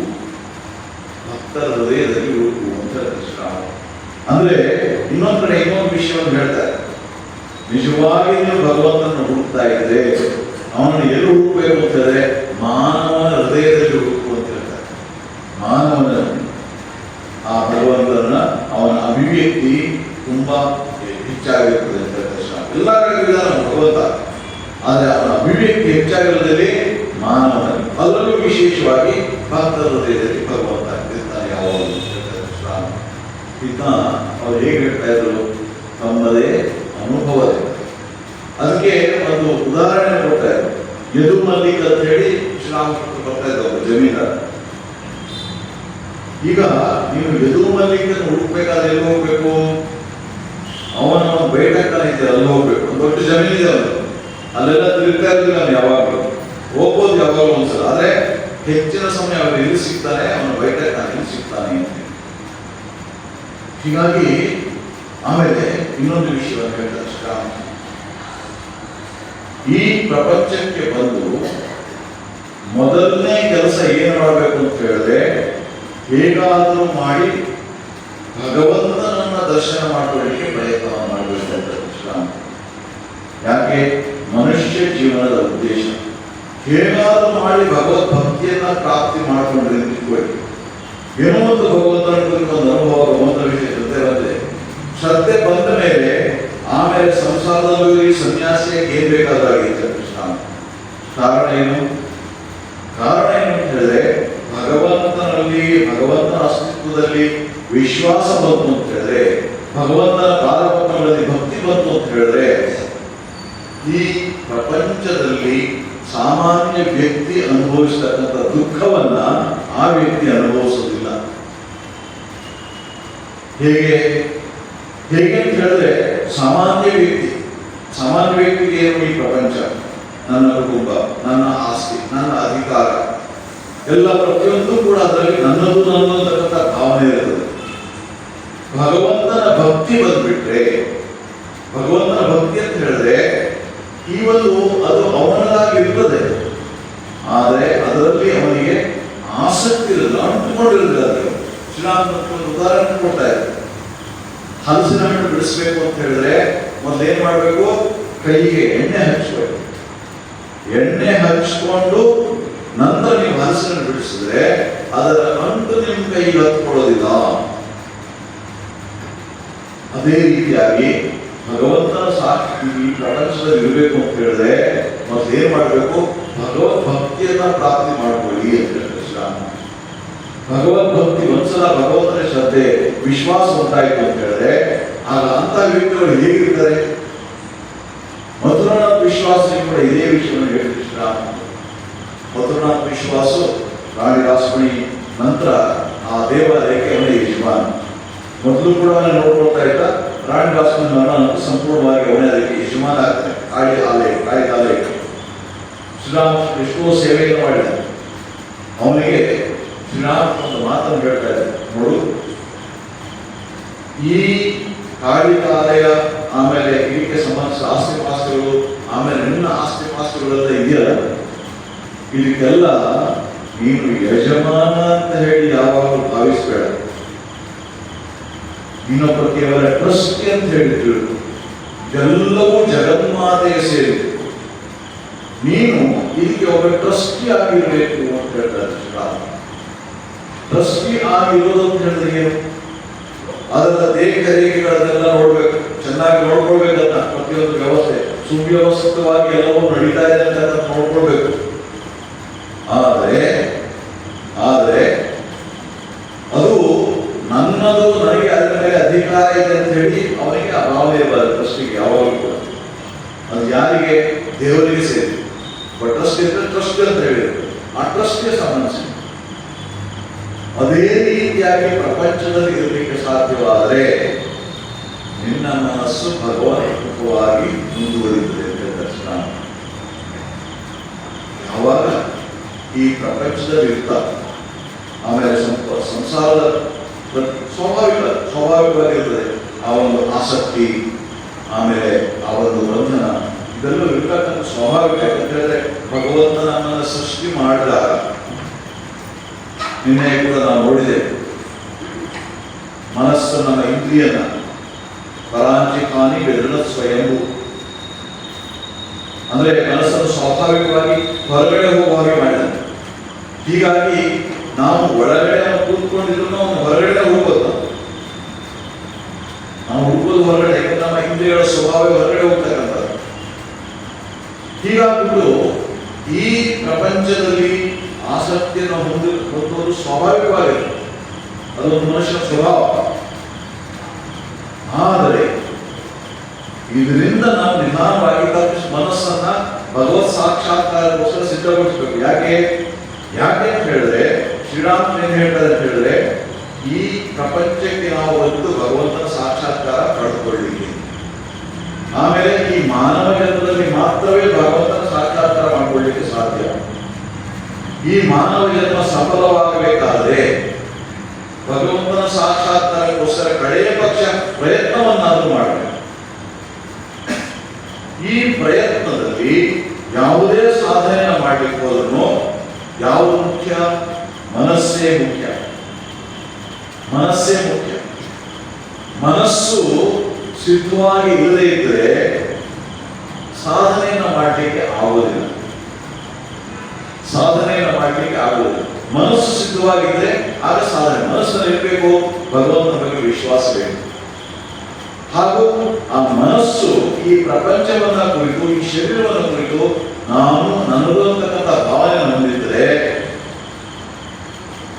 ಭಕ್ತರ ಹೃದಯದಲ್ಲಿ ಹುಡುಕು ಅಂತ ಶ್ರಾಮ. ಅಂದ್ರೆ ಇನ್ನೊಂದ್ ಕಡೆ ಇನ್ನೊಂದು ವಿಷಯವನ್ನು ಹೇಳ್ತಾರೆ. ನಿಜವಾಗಿ ನೀವು ಭಗವಂತನ ಹುಡುಕ್ತಾ ಇದ್ರೆ ಅವನನ್ನು ಎಲ್ಲಿ ಹುಡುಕಬೇಕು ಅಂತ ಹೇಳಿದ್ರೆ ಮಾನವನ ಹೃದಯದಲ್ಲಿ ಹುಡುಕು ಅಂತ ಹೇಳ್ತಾರೆ. ಮಾನವನ ಆ ಭಗವಂತನ ಅವನ ಅಭಿವ್ಯಕ್ತಿ ತುಂಬಾ ಹೆಚ್ಚಾಗಿರ್ತದೆ ಅಂತ ಹೇಳ್ತಾರೆ. ಎಲ್ಲ ಕಡೆ ಭಗವಂತ, ಆದರೆ ಅವನ ಅಭಿವ್ಯಕ್ತಿ ಹೆಚ್ಚಾಗಿರೋದಲ್ಲಿ ಮಾನವನಲ್ಲಿ, ಅದರಲ್ಲೂ ವಿಶೇಷವಾಗಿ ಭಕ್ತರ ಹೃದಯದಲ್ಲಿ ಭಗವಂತ ಇರ್ತಾನೆ ಯಾವಾಗಲೂ. ಇದನ್ನ ಅವ್ರು ಹೇಗೆ ಹೇಳ್ತಾ ಇದ್ರು, ತಮ್ಮದೇ ಅನುಭವದೇ. ಅದಕ್ಕೆ ಒಂದು ಉದಾಹರಣೆ ಕೊಡ್ತಾ ಇದ್ರು. ಯದು ಮಲ್ಲಿಕ್ ಅಂತ ಹೇಳಿ ಶ್ರೀರಾಮಕೃಷ್ಣ ಬರ್ತಾ ಇದ್ದವರು ಜಮೀನ್ದಾರ. ಈಗ ನೀವು ಯದು ಮಲ್ಲಿಕನ್ನು ಹುಡುಕ್ಬೇಕಾದ್ರೆ ಎಲ್ಲಿ ಹೋಗ್ಬೇಕು? ಅವನ ಬೇಟಕ್ಕ ಇದೆ, ಅಲ್ಲಿ ಹೋಗ್ಬೇಕು. ಒಂದು ದೊಡ್ಡ ಜಮೀನ್ ಇದೆ ಅವನು, ಅಲ್ಲೆಲ್ಲ ತಿರುಗ್ತಾ ಇದ್ವಿ ನಾನು ಯಾವಾಗಲೂ. ಹೋಗ್ಬೋದು ಯಾವಾಗಲೂ ಒಂದ್ಸಲ, ಆದ್ರೆ ಹೆಚ್ಚಿನ ಸಮಯ ಅವನು ಎಲ್ಲಿ ಸಿಗ್ತಾನೆ, ಅವನ ಬೇಟಕ್ಕ ಎಲ್ಲಿ ಸಿಗ್ತಾನೆ ಅಂತ. ಹೀಗಾಗಿ ಆಮೇಲೆ ಇನ್ನೊಂದು ವಿಷಯವನ್ನು ಹೇಳ್ತಾರೆ ಶ್ರೀರಾಮ. ಈ ಪ್ರಪಂಚಕ್ಕೆ ಬಂದು ಮೊದಲನೇ ಕೆಲಸ ಏನು ಮಾಡಬೇಕು ಅಂತ ಹೇಳಿದ್ರೆ, ಹೇಗಾದರೂ ಮಾಡಿ ಭಗವಂತನನ್ನ ದರ್ಶನ ಮಾಡಿಕೊಳ್ಳಿಕ್ಕೆ ಪ್ರಯತ್ನ ಮಾಡಬೇಕು ಅಂತ ಶ್ರೀರಾಮ. ಯಾಕೆ? ಮನುಷ್ಯ ಜೀವನದ ಉದ್ದೇಶ ಹೇಗಾದರೂ ಮಾಡಿ ಭಗವದ್ ಭಕ್ತಿಯನ್ನ ಪ್ರಾಪ್ತಿ ಮಾಡಿಕೊಂಡ್ರೆ ನಿಂತ್ಕೊಳ್ಳಿ. ಏನೋ ಒಂದು ಭಗವಂತನ ಕುರಿತು ಒಂದು ಅನುಭವ, ಭಗವಂತನ ವಿಷಯ ಶ್ರದ್ಧೆ ಬಂದಿದೆ. ಶ್ರದ್ಧೆ ಬಂದ ಮೇಲೆ ಆಮೇಲೆ ಸಂಸಾರದಲ್ಲಿ ಸನ್ಯಾಸಿಯಾಗಿ ಏನ್ ಬೇಕಾದಾಗಿತ್ತು ಶ್ರೀರಾಮ. ಕಾರಣ ಏನು? ಕಾರಣ ಏನು ಅಂತ ಹೇಳಿದ್ರೆ, ಭಗವಂತನಲ್ಲಿ, ಭಗವಂತನ ಅಸ್ತಿತ್ವದಲ್ಲಿ ವಿಶ್ವಾಸ ಬಂತು ಅಂತ ಹೇಳಿದ್ರೆ, ಭಗವಂತನ ಕಾರ್ಯಕ್ರಮಗಳಲ್ಲಿ ಭಕ್ತಿ ಬಂತು ಅಂತ ಹೇಳಿದ್ರೆ, ಈ ಪ್ರಪಂಚದಲ್ಲಿ ಸಾಮಾನ್ಯ ವ್ಯಕ್ತಿ ಅನುಭವಿಸತಕ್ಕಂಥ ದುಃಖವನ್ನ ಆ ವ್ಯಕ್ತಿ ಅನುಭವಿಸೋದಿಲ್ಲ. ಹೇಗೆ ಹೇಗೆ ಅಂತ ಹೇಳಿದ್ರೆ, ಸಾಮಾನ್ಯ ವ್ಯಕ್ತಿಗೆ ಏನು ಈ ಪ್ರಪಂಚ, ನನ್ನ ಕುಟುಂಬ, ನನ್ನ ಆಸ್ತಿ, ನನ್ನ ಅಧಿಕಾರ ಎಲ್ಲ ಪ್ರತಿಯೊಂದು ಕೂಡ ಅದರಲ್ಲಿ ನನ್ನದು ಅಂತಕ್ಕಂಥ ಭಾವನೆ ಇರ್ತದೆ. ಭಗವಂತನ ಭಕ್ತಿ ಬಂದ್ಬಿಟ್ರೆ, ಭಗವಂತನ ಭಕ್ತಿ ಅಂತ ಹೇಳಿದ್ರೆ ಈ ಒಂದು ಅದು ಅವನದಾಗಿ ಇರ್ತದೆ, ಆದರೆ ಅದರಲ್ಲಿ ಅವನಿಗೆ ಆಸಕ್ತಿ ಇರಲ್ಲ, ಅಂಟುಕೊಂಡಿರೋದಿಲ್ಲ. ಅದಕ್ಕೆ ಶ್ರೀರಾಮ ಒಂದು ಉದಾಹರಣೆ ಕೊಡ್ತಾ ಇದ್ದಾರೆ. ಹಲಸಿನ ಹಣ್ಣು ಬಿಡಿಸ್ಬೇಕು ಅಂತ ಹೇಳಿದ್ರೆ ಮೊದಲು ಏನ್ ಮಾಡ್ಬೇಕು? ಕೈಗೆ ಎಣ್ಣೆ ಹಚ್ಚಬೇಕು. ಎಣ್ಣೆ ಹಚ್ಕೊಂಡು ನಂತರ ನೀವು ಹಲಸಿನ ಬಿಡಿಸಿದ್ರೆ ಅದರ ಅಂಟು ನಿಮ್ಮ ಕೈಗೆ ಹತ್ಕೊಳ್ಳೋದಿಲ್ಲ. ಅದೇ ರೀತಿಯಾಗಿ ಭಗವಂತನ ಸಾಕ್ಷಿ ಈ ಪ್ರಪಂಚದಲ್ಲಿ ಇರಬೇಕು ಅಂತ ಹೇಳಿದ್ರೆ ಮೊದಲು ಏನ್ ಮಾಡ್ಬೇಕು? ಭಗವದ್ ಭಕ್ತಿಯನ್ನ ಪ್ರಾಪ್ತಿ ಮಾಡ್ಕೊಳ್ಳಿ ಅಂತ ಹೇಳ್ತಾರೆ ಶ್ರೀರಾಮ. ಭಗವದ್ ಭಕ್ತಿ ಒಂದ್ಸಲ ಭಗವಂತನ ಶ್ರದ್ಧೆ, ವಿಶ್ವಾಸ ಉಂಟಾಯಿತು ಅಂತ ಹೇಳಿದ್ರೆ ಆಗ ಅಂತ ವ್ಯಕ್ತಿಗಳು ಹೇಗಿರ್ತಾರೆ? ಮಧುರನಾಥ ವಿಶ್ವಾಸ ಕೂಡ ಇದೇ ವಿಷಯವನ್ನು ಹೇಳ್ತಾರೆ ಶ್ರೀರಾಮ. ಮಧುರನಾಥ ವಿಶ್ವಾಸ ರಾಣಿ ರಾಸಮಣಿ ನಂತರ ಆ ದೇವಾಲಯಕ್ಕೆ ಅವನೇ ಯಜಮಾನ. ಮೊದಲು ಕೂಡ ಅವನೇ ನೋಡ್ಕೊಳ್ತಾ ಇದ್ದ. ರಾಣಿ ರಾಸಮಣಿ ಮರಣ ಸಂಪೂರ್ಣವಾಗಿ ಅವನೇ ಅದಕ್ಕೆ ಯಜಮಾನ ಆಗ್ತಾನೆ. ಕಾಳಿದಾಲಯ ಶ್ರೀರಾಮ ಎಷ್ಟೋ ಸೇವೆಯನ್ನು ಮಾಡಿದ. ಅವನಿಗೆ ಶ್ರೀರಾಮ ಒಂದು ಮಾತನ್ನು ಹೇಳ್ತಾ ಇದ್ದಾರೆ, ನೋಡು, ಈ ಕಾಳಿದಾಲಯ ಆಮೇಲೆ ಇದಕ್ಕೆ ಸಂಬಂಧಿಸಿದ ಆಸ್ತಿ ಪಾಸ್ತಿಗಳು, ಆಮೇಲೆ ನಿನ್ನ ಆಸ್ತಿ ಪಾಸ್ತಿಗಳೆಲ್ಲ ಇದೆಯಲ್ಲ, ಇದಕ್ಕೆಲ್ಲ ನೀನು ಯಜಮಾನ ಅಂತ ಹೇಳಿ ಯಾವಾಗಲೂ ಭಾವಿಸಬೇಡ. ಇನ್ನೊಬ್ಬ ಕೇವಲ ಟ್ರಸ್ಟಿ ಅಂತ ಹೇಳಿದ್ರು. ಎಲ್ಲವೂ ಜಗನ್ಮಾತೆಯ ಸೇರಿ, ನೀನು ಇದಕ್ಕೆ ಒಬ್ಬ ಟ್ರಸ್ಟಿ ಆಗಿರಬೇಕು ಅಂತ ಹೇಳ್ತಾರೆ ಶ್ರೀರಾಮ. ಟ್ರಸ್ಟಿ ಆಗಿರೋದು ಅಂತ ಹೇಳಿದ್ರೆ ಏನು? ಅದರ ದೇಖರೇಖೆಗಳನ್ನೆಲ್ಲ ನೋಡ್ಬೇಕು, ಚೆನ್ನಾಗಿ ನೋಡ್ಕೊಳ್ಬೇಕನ್ನ. ಪ್ರತಿಯೊಂದು ವ್ಯವಸ್ಥೆ ಸುವ್ಯವಸ್ಥಿತವಾಗಿ ಎಲ್ಲವೂ ನಡೀತಾ ಇದೆ ಅಂತ ನೋಡ್ಕೊಳ್ಬೇಕು. ಆದರೆ ಅದು ನನ್ನದು, ನನಗೆ ಅದರ ಮೇಲೆ ಅಧಿಕಾರ ಇದೆ ಅಂತ ಹೇಳಿ ಅವನಿಗೆ ಆ ಭಾವನೆ ಇರಬಾರದು. ಟ್ರಸ್ಟಿಗೆ ಯಾವಾಗಲೂ ಕೂಡ ಅದು ಯಾರಿಗೆ? ದೇವರಿಗೆ ಸೇರಿ. ಬಟ್ ಟ್ರಸ್ಟ್ ಇದ್ರೆ ಟ್ರಸ್ಟ್ ಅಂತ ಹೇಳಿದ್ರು, ಆ ಟ್ರಸ್ಟ್ಗೆ ಸಂಬಂಧಿಸಿ. ಅದೇ ರೀತಿಯಾಗಿ ಪ್ರಪಂಚದಲ್ಲಿ ಇರಲಿಕ್ಕೆ ಸಾಧ್ಯವಾದರೆ ನಿನ್ನ ಮನಸ್ಸು ಭಗವನ್ಮುಖವಾಗಿ ಮುಂದುವರಿಯುತ್ತದೆ ಅಂತ ದರ್ಶನ. ಯಾವಾಗ ಈ ಪ್ರಪಂಚದಲ್ಲಿ ಇರ್ತ, ಆಮೇಲೆ ಸಂಸಾರದ ಸ್ವಾಭಾವಿಕವಾಗಿರ್ತದೆ. ಆ ಒಂದು ಆಸಕ್ತಿ, ಆಮೇಲೆ ಆ ಒಂದು ಬಂಧನ, ಇದೆಲ್ಲ ಇರ್ತಕ್ಕಂಥ ಸ್ವಾಭಾವಿಕ. ಯಾಕಂತ ಹೇಳಿದ್ರೆ ಭಗವಂತ ನಮ್ಮನ್ನು ಸೃಷ್ಟಿ ಮಾಡಿದಾಗ, ನಿನ್ನೆ ಕೂಡ ನಾವು ನೋಡಿದೆ, ಮನಸ್ಸು ನಮ್ಮ ಇಂದ್ರಿಯನ ಪರಾಂಚಿಕಾನಿ ಬೆದರ ಸ್ವಯಂಭೂ, ಅಂದ್ರೆ ಮನಸ್ಸನ್ನು ಸ್ವಾಭಾವಿಕವಾಗಿ ಹೊರಗಡೆ ಹೋಗುವ ಹಾಗೆ ಮಾಡಿದ್ದಾನೆ. ಹೀಗಾಗಿ ನಾವು ಒಳಗಡೆ ಕೂತ್ಕೊಂಡಿದ್ರು ನಾವು ಹೊರಗಡೆ ಹೋಗ್ಬೋದು, ನಾವು ಹುಡುಕೋದು ಹೊರಗಡೆ, ಯಾಕಂದ್ರೆ ನಮ್ಮ ಇಂದ್ರಿಯಗಳ ಸ್ವಭಾವ ಹೊರಗಡೆ ಹೋಗ್ತಕ್ಕಂಥದ್ದು. ಹೀಗಾಗ್ಬಿಟ್ಟು ಈ ಪ್ರಪಂಚದಲ್ಲಿ ಆಸಕ್ತಿಯನ್ನು ಹೊಂದೋದು ಸ್ವಾಭಾವಿಕವಾಗಿದೆ, ಅದೊಂದು ಮನುಷ್ಯನ ಸ್ವಭಾವ. ಆದರೆ ಇದರಿಂದ ನಾವು ನಿಧಾನವಾಗಿ ಮನಸ್ಸನ್ನ ಭಗವತ್ ಸಾಕ್ಷಾತ್ಕಾರಕ್ಕೋಸ್ಕರ ಸಿದ್ಧಗೊಳಿಸಬೇಕು. ಯಾಕೆ ಅಂತ ಹೇಳಿದ್ರೆ ಶ್ರೀರಾಮ ಏನ್ ಹೇಳ್ತಾರೆ ಅಂತ ಹೇಳಿದ್ರೆ, ಈ ಪ್ರಪಂಚಕ್ಕೆ ನಾವು ಬಂದು ಭಗವಂತನ ಸಾಕ್ಷಾತ್ಕಾರ ಪಡೆದುಕೊಳ್ಳಿಕ್ಕೆ, ಆಮೇಲೆ ಈ ಮಾನವ ಜನ್ಮದಲ್ಲಿ ಮಾತ್ರವೇ ಭಗವಂತನ ಸಾಕ್ಷಾತ್ಕಾರ ಮಾಡಿಕೊಳ್ಳಿಕ್ಕೆ ಸಾಧ್ಯ. ಈ ಮಾನವ ಜನ್ಮ ಸಫಲವಾಗಬೇಕಾದ್ರೆ ಭಗವಂತನ ಸಾಕ್ಷಾತ್ಕಾರಕ್ಕೋಸ್ಕರ ಕಡೆಯ ಪಕ್ಷ ಪ್ರಯತ್ನವನ್ನಾದರೂ ಮಾಡಬೇಕು. ಈ ಪ್ರಯತ್ನದಲ್ಲಿ ಯಾವುದೇ ಸಾಧನೆಯನ್ನು ಮಾಡಲಿಕ್ಕೆ ಹೋದ್ರೂ ಯಾವುದು ಮುಖ್ಯ? ಮನಸ್ಸೇ ಮುಖ್ಯ. ಮನಸ್ಸೇ ಮುಖ್ಯ. ಮನಸ್ಸು ಸಿದ್ಧವಾಗಿ ಇಲ್ಲದೆ ಇದ್ದರೆ ಸಾಧನೆಯನ್ನು ಮಾಡಲಿಕ್ಕೆ ಆಗುವುದಿಲ್ಲ. ಸಾಧನೆಯನ್ನು ಮಾಡಲಿಕ್ಕೆ ಆಗುವುದಿಲ್ಲ. ಮನಸ್ಸು ಸಿದ್ಧವಾಗಿದ್ದರೆ ಆಗ ಸಾಧನೆ. ಮನಸ್ಸಲ್ಲಿ ಇರಬೇಕು, ಭಗವಂತನ ಬಗ್ಗೆ ವಿಶ್ವಾಸ ಬೇಕು. ಹಾಗೂ ಆ ಮನಸ್ಸು ಈ ಪ್ರಪಂಚವನ್ನ ಕುರಿತು, ಈ ಶರೀರವನ್ನು ಕುರಿತು ನಾನು ನನ್ನದು ಅಂತಕ್ಕಂಥ ಭಾವನೆ ಹೊಂದಿದ್ರೆ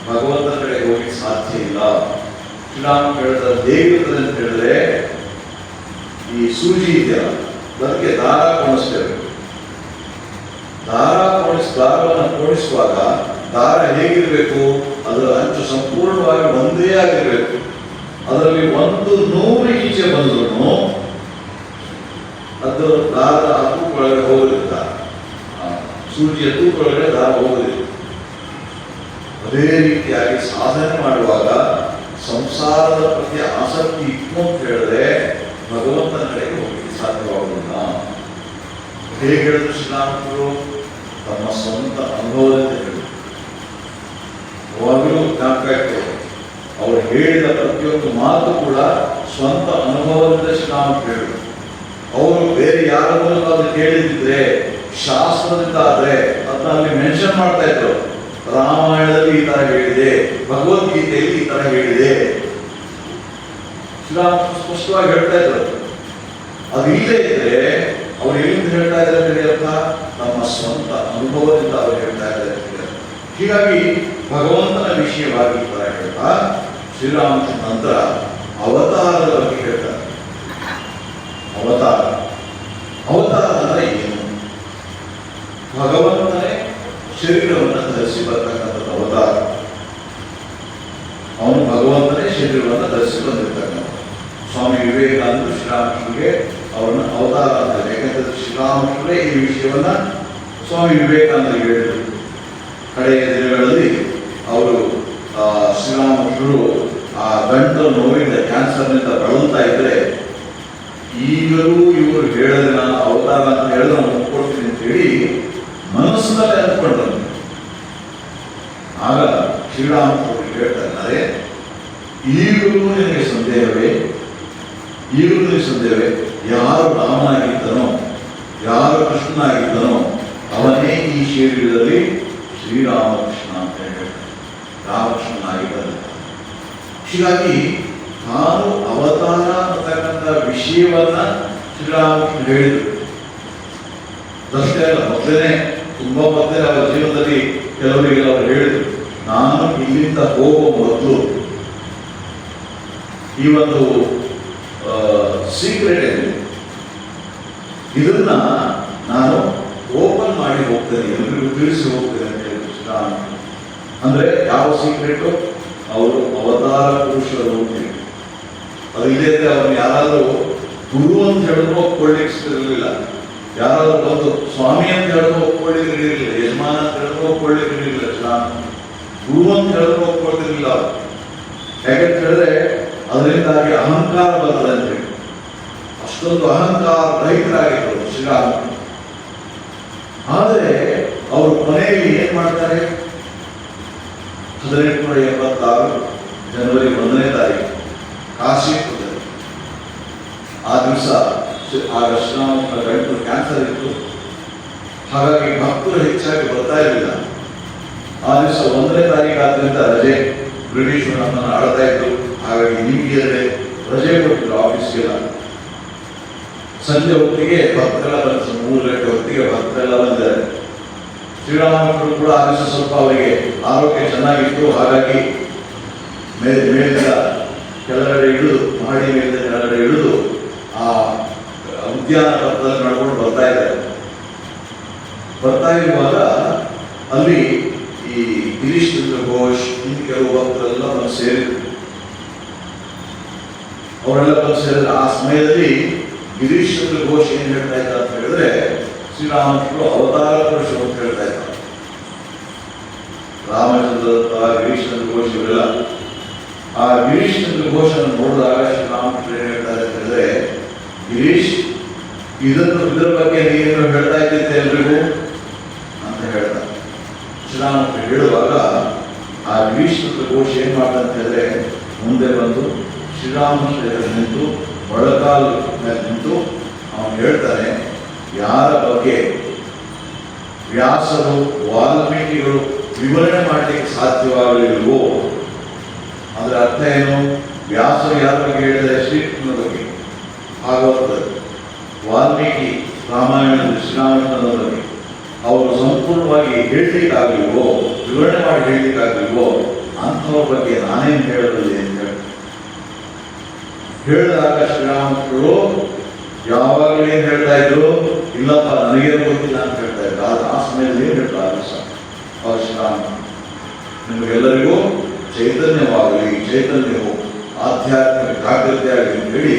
ಭಗವಂತನ ಕಡೆ ಹೋಗಿ ಸಾಧ್ಯ ಇಲ್ಲ. ಶ್ರೀರಾಮ ಹೇಳಿದ ಹೇಗಿರ್ತದೆ ಅಂತ ಹೇಳಿದ್ರೆ, ಈ ಸೂಜಿ ಇದೆಯಲ್ಲ, ಅದಕ್ಕೆ ದಾರ ಕೊಣಿಸ್ತೇವೆ. ದಾರವನ್ನು ಕೊಡಿಸುವಾಗ ದಾರ ಹೇಗಿರಬೇಕು? ಅದರ ಅಂಚು ಸಂಪೂರ್ಣವಾಗಿ ಒಂದೇ ಆಗಿರಬೇಕು. ಅದರಲ್ಲಿ ಒಂದು ನೂರು ಈಚೆ ಬಂದ್ರು ಅದು ದಾರದ ತೂಕೊಳಗಡೆ ಹೋಗಲಿಲ್ಲ, ಸೂಜಿಯ ತೂಕೊಳಗಡೆ ದಾರ ಹೋಗಲಿಲ್ಲ. ಅದೇ ರೀತಿಯಾಗಿ ಸಾಧನೆ ಮಾಡುವಾಗ ಸಂಸಾರದ ಪ್ರತಿ ಆಸಕ್ತಿ ಇತ್ತು ಅಂತ ಹೇಳಿದ್ರೆ ಭಗವಂತನ ಕಡೆಗೆ ಹೋಗಲಿಕ್ಕೆ ಸಾಧ್ಯವಾಗುವುದಿಲ್ಲ. ಹೇಗೆ ಹೇಳಿದ್ರು ಶ್ರೀರಾಮರು? ತಮ್ಮ ಸ್ವಂತ ಅನುಭವದಿಂದ ಹೇಳಿದ್ರು. ಅವಾಗಲೂ ಜ್ಞಾಪಕ, ಅವರು ಹೇಳಿದ ಪ್ರತಿಯೊಂದು ಮಾತು ಕೂಡ ಸ್ವಂತ ಅನುಭವದಿಂದ ಶ್ರೀರಾಮ ಹೇಳಿದರು. ಅವರು ಬೇರೆ ಯಾರ ಮೂಲಕ ಅದು ಕೇಳಿದ್ರೆ, ಶಾಸ್ತ್ರದಿಂದ ಆದ್ರೆ ಅದನ್ನ ಅಲ್ಲಿ ಮೆನ್ಷನ್ ಮಾಡ್ತಾ ಇದ್ರು. ರಾಮಾಯಣದಲ್ಲಿ ಈ ತರ ಹೇಳಿದೆ, ಭಗವದ್ಗೀತೆಯಲ್ಲಿ ಈ ತರ ಹೇಳಿದೆ, ಶ್ರೀರಾಮ ಸ್ಪಷ್ಟವಾಗಿ ಹೇಳ್ತಾ ಇದ್ರು. ಅದು ಇಲ್ಲೇ ಇದ್ರೆ ಅವ್ರು ಎಲ್ಲಿಂದ ಹೇಳ್ತಾ ಇದ್ದಾರೆ ಅಂತ ನಮ್ಮ ಸ್ವಂತ ಅನುಭವದಿಂದ ಅವರು ಹೇಳ್ತಾ ಇದ್ದಾರೆ. ಹೀಗಾಗಿ ಭಗವಂತನ ವಿಷಯವಾಗಿ ಈ ತರ ಹೇಳ್ತಾ ಶ್ರೀರಾಮನ ನಂತರ ಅವತಾರದ ಬಗ್ಗೆ ಹೇಳ್ತಾರೆ. ಅವತಾರ ಅಂದ್ರೆ ಏನು? ಭಗವಂತನೇ ಶರೀರವನ್ನು ಧರಿಸಿ ಬರ್ತಕ್ಕಂಥದ್ದು ಅವತಾರ. ಅವನು ಭಗವಂತನೇ ಶರೀರವನ್ನು ಧರಿಸಿ ಬಂದಿರ್ತಕ್ಕಂಥ. ಸ್ವಾಮಿ ವಿವೇಕಾನಂದರು ಶ್ರೀರಾಮಕೃಷ್ಣಗೆ ಅವರನ್ನು ಅವತಾರ ಅಂತಾರೆ. ಯಾಕಂದ್ರೆ ಶ್ರೀರಾಮಕೃಷ್ಣರೇ ಈ ವಿಷಯವನ್ನ ಸ್ವಾಮಿ ವಿವೇಕಾನಂದರಿಗೆ ಹೇಳಿದರು. ಕಡೆಯ ದಿನಗಳಲ್ಲಿ ಅವರು ಶ್ರೀರಾಮಕೃಷ್ಣರು ಆ ಗಂಟಲು ನೋವಿಂದ, ಕ್ಯಾನ್ಸರ್ನಿಂದ ಬಳಲ್ತಾ ಇದ್ರೆ, ಈಗಲೂ ಇವರು ಹೇಳಿದ್ರೆ ನಾನು ಅವತಾರ ಅಂತ ಹೇಳಿದ್ರೆ ನಾನು ಒಪ್ಕೊಳ್ತೀನಿ ಅಂತ ಹೇಳಿ ಮನಸ್ಸಿನಲ್ಲಿ ಅಂದ್ಕೊಂಡ್ರು. ಆಗ ಶ್ರೀರಾಮಕೃಷ್ಣರು ಹೇಳ್ತಾರೆ, ಈಗಲೂ ನಿನಗೆ ಸಂದೇಹವೇ? ಯಾರು ರಾಮನಾಗಿದ್ದನೋ, ಯಾರು ಕೃಷ್ಣನಾಗಿದ್ದನೋ ಅವನೇ ಈ ಶರೀರದಲ್ಲಿ ಶ್ರೀರಾಮಕೃಷ್ಣ ಅಂತ ಹೇಳ್ತಾರೆ. ರಾಮಕೃಷ್ಣನಾಗಿದ್ದಾನೆ. ಹೀಗಾಗಿ ತಾನು ಅವತಾರ ಅಂತಕ್ಕಂಥ ವಿಷಯವನ್ನ ಶ್ರೀರಾಮಕೃಷ್ಣ ಹೇಳಿದರು. ಅಷ್ಟೇ ಅಲ್ಲ, ಮೊದಲೇ ತುಂಬಾ ಮೊದಲೇ ಅವರ ಜೀವನದಲ್ಲಿ ಕೆಲವರಿಗೆ ಅವರು ಹೇಳಿದರು, ನಾನು ಇಲ್ಲಿಂದ ಹೋಗುವ ಮೊದಲು ಈ ಒಂದು ಸೀಕ್ರೆಟ್ ಇದೆ, ಇದನ್ನ ನಾನು ಓಪನ್ ಮಾಡಿ ಹೋಗ್ತೇನೆ, ಎಲ್ಲರಿಗೂ ತಿಳಿಸಿ ಹೋಗ್ತೇನೆ ಅಂತ ಹೇಳಿದ್ರು. ಅಂದ್ರೆ ಯಾವ ಸೀಕ್ರೆಟ್? ಅವರು ಅವತಾರ ಪುರುಷರು ಹೋಗ್ತೀವಿ. ಅದು ಇಲ್ಲೇ ಇದ್ರೆ ಅವ್ರನ್ನ ಯಾರಾದ್ರೂ ಗುರು ಅಂತ ಹೇಳಿದ್ರು ಒಪ್ಕೊಳ್ಳಿಕ್ಕಿರಲಿಲ್ಲ, ಯಾರಾದ್ರೂ ಬಂದು ಸ್ವಾಮಿ ಅಂತ ಹೇಳಿದ್ರು ಒಪ್ಕೊಳ್ಳಿಕ್ಕಿರಲಿಲ್ಲ, ಯಜಮಾನ ಅಂತ ಹೇಳಿದ್ರು ಒಪ್ಕೊಳ್ಳಿಕ್ಕಿರಲಿಲ್ಲ, ಗುರು ಅಂತ ಹೇಳಿದ್ರು ಒಪ್ಕೊಳ್ತಿರ್ಲಿಲ್ಲ ಅವರು. ಯಾಕಂತ ಹೇಳಿದ್ರೆ ಅದು ಅದರಿಂದಾಗಿ ಅಹಂಕಾರ ಬರ್ತದಂತೆ. ಅಷ್ಟೊಂದು ಅಹಂಕಾರ ರಹಿತರಾಗಿದ್ದರು ಶ್ರೀರಾಮಕೃಷ್ಣ. ಆದರೆ ಅವರು ಕೊನೆಯಲ್ಲಿ ಏನ್ ಮಾಡ್ತಾರೆ? 1886 ಜನವರಿ 1ನೇ ತಾರೀಕು ಕಾಶಿಪುರದಲ್ಲಿ. ಆ ದಿವಸ ಆಗ ಶ್ರೀರಾಮಕೃಷ್ಣ ಗಂಟಲು ಕ್ಯಾನ್ಸರ್ ಇತ್ತು. ಹಾಗಾಗಿ ಭಕ್ತರು ಹೆಚ್ಚಾಗಿ ಬರ್ತಾ ಇರಲಿಲ್ಲ. ಆ ದಿವಸ 1ನೇ ತಾರೀಕು ಆದ್ರಿಂದ ರಜೆ, ಬ್ರಿಟಿಷರು ನಮ್ಮನ್ನು ಆಳ್ತಾ ಇದ್ರು. ಹಾಗಾಗಿ ನಿಮಗೆಲ್ಲೇ ರಜೆ ಕೊಟ್ಟಿದ್ರು ಆಫೀಸ್ಗೆಲ್ಲ. ಸಂಜೆ ಹೊತ್ತಿಗೆ ಭಕ್ತರೆಲ್ಲ ಬಂದ, 3 ಗಂಟೆ ಹೊತ್ತಿಗೆ ಭಕ್ತರೆಲ್ಲ ಬಂದಿದ್ದಾರೆ. ಶ್ರೀರಾಮಕೃಷ್ಣರು ಕೂಡ ಆ ದಿವಸ ಸ್ವಲ್ಪ ಅವರಿಗೆ ಆರೋಗ್ಯ ಚೆನ್ನಾಗಿತ್ತು. ಹಾಗಾಗಿ ಮೇಲಿಂದ ಕೆಳಗಡೆ ಇಳಿದು, ಮಹಡಿ ಮೇಲಿಂದ ಕೆಳಗಡೆ ಇಳಿದು ಆ ಉದ್ಯಾನ ಪಥದಲ್ಲಿ ನಡ್ಕೊಂಡು ಬರ್ತಾ ಇದ್ದಾರೆ. ಬರ್ತಾ ಇರುವಾಗ ಅಲ್ಲಿ ಈ ಗಿರೀಶ್ ಚಂದ್ರ ಘೋಷ್, ಇನ್ನು ಕೆಲವು ಭಕ್ತರೆಲ್ಲ ಬಂದು ಸೇರಿದ್ರು. ಅವರೆಲ್ಲ ಬಂದು ಸೇರಿದ್ರೆ ಆ ಸಮಯದಲ್ಲಿ ಗಿರೀಶ್ ಚಂದ್ರ ಘೋಷ್ ಏನ್ ಹೇಳ್ತಾ ಇದ್ದ ಅಂತ ಹೇಳಿದ್ರೆ, ಶ್ರೀರಾಮಕೃಷ್ಣರು ಅವತಾರ ಪುರುಷರು ಅಂತ ಹೇಳ್ತಾ ಇದ್ದಾರೆ. ರಾಮಚಂದ್ರ ಗಿರೀಶ್ ಚಂದ್ರ ಘೋಷ್ ಇವರೆಲ್ಲ ಆ ಗಿರೀಶ್ ಚಂದ್ರ ಘೋಷ್ ಅನ್ನು ನೋಡಿದಾಗ ಶ್ರೀರಾಮಕೃಷ್ಣ ಏನ್ ಹೇಳ್ತಾರೆ ಅಂತ ಹೇಳಿದ್ರೆ, ಗಿರೀಶ್, ಇದರ ಬಗ್ಗೆ ನೀನು ಹೇಳ್ತಾ ಇದ್ದಿದ್ದೆ ಎಲ್ರಿಗೂ ಅಂತ ಹೇಳ್ತಾರೆ. ಶ್ರೀರಾಮಕೃಷ್ಣ ಹೇಳುವಾಗ ಆ ಗಿರೀಶ್ ಚಂದ್ರ ಘೋಷ್ ಏನ್ ಮಾಡ್ತಾರೆ ಅಂತ ಹೇಳಿದ್ರೆ, ಮುಂದೆ ಬಂದು ಶ್ರೀರಾಮಕೃಷ್ಣ ಎದುರು ನಿಂತು, ಮೊಳಕಾಲು ಮೇಲೆ ನಿಂತು ಅವನು ಹೇಳ್ತಾನೆ, ಯಾರ ಬಗ್ಗೆ ವ್ಯಾಸರು ವಾಲ್ಮೀಕಿಗಳು ವಿವರಣೆ ಮಾಡಲಿಕ್ಕೆ ಸಾಧ್ಯವಾಗಲಿಲ್ವೋ, ಅದರ ಅರ್ಥ ಏನು? ವ್ಯಾಸರು ಯಾರ ಬಗ್ಗೆ ಹೇಳಿದರೆ ಶ್ರೀಕೃಷ್ಣನ ಬಗ್ಗೆ, ಭಾಗವತದಲ್ಲಿ ವಾಲ್ಮೀಕಿ ರಾಮಾಯಣದಲ್ಲಿ ಶ್ರೀರಾಮಕೃಷ್ಣನ ಬಗ್ಗೆ ಅವರು ಸಂಪೂರ್ಣವಾಗಿ ಹೇಳಲಿಕ್ಕಾಗಲಿಲ್ವೋ, ವಿವರಣೆ ಮಾಡಿ ಹೇಳಲಿಕ್ಕಾಗಲಿಲ್ವೋ, ಅಂಥವ್ರ ಬಗ್ಗೆ ನಾನೇನು ಹೇಳಬಲ್ಲೆ ಅಂತ ಹೇಳಿದಾಗ ಶ್ರೀರಾಮಕೃಷ್ಣರು ಯಾವಾಗಲೂ ಏನ್ ಹೇಳ್ತಾ ಇದ್ರು, ಇಲ್ಲಪ್ಪ ನನಗೇನು ಗೊತ್ತಿಲ್ಲ ಅಂತ ಹೇಳ್ತಾ ಇದ್ರು. ಆದ್ರೆ ಆ ಸಮಯದಲ್ಲಿ ಏನ್ ಹೇಳ್ತಾರೆ ಶ್ರೀರಾಮಕೃಷ್ಣ, ನಿಮಗೆಲ್ಲರಿಗೂ ಚೈತನ್ಯವಾಗಲಿ, ಚೈತನ್ಯವು ಆಧ್ಯಾತ್ಮಿಕ ಜಾಗೃತಿ ಆಗಲಿ ಅಂತ ಹೇಳಿ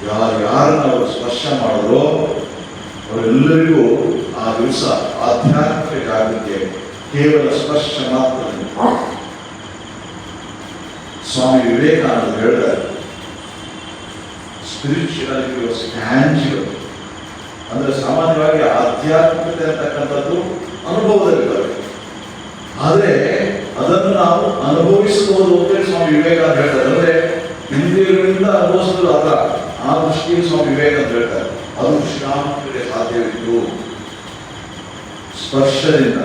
ಯಾರನ್ನ ಅವರು ಸ್ಪರ್ಶ ಮಾಡಿದ್ರು ಅವರೆಲ್ಲರಿಗೂ ಆ ದಿವಸ ಆಧ್ಯಾತ್ಮಿಕ ಜಾಗೃತಿ ಕೇವಲ ಸ್ಪರ್ಶ ಮಾತ್ರ. ಸ್ವಾಮಿ ವಿವೇಕಾನಂದ ಹೇಳಿದ್ದಾರೆ, ಸ್ಪಿರಿಚುಯಾಲಿಟಿ ವಾಸ್ ಟ್ಯಾಂಜಿಬಲ್. ಅಂದ್ರೆ ಸಾಮಾನ್ಯವಾಗಿ ಆಧ್ಯಾತ್ಮಿಕತೆ ಅಂತಕ್ಕಂಥದ್ದು ಅನುಭವದಲ್ಲಿ ಬರುತ್ತೆ, ಆದರೆ ಅದನ್ನು ನಾವು ಅನುಭವಿಸಬಹುದು ಅಂತ ಸ್ವಾಮಿ ವಿವೇಕಾನಂದ ಹೇಳ್ತಾರೆ. ಅಂದ್ರೆ ಇಂದ್ರಿಯಗಳಿಂದ ಅನುಭವಿಸಲು ಅಲ್ಲ, ಆ ದೃಷ್ಟಿಯಲ್ಲಿ ಸ್ವಾಮಿ ವಿವೇಕಾನಂದ ಹೇಳ್ತಾರೆ. ಅದು ಶ್ರೀರಾಮಕೃಷ್ಣರಿಗೆ ಸಾಧ್ಯವಿತ್ತು. ಸ್ಪರ್ಶದಿಂದ,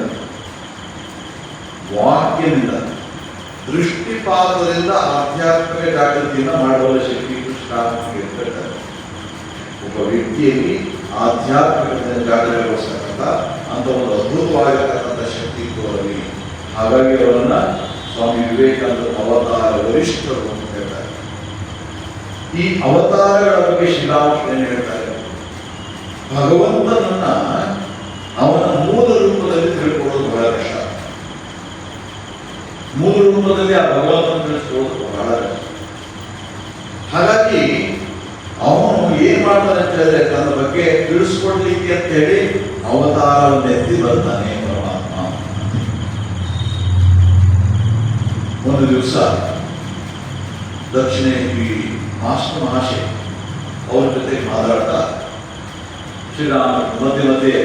ವಾಕ್ಯದಿಂದ, ದೃಷ್ಟಿಪಾತದಿಂದ ಆಧ್ಯಾತ್ಮಿಕ ಜಾಗೃತಿಯನ್ನು ಮಾಡುವ ಶಕ್ತಿ ಶ್ರೀರಾಮಕೃಷ್ಣರಿಗೆ ಹೇಳ್ತಾರೆ. ಒಬ್ಬ ವ್ಯಕ್ತಿಯಲ್ಲಿ ಆಧ್ಯಾತ್ಮಿಕ ಜಾಗೃತಿಗೋಸ್ಕರ ಅಂತ ಒಂದು ಅದ್ಭುತವಾಗಿರತಕ್ಕಂಥ ಶಕ್ತಿ ತೋರಲಿ. ಹಾಗಾಗಿ ಅವರನ್ನ ಸ್ವಾಮಿ ವಿವೇಕಾನಂದ ಅವತಾರ ವರಿಷ್ಠರು ಅಂತ ಹೇಳ್ತಾರೆ. ಈ ಅವತಾರಗಳ ಬಗ್ಗೆ ಶ್ರೀರಾಮಕೃಷ್ಣ ಏನ್ ಹೇಳ್ತಾರೆ? ಭಗವಂತನನ್ನ ಅವನ ಮೂಲ ರೂಪದಲ್ಲಿ ತಿಳ್ಕೊಳ್ಳೋದು ಬಹಳ ಕಷ್ಟ. ಮೂಲ ರೂಪದಲ್ಲಿ ಆ ಭಗವಂತನ ತಿಳಿಸ್ಕೊಳ್ಳೋದು ಬಹಳ ಕಷ್ಟ. ಹಾಗಾಗಿ ಅವನು ಏನ್ ಮಾಡ್ತಾನೆ ಅಂತ ಹೇಳಿದ್ರೆ, ತನ್ನ ಬಗ್ಗೆ ತಿಳಿಸ್ಕೊಡ್ಲಿಕ್ಕೆ ಅಂತ ಹೇಳಿ ಅವತಾರವನ್ನು ಎತ್ತಿ ಬರ್ತಾನೆ ಪರಮಾತ್ಮ. ಒಂದು ದಿವಸ ದಕ್ಷಿಣೇಶ್ವರಿ ಮಾಸ್ಟರ್ ಮಹಾಶಯ ಅವ್ರ ಜೊತೆ ಮಾತಾಡ್ತಾ, ಶ್ರೀರಾಮ ಮಧ್ಯೆ ಮಧ್ಯೆ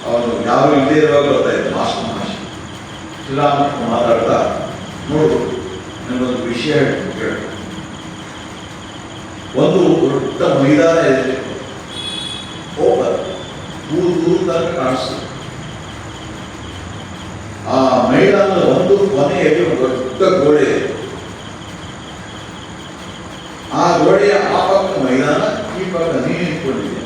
ಅವನು ಯಾವ ಇಲ್ಲೇ ಇರುವಾಗ ಬರ್ತಾ ಇದ್ದ ಮಾಸ್ಟರ್ ಮಹಾಶಯ. ಶ್ರೀರಾಮ ಮಾತಾಡ್ತಾ, ನೋಡು ನನಗೊಂದು ವಿಷಯ ಕೇಳ. ಒಂದು ದೊಡ್ಡ ಮೈದಾನ ಇದೆ, ಓಪನ್, ದೂರ ತನಕ ಕಾಣಿಸ್ತದೆ. ಆ ಮೈದಾನದ ಒಂದು ಕೊನೆಯಲ್ಲಿ ಒಂದು ದೊಡ್ಡ ಗೋಡೆ ಇದೆ. ಆ ಗೋಡೆಯ ಆ ಪಕ್ಕ ಮೈದಾನ, ಈ ಪಕ್ಕ ನೀನು ನಿಂತ್ಕೊಂಡಿದೆ.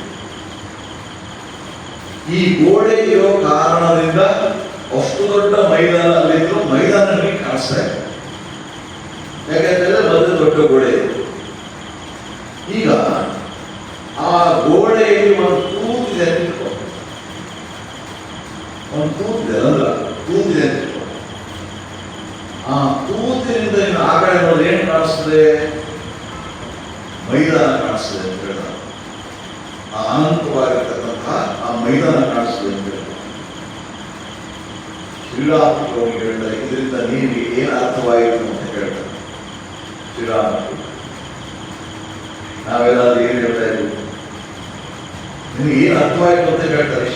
ಈ ಗೋಡೆ ಇರೋ ಕಾರಣದಿಂದ ಅಷ್ಟು ದೊಡ್ಡ ಮೈದಾನ ಅಲ್ಲಿದ್ರು ಮೈದಾನ ನಿಮಗೆ ಕಾಣಿಸ್ತಾ ಇದೆ. ಯಾಕಂತಂದ್ರೆ ಮೊದಲು ದೊಡ್ಡ ಗೋಡೆ ಇದೆ. ಈಗ ಆ ಗೋಡೆಯಲ್ಲಿ ಒಂದು ತೂತಿದೆ ಅಂತ ಇಟ್ಕೊ, ಒಂದು ತೂತಿದೆ ಅಂದ್ರ ತೂತಿದೆ ಅಂತ ಇಟ್ಕೊ. ಆ ತೂತಿನಿಂದ ಇನ್ನು ಆ ಕಡೆ ನೋಡಿದ್ರೆ ಏನು ಕಾಣಿಸ್ತದೆ? ಮೈದಾನ ಕಾಣಿಸ್ತದೆ ಅಂತ ಹೇಳ್ತಾರೆ. ಆ ಅನಂತವಾಗಿರ್ತಕ್ಕಂತಹ ಆ ಮೈದಾನ ಕಾಣಿಸ್ತದೆ ಅಂತ ಹೇಳ್ತಾರೆ. ಶ್ರೀರಾಮಕೃಷ್ಣ ಹೇಳ್ತಾರೆ, ಇದರಿಂದ ನೀರಿಗೆ ಏನು ಅರ್ಥವಾಯಿತು ಅಂತ ಹೇಳ್ತಾರೆ ಶ್ರೀರಾಮಕೃಷ್ಣ. ನಾವೆಲ್ಲಾದ್ರೂ ಏನು ಹೇಳ್ತಾ ಇದ್ದೀವಿ, ನಿಮಗೆ ಏನು ಅರ್ಥವಾಯಿತು ಅಂತ ಹೇಳ್ತಾರೆ.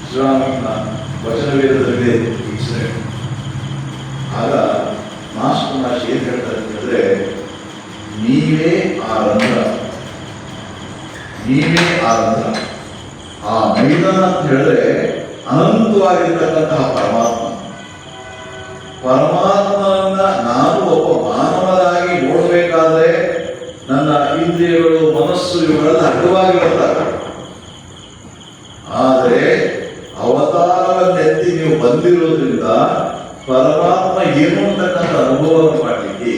ಶ್ರೀರಾಮನ ವಚನವೇದದಲ್ಲಿದೆ ಇನ್ಸಿಡೆಂಟ್. ಆಗ ಮಾಸ್ಟರ್ ಏನ್ ಹೇಳ್ತಾರೆ ಅಂತ ಹೇಳಿದ್ರೆ, ನೀವೇ ಆ ರಂಧ್ರ, ನೀವೇ ಆ ರಂಧ್ರ. ಆ ಮೈದಾನ ಅಂತ ಹೇಳಿದ್ರೆ ಅನಂತವಾಗಿರ್ತಕ್ಕಂತಹ ಪರಮಾತ್ಮ. ಪರಮಾತ್ಮನನ್ನ ನಾನು ಒಬ್ಬ ಮಾನವನಾಗಿ ನೋಡಬೇಕಾದ್ರೆ ನನ್ನ ಇಂದ್ರಿಯಗಳು, ಮನಸ್ಸು ಇವುಗಳೆಲ್ಲ ಅಡ್ಡವಾಗಿರುತ್ತಾರೆ. ಆದರೆ ಅವತಾರವನ್ನೆತ್ತಿ ನೀವು ಬಂದಿರೋದ್ರಿಂದ ಪರಮಾತ್ಮ ಏನು ಅಂತಕ್ಕಂಥ ಅನುಭವವನ್ನು ಮಾಡಲಿಕ್ಕೆ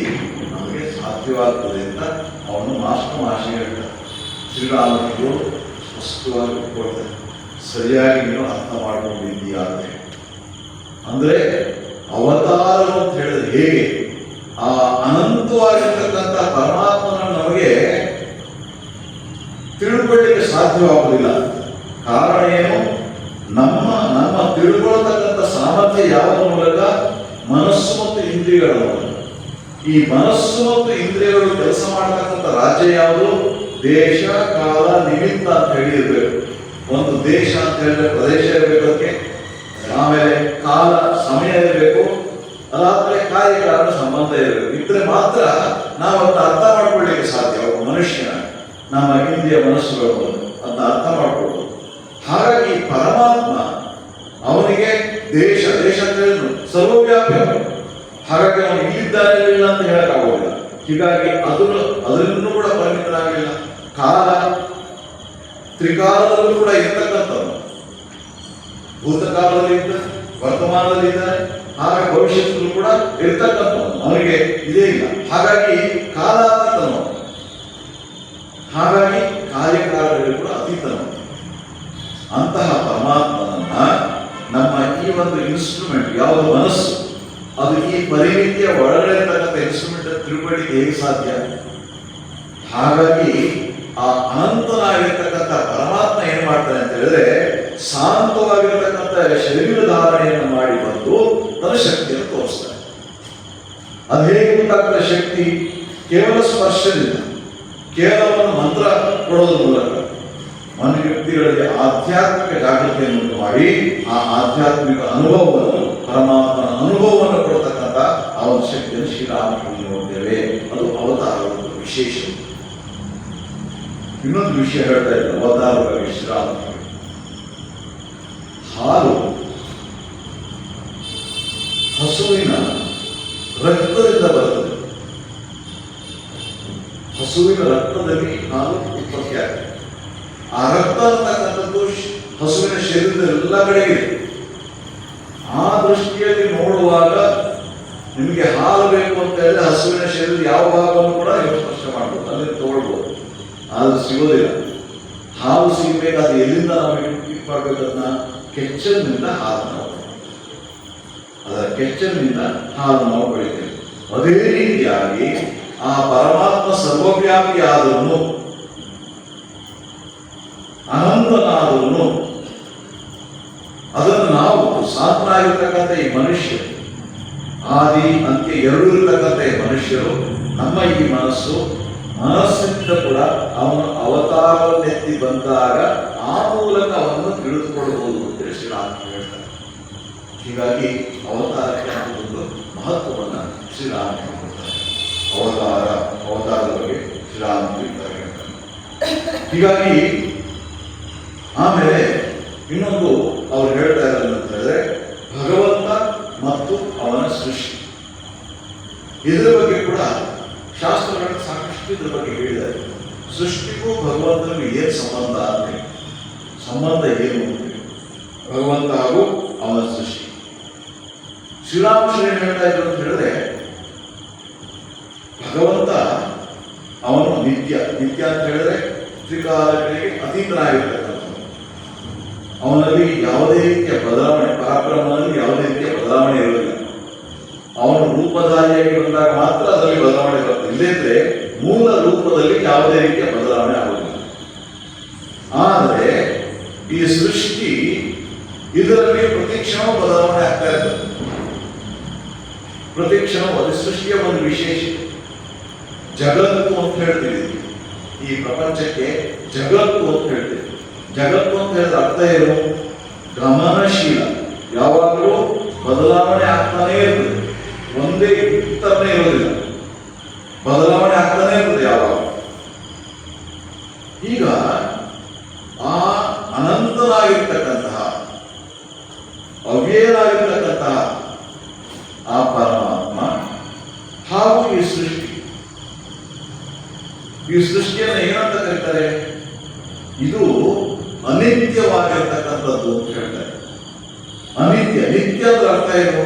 ನಮಗೆ ಸಾಧ್ಯವಾಗ್ತದೆ ಅಂತ ಅವನು ಮಾಸ್ಟರ್ ಹೇಳ್ತಾರೆ. ಶ್ರೀರಾಮನಿಗೂ ಸ್ಪಷ್ಟವಾಗಿ ಕೊಡ್ತಾರೆ, ಸರಿಯಾಗಿ ನೀವು ಅರ್ಥ ಮಾಡ್ಕೊಂಡಿದ್ದೀಯಾ ಅಂತ ಹೇಳಿ. ಅಂದ್ರೆ ಅವತಾರ ಅಂತ ಹೇಳಿದ್ರೆ ಹೇಗೆ ಆ ಅನಂತವಾಗಿರ್ತಕ್ಕಂಥ ಪರಮಾತ್ಮನ ನಮಗೆ ತಿಳ್ಕೊಳ್ಳಿಕ್ಕೆ ಸಾಧ್ಯವಾಗುವುದಿಲ್ಲ. ಕಾರಣ ಏನು? ನಮ್ಮ ತಿಳ್ಕೊಳ್ತಕ್ಕಂಥ ಸಾಮರ್ಥ್ಯ ಯಾವುದರ ಮೂಲಕ? ಮನಸ್ಸು ಮತ್ತು ಇಂದ್ರಿಯಗಳ ಮೂಲಕ. ಈ ಮನಸ್ಸು ಮತ್ತು ಇಂದ್ರಿಯಗಳು ಕೆಲಸ ಮಾಡತಕ್ಕಂಥ ರಾಜ್ಯ ಯಾವುದು? ದೇಶ, ಕಾಲ, ನಿಮಿತ್ತ ಅಂತ ಹೇಳಿ ಇರಬೇಕು. ಒಂದು ದೇಶ ಅಂತ ಹೇಳಿದ್ರೆ ಪ್ರದೇಶ ಇರಬೇಕು, ಅದಕ್ಕೆ ಆಮೇಲೆ ಕಾಲ, ಸಮಯ ಇರಬೇಕು, ಅದಾದ್ಮೇಲೆ ಕಾರ್ಯಕಾರಣ ಸಂಬಂಧ ಇರಬೇಕು. ಇದ್ರೆ ಮಾತ್ರ ನಾವು ಅದನ್ನ ಅರ್ಥ ಮಾಡ್ಕೊಳ್ಳಿಕ್ಕೆ ಸಾಧ್ಯ. ಒಬ್ಬ ಮನುಷ್ಯನ ನಮ್ಮ ಇಂದ್ರಿಯ ಮನಸ್ಸುಗಳು ಅದನ್ನ ಅರ್ಥ ಮಾಡ್ಕೊಳ್ಬೋದು. ಹಾಗಾಗಿ ಪರಮಾತ್ಮ ಅವನಿಗೆ ದೇಶ ಅಂತ ಹೇಳಿದ್ರು ಸರ್ವವ್ಯಾಪಿ. ಹಾಗಾಗಿ ಅವನು ಇಲ್ಲಿದ್ದಾನೆ ಇಲ್ಲ ಅಂತ ಹೇಳಕ್ಕಾಗೋದಿಲ್ಲ. ಹೀಗಾಗಿ ಅದನ್ನು ಕೂಡ ಪರಿಮಿತನಾಗಲಿಲ್ಲ. ಕಾಲ, ತ್ರಿಕಾಲದಲ್ಲೂ ಕೂಡ ಇರ್ತಕ್ಕಂಥದ್ದು. ಭೂತಕಾಲದಲ್ಲಿ ಇದ್ದಾನೆ, ವರ್ತಮಾನದಲ್ಲಿ ಇದ್ದಾನೆ, ಹಾಗೆ ಭವಿಷ್ಯದಲ್ಲೂ ಕೂಡ ಇರ್ತಕ್ಕಂಥದ್ದು. ಅವನಿಗೆ ಇದೇ ಇಲ್ಲ. ಹಾಗಾಗಿ ಕಾಲಾತೀತನು, ಹಾಗಾಗಿ ಕಾರ್ಯಕಾಲದಲ್ಲಿ ಕೂಡ ಅತೀತನು. ಅಂತಹ ಪರಮಾತ್ಮನನ್ನ ನಮ್ಮ ಈ ಒಂದು ಇನ್ಸ್ಟ್ರೂಮೆಂಟ್ ಯಾವುದು ಮನಸ್ಸು, ಅದು ಈ ಪರಿಮಿತಿಯ ಒಳಗಡೆ ಇರ್ತಕ್ಕಂಥ ಇನ್ಸ್ಟ್ರೂಮೆಂಟ್ ತಿಳ್ಕೊಳ್ಳಿಕ್ಕೆ ಹೇಗೆ ಸಾಧ್ಯ? ಹಾಗಾಗಿ ಆ ಅನಂತನಾಗಿರ್ತಕ್ಕಂಥ ಪರಮಾತ್ಮ ಏನ್ ಮಾಡ್ತಾನೆ ಅಂತ ಹೇಳಿದ್ರೆ, ಶಾಂತವಾಗಿರ್ತಕ್ಕಂಥ ಶರೀರ ಧಾರಣೆಯನ್ನು ಮಾಡಿ ಬಂದು ತನ್ನ ಶಕ್ತಿಯನ್ನು ತೋರಿಸ್ತಾನೆ. ಅದು ಹೇಗೆ ಉಂಟಾಗ್ತದೆ ಶಕ್ತಿ? ಕೇವಲ ಸ್ಪರ್ಶದಿಂದ, ಕೇವಲ ಒಂದು ಮಂತ್ರ ಕೊಡೋದ್ರ ಮೂಲಕ ಮನುಷ್ಯ ವ್ಯಕ್ತಿಗಳಿಗೆ ಆಧ್ಯಾತ್ಮಿಕ ಜಾಗೃತಿಯನ್ನು ಉಂಟು ಮಾಡಿ ಆ ಆಧ್ಯಾತ್ಮಿಕ ಅನುಭವವನ್ನು, ಪರಮಾತ್ಮನ ಅನುಭವವನ್ನು ಕೊಡ್ತಕ್ಕಂಥ ಆ ಒಂದು ಶಕ್ತಿಯನ್ನು ಶ್ರೀರಾಮಕೃಷ್ಣ ನೋಡ್ತೇವೆ. ಅದು ಅವತಾರದ ವಿಶೇಷ. ಇನ್ನೊಂದು ವಿಷಯ ಹೇಳ್ತಾ ಇದ್ದಾರೆ ಅವತಾರ ಬಗ್ಗೆ ಶ್ರೀರಾಮ. ಹಾಲು ಹಸುವಿನ ರಕ್ತದಿಂದ ಬರುತ್ತದೆ. ಹಸುವಿನ ರಕ್ತದಲ್ಲಿ ಹಾಲು ಉತ್ಪತ್ತಿಯಾಗಿದೆ. ಆ ರಕ್ತ ಅಂತಕ್ಕಂಥದ್ದು ಹಸುವಿನ ಶರೀರದ ಎಲ್ಲ ಕಡೆಗಿದೆ. ಆ ದೃಷ್ಟಿಯಲ್ಲಿ ನೋಡುವಾಗ ನಿಮಗೆ ಹಾಲು ಬೇಕು ಅಂತ ಹೇಳಿದ್ರೆ ಹಸುವಿನ ಶರೀರದ ಯಾವ ಭಾಗವನ್ನು ಕೂಡ ನೀವು ಸ್ಪರ್ಶ ಮಾಡ್ಬೋದು, ಅಲ್ಲಿ ತಗೊಳ್ಬೋದು. ಆದ್ರೆ ಸಿಗೋದಿಲ್ಲ. ಹಾಲು ಸಿಗಬೇಕಾದ್ರೆ ಎಲ್ಲಿಂದ ನಾವು ಇದು ಮಾಡಬೇಕು? ಅದನ್ನ ಕೆಚ್ಚಲಿನಿಂದ ಹಾಲು ನಾವು, ಅದರ ಕೆಚ್ಚಲಿನಿಂದ ಹಾಲು ನಾವು ಬೆಳಿತೇವೆ. ಅದೇ ರೀತಿಯಾಗಿ ಆ ಪರಮಾತ್ಮ ಸರ್ವವ್ಯಾಪಿ ಆದವನು, ಅನಂತನಾದವನು, ಅದನ್ನು ನಾವು ಸಾಧನಾಗಿರ್ತಕ್ಕಂಥ ಈ ಮನುಷ್ಯ, ಆದಿ ಅಂತ್ಯ ಎರಡೂ ಇರತಕ್ಕಂಥ ಈ ಮನುಷ್ಯರು, ನಮ್ಮ ಈ ಮನಸ್ಸಿನಿಂದ ಕೂಡ ಅವನು ಅವತಾರವನ್ನೆತ್ತಿ ಬಂದಾಗ ಆ ಮೂಲಕ ಅವನನ್ನು ತಿಳಿದುಕೊಳ್ಳಬಹುದು ಅಂತ ಶ್ರೀರಾಮ ಹೇಳ್ತಾರೆ. ಹೀಗಾಗಿ ಅವತಾರಕ್ಕೆ ಒಂದು ಮಹತ್ವವನ್ನು ಶ್ರೀರಾಮ ಕೊಡ್ತಾರೆ. ಅವತಾರದ ಬಗ್ಗೆ ಶ್ರೀರಾಮ ಹೇಳ್ತಾರೆ. ಹೀಗಾಗಿ ಆಮೇಲೆ ಇನ್ನೊಂದು ಅವ್ರು ಹೇಳ್ತಾ ಇರೋದು ಅಂತ ಹೇಳಿದ್ರೆ, ಭಗವಂತ ಮತ್ತು ಅವನ ಸೃಷ್ಟಿ. ಇದರ ಬಗ್ಗೆ ಕೂಡ ಶಾಸ್ತ್ರಗಳು ಸಾಕಷ್ಟು ಇದ್ರ ಬಗ್ಗೆ ಹೇಳಿದ್ದಾರೆ. ಸೃಷ್ಟಿಗೂ ಭಗವಂತನಿಗೂ ಏನು ಸಂಬಂಧ ಅಂತ, ಸಂಬಂಧ ಏನು ಭಗವಂತ ಹಾಗೂ ಅವನ ಸೃಷ್ಟಿ. ಶ್ರೀರಾಮಕೃಷ್ಣ ಏನ್ ಹೇಳ್ತಾ ಇದ್ರು ಅಂತ ಹೇಳಿದ್ರೆ, ಭಗವಂತ ಅವನು ನಿತ್ಯ ಅಂತ ಹೇಳಿದ್ರೆ ತ್ರಿಕಾಲಗಳಿಗೆ ಅತೀತನಾಗಿರ್ತಕ್ಕಂಥ, ಅವನಲ್ಲಿ ಯಾವುದೇ ರೀತಿಯ ಬದಲಾವಣೆ, ಪರಾಕ್ರಮದಲ್ಲಿ ಯಾವುದೇ ರೀತಿಯ ಬದಲಾವಣೆ ಇರುವುದಿಲ್ಲ. ಅವನು ರೂಪಧಾರಿಯಾಗಿ ಬಂದಾಗ ಮಾತ್ರ ಅದರಲ್ಲಿ ಬದಲಾವಣೆ ಬರ್ತದೆ. ಇಲ್ಲದಿದ್ರೆ ಮೂಲ ರೂಪದಲ್ಲಿ ಯಾವುದೇ ರೀತಿಯ ಬದಲಾವಣೆ ಆಗುವುದಿಲ್ಲ. ಆದರೆ ಈ ಸೃಷ್ಟಿ, ಇದರಲ್ಲಿ ಪ್ರತಿಕ್ಷಣ ಬದಲಾವಣೆ ಆಗ್ತಾ ಇರ್ತದೆ. ಪ್ರತಿಕ್ಷಣ ಅದು ಸೃಷ್ಟಿಯ ಒಂದು ವಿಶೇಷ. ಜಗತ್ತು ಅಂತ ಈ ಪ್ರಪಂಚಕ್ಕೆ ಜಗತ್ತು ಅಂತ ಹೇಳ್ತೇವೆ. ಜಗತ್ತು ಅಂತ ಹೇಳಿದ್ರೆ ಅರ್ಥ ಏನು? ಗಮನಶೀಲ, ಯಾವಾಗಲೂ ಬದಲಾವಣೆ ಆಗ್ತಾನೇ ಇರ್ತದೆ, ಒಂದೇ ಇರ್ತನೇ ಇರೋದಿಲ್ಲ, ಬದಲಾವಣೆ ಆಗ್ತಾನೆ ಇರ್ತದೆ ಯಾವಾಗ. ಈಗ ಆ ಅನಂತನಾಗಿರ್ತಕ್ಕಂತಹ ಅವ್ಯಯನಾಗಿರ್ತಕ್ಕಂತಹ ಆ ಪರಮಾತ್ಮ ಹಾಗೂ ಈ ಸೃಷ್ಟಿಯನ್ನು ಏನಂತ ಕರೀತಾರೆ? ಇದು ಅನಿತ್ಯವಾಗಿರ್ತಕ್ಕಂಥದ್ದು ಅಂತ ಹೇಳ್ತಾರೆ. ಅನಿತ್ಯ, ನಿತ್ಯ ಅಂದ್ರೆ ಅರ್ಥ ಏನು?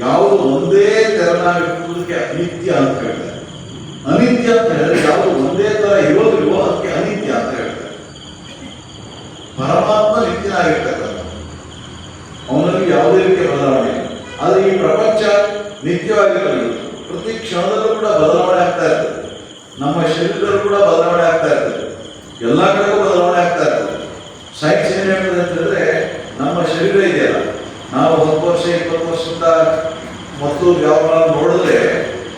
ಯಾವುದು ಒಂದೇ ತೆರನಾಗಿರುವುದಕ್ಕೆ ಅನಿತ್ಯ ಅಂತ ಹೇಳ್ತಾರೆ. ಅನಿತ್ಯ ಅಂತ ಹೇಳಿದ್ರೆ ಯಾವುದು ಒಂದೇ ತರ ಇರೋದಿಲ್ವೋ ಅದಕ್ಕೆ ಅನಿತ್ಯ ಅಂತ ಹೇಳ್ತಾರೆ. ಪರಮಾತ್ಮ ನಿತ್ಯನಾಗಿರ್ತಕ್ಕಂಥ, ಅವನಲ್ಲಿ ಯಾವುದೇ ರೀತಿಯ ಬದಲಾವಣೆ ಇಲ್ಲ. ಆದರೆ ಈ ಪ್ರಪಂಚ ನಿತ್ಯವಾಗಿರಲಿಲ್ಲ, ಪ್ರತಿ ಕ್ಷಣದಲ್ಲೂ ಕೂಡ ಬದಲಾವಣೆ ಆಗ್ತಾ ಇರ್ತದೆ. ನಮ್ಮ ಶರೀರದಲ್ಲೂ ಕೂಡ ಬದಲಾವಣೆ ಆಗ್ತಾ ಇರ್ತದೆ, ಎಲ್ಲ ಕಡೆಗೂ ಬದಲಾವಣೆ ಆಗ್ತಾ ಇರ್ತದೆ. ಸೈನ್ಸ್ ಏನ್ ಹೇಳ್ತದೆ ಅಂತ ಹೇಳಿದ್ರೆ, ನಮ್ಮ ಶರೀರ ಇದೆಯಲ್ಲ, ನಾವು 10 ವರ್ಷ 20 ವರ್ಷದಿಂದ ಮತ್ತು ಯಾವ ನೋಡಿದ್ರೆ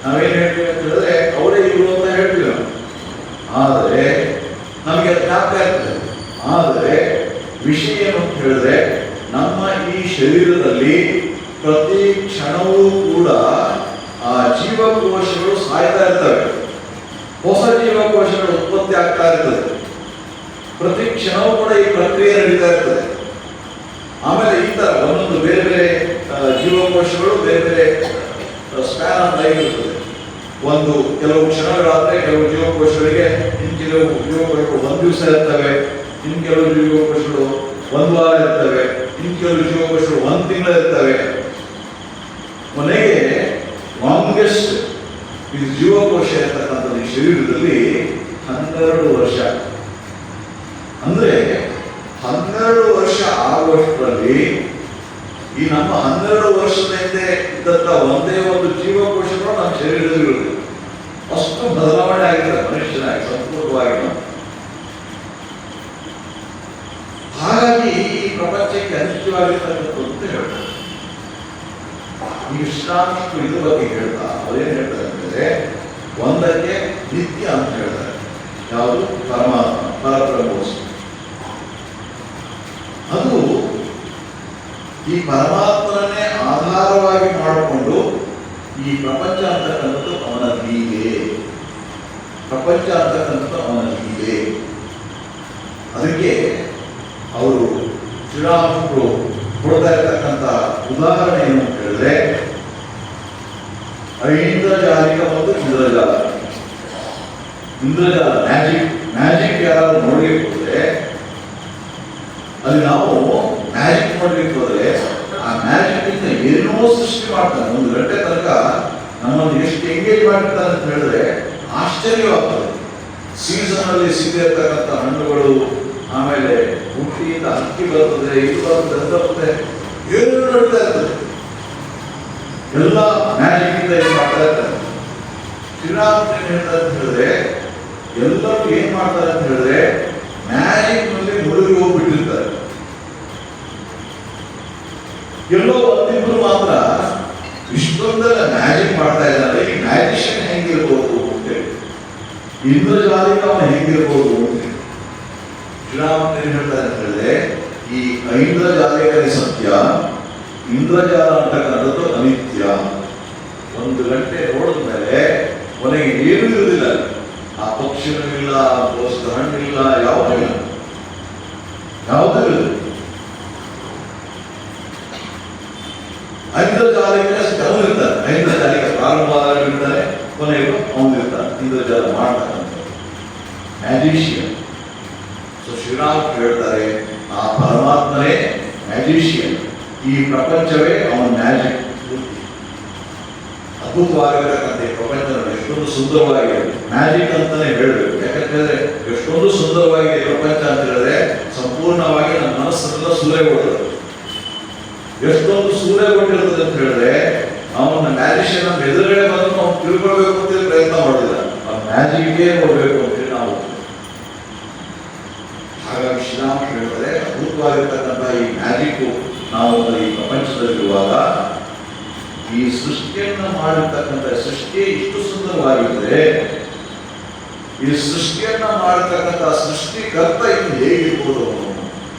ನಾವೇನ್ ಹೇಳ್ತೀವಿ ಅಂತ ಹೇಳಿದ್ರೆ ಅವರೇ ಇವರು ಅಂತ ಹೇಳ್ತೀವಿ ನಾವು. ಆದರೆ ನಮಗೆ ಅದು ಜ್ಞಾಪಕ ಇರ್ತದೆ. ಆದರೆ ವಿಷಯ ಏನು ಅಂತ ಹೇಳಿದ್ರೆ, ನಮ್ಮ ಈ ಶರೀರದಲ್ಲಿ ಪ್ರತಿ ಕ್ಷಣವೂ ಕೂಡ ಆ ಜೀವಕೋಶಗಳು ಸಾಯ್ತಾ ಇರ್ತವೆ, ಹೊಸ ಜೀವಕೋಶಗಳು ಉತ್ಪತ್ತಿ ಆಗ್ತಾ ಇರ್ತದೆ. ಪ್ರತಿ ಕ್ಷಣವೂ ಕೂಡ ಈ ಪ್ರಕ್ರಿಯೆ ನಡೀತಾ ಇರ್ತದೆ. ಆಮೇಲೆ ಈ ತರ ಒಂದೊಂದು ಬೇರೆ ಬೇರೆ ಜೀವಕೋಶಗಳು ಬೇರೆ ಬೇರೆ ಸ್ಪ್ಯಾನ್ ಆಫ್ ಲೈಫ್ ಇರ್ತದೆ. ಕೆಲವು ಕ್ಷಣಗಳಾದ್ರೆ ಕೆಲವು ಜೀವಕೋಶಗಳಿಗೆ ಕೆಲವು ಜೀವಕೋಶಗಳು 1 ದಿವಸ ಇರ್ತವೆ, ಕೆಲವು ಜೀವಕೋಶಗಳು 1 ವಾರ ಇರ್ತವೆ, ಕೆಲವು ಜೀವಕೋಶಗಳು 1 ತಿಂಗಳು ಇರ್ತವೆ. ಕೊನೆಗೆ ಲಾಂಗೆಸ್ಟ್ ಈ ಜೀವಕೋಶ ಇರ್ತಕ್ಕಂಥದ್ದು ಈ ಶರೀರದಲ್ಲಿ 12 ವರ್ಷ. ಅಂದ್ರೆ 12 ವರ್ಷ ಆಗುವಷ್ಟರಲ್ಲಿ ಈ ನಮ್ಮ 12 ವರ್ಷದ ಹಿಂದೆ ಇದ್ದಂತ ಒಂದೇ ಒಂದು ಜೀವಕೋಶಗಳು ನಮ್ಮ ಶರೀರದಲ್ಲಿ ಇರುವುದು. ಅಷ್ಟು ಬದಲಾವಣೆ ಆಗಿದ್ದಾರೆ ಮನುಷ್ಯನಾಗಿ ಸಂಪೂರ್ಣವಾಗಿ. ಹಾಗಾಗಿ ಈ ಪ್ರಪಂಚಕ್ಕೆ ಅನಿತ್ಯವಾಗಿರ್ತಕ್ಕಂಥದ್ದು ಅಂತ ಹೇಳ್ತಾರೆ. ಈ ಶ್ರೀರಾಮಕೃಷ್ಣರು ಇದ್ರ ಬಗ್ಗೆ ಹೇಳ್ತಾ ಅವ್ರೇನ್ ಹೇಳ್ತಾರೆ ಅಂತಂದ್ರೆ, ಒಂದಕ್ಕೆ ನಿತ್ಯ ಅಂತ ಹೇಳ್ತಾರೆ. ಯಾವುದು? ಪರಮಾತ್ಮ, ಪರಬ್ರಹ್ಮವಸ್ತು. ಅದು ಈ ಪರಮಾತ್ಮನನ್ನೇ ಆಧಾರವಾಗಿ ಮಾಡಿಕೊಂಡು ಈ ಪ್ರಪಂಚ ಅಂತಕ್ಕಂಥದ್ದು ಅವನ ಲೀಲೆ, ಪ್ರಪಂಚ ಅಂತಕ್ಕಂಥದ್ದು ಅವನ ಲೀಲೆ. ಅದಕ್ಕೆ ಅವರು ಶ್ರೀರಾಮಕೃಷ್ಣರು ಕೊಡ್ತಾ ಇರ್ತಕ್ಕಂಥ ಉದಾಹರಣೆ ಏನು ಅಂತ ಹೇಳಿದ್ರೆ, ಐಂದ್ರಜಾಲಿಕ ಮತ್ತು ಇಂದ್ರಜಾಲ. ಇಂದ್ರಜಾಲ ಮ್ಯಾಜಿಕ್ ಯಾರಾದ್ರೂ ನೋಡ್ಲಿಕ್ಕೆ ಹೋದ್ರೆ, ಅಲ್ಲಿ ನಾವು ಮ್ಯಾಜಿಕ್ ಮಾಡ್ಲಿಕ್ಕೆ ಹೋದ್ರೆ ಆ ಮ್ಯಾಜಿಕ್ ಇಂದ ಏನೋ ಸೃಷ್ಟಿ ಮಾಡ್ತಾನೆ. 1 ಗಂಟೆ ತನಕ ನಮ್ಮನ್ನು ಎಷ್ಟು ಎಂಗೇಜ್ ಮಾಡಿರ್ತಾನೆ ಅಂತ ಹೇಳಿದ್ರೆ ಆಶ್ಚರ್ಯವಾಗ್ತದೆ. ಸೀಸನ್ ಅಲ್ಲಿ ಸಿಗತಕ್ಕಂಥ ಹಣ್ಣುಗಳು, ಆಮೇಲೆ ಹುಟ್ಟಿಯಿಂದ ಹಕ್ಕಿ ಬರ್ತದೆ, ಇದು ಬರ್ತದೆ, ಏನು ನಡ್ತಾ ಇರ್ತದೆ, ಎಲ್ಲ ಮ್ಯಾಜಿಕ್ ಇಂದ ಏನು ಮಾಡ್ತಾ ಇರ್ತಾರೆ. ಶ್ರೀರಾಮಕೃಷ್ಣ ಏನ್ ಹೇಳ್ತಾರೆ ಅಂತ ಹೇಳಿದ್ರೆ, ಎಲ್ಲರೂ ಏನ್ ಮಾಡ್ತಾರೆ ಅಂತ ಹೇಳಿದ್ರೆ ಮ್ಯಾಜಿಕ್ ನಲ್ಲಿ ಮುಳುಗಿ ಹೋಗ್ಬಿಟ್ಟಿರ್ತಾರೆ. ಎಲ್ಲೋ ಒಂದಿಬ್ರು ಮಾತ್ರ ಇಷ್ಟೊಂದೆಲ್ಲ ಮ್ಯಾಜಿಕ್ ಮಾಡ್ತಾ ಇದ್ದಾರೆ. ಈ ಮ್ಯಾಜಿಷಿಯನ್ ಹೆಂಗಿರ್ಬೋದು ಅಂತೇಳಿ, ಇಂದ್ರಜಾಲಿಕ ಅವನು ಹೆಂಗಿರ್ಬೋದು ಅಂತೇಳಿ ಶ್ರೀರಾಮಕೃಷ್ಣ ಏನ್ ಹೇಳ್ತಾರೆ ಅಂತ ಹೇಳಿದ್ರೆ, ಈ ಐಂದ್ರಜಾಲಿಕನೇ ಸತ್ಯ, ಇಂದ್ರಜಾಲ ಅಂತಕ್ಕಂಥದ್ದು ಅನಿತ್ಯ. 1 ಗಂಟೆ ನೋಡಿದ್ಮೇಲೆ ಕೊನೆಗೆ ಏನೂ ಇರುವುದಿಲ್ಲ. ಆ ಪಕ್ಷಿನೂ ಇಲ್ಲ, ಪೋಷಕ ಹಣ್ಣಿಲ್ಲ, ಯಾವುದೂ ಇಲ್ಲ, ಯಾವುದೂ ಇಲ್ಲ. ಐಂದ್ರಜಾಲಿಕನೇ ಸತ್ಯ ಅವನು ಇರ್ತಾನೆ. ಐಂದ್ರಜಾಲಿಕ ಪ್ರಾರಂಭವಾಗಿರ್ತಾನೆ, ಕೊನೆಗೂ ಅವನು ಇರ್ತಾನೆ. ಇಂದ್ರಜಾಲ ಮಾಡ್ತಕ್ಕಂಥ ಮ್ಯಾಜಿಷಿಯನ್. ಸೊ ಶ್ರೀರಾಮ್ ಹೇಳ್ತಾರೆ, ಆ ಪರಮಾತ್ಮನೇ ಮ್ಯಾಜಿಷಿಯನ್, ಈ ಪ್ರಪಂಚವೇ ಅವನ ಮ್ಯಾಜಿಕ್. ಅದ್ಭುತವಾಗಿರತಕ್ಕಂಥ ಈ ಪ್ರಪಂಚ ಎಷ್ಟೊಂದು ಸುಂದರವಾಗಿದೆ. ಮ್ಯಾಜಿಕ್ ಅಂತಾನೆ ಹೇಳ್ಬೇಕು. ಯಾಕಂತಂದ್ರೆ ಎಷ್ಟೊಂದು ಸುಂದರವಾಗಿದೆ ಪ್ರಪಂಚ ಅಂತ ಹೇಳಿದ್ರೆ ಸಂಪೂರ್ಣವಾಗಿ ನಮ್ಮ ಮನಸ್ಸನ್ನೆಲ್ಲ ಸೂರೆಗೊಳ್ಳುತ್ತದೆ. ಎಷ್ಟೊಂದು ಸೂರೆಗೊಂಡಿರ್ತದೆ ಅಂತ ಹೇಳಿದ್ರೆ ಅವನ ಮ್ಯಾಜಿಷಿಯನ್ ನಮ್ಮ ಎದುರುಗಡೆ ಬಂದು ನಾವು ತಿಳ್ಕೊಳ್ಬೇಕು ಅಂತೇಳಿ ಪ್ರಯತ್ನ ಮಾಡೋದಿಲ್ಲ, ಆ ಮ್ಯಾಜಿಕ್ಗೆ ನೋಡ್ಬೇಕು ಅಂತೇಳಿ ನಾವು. ಹಾಗಾಗಿ ಶ್ರೀರಾಮ್ ಹೇಳ್ತಾರೆ, ಅದ್ಭುತವಾಗಿರ್ತಕ್ಕಂಥ ಈ ಮ್ಯಾಜಿಕ್ ನಾವು ಈ ಪ್ರಪಂಚದಲ್ಲಿರುವಾಗ ಈ ಸೃಷ್ಟಿಯನ್ನು ಮಾಡಿರ್ತಕ್ಕಂಥ ಸೃಷ್ಟಿ ಇಷ್ಟು ಸುಂದರವಾಗಿದ್ದರೆ ಈ ಸೃಷ್ಟಿಯನ್ನ ಮಾಡತಕ್ಕಂಥ ಸೃಷ್ಟಿಕರ್ತ ಇನ್ನು ಹೇಗಿರ್ಬೋದು ಅವನು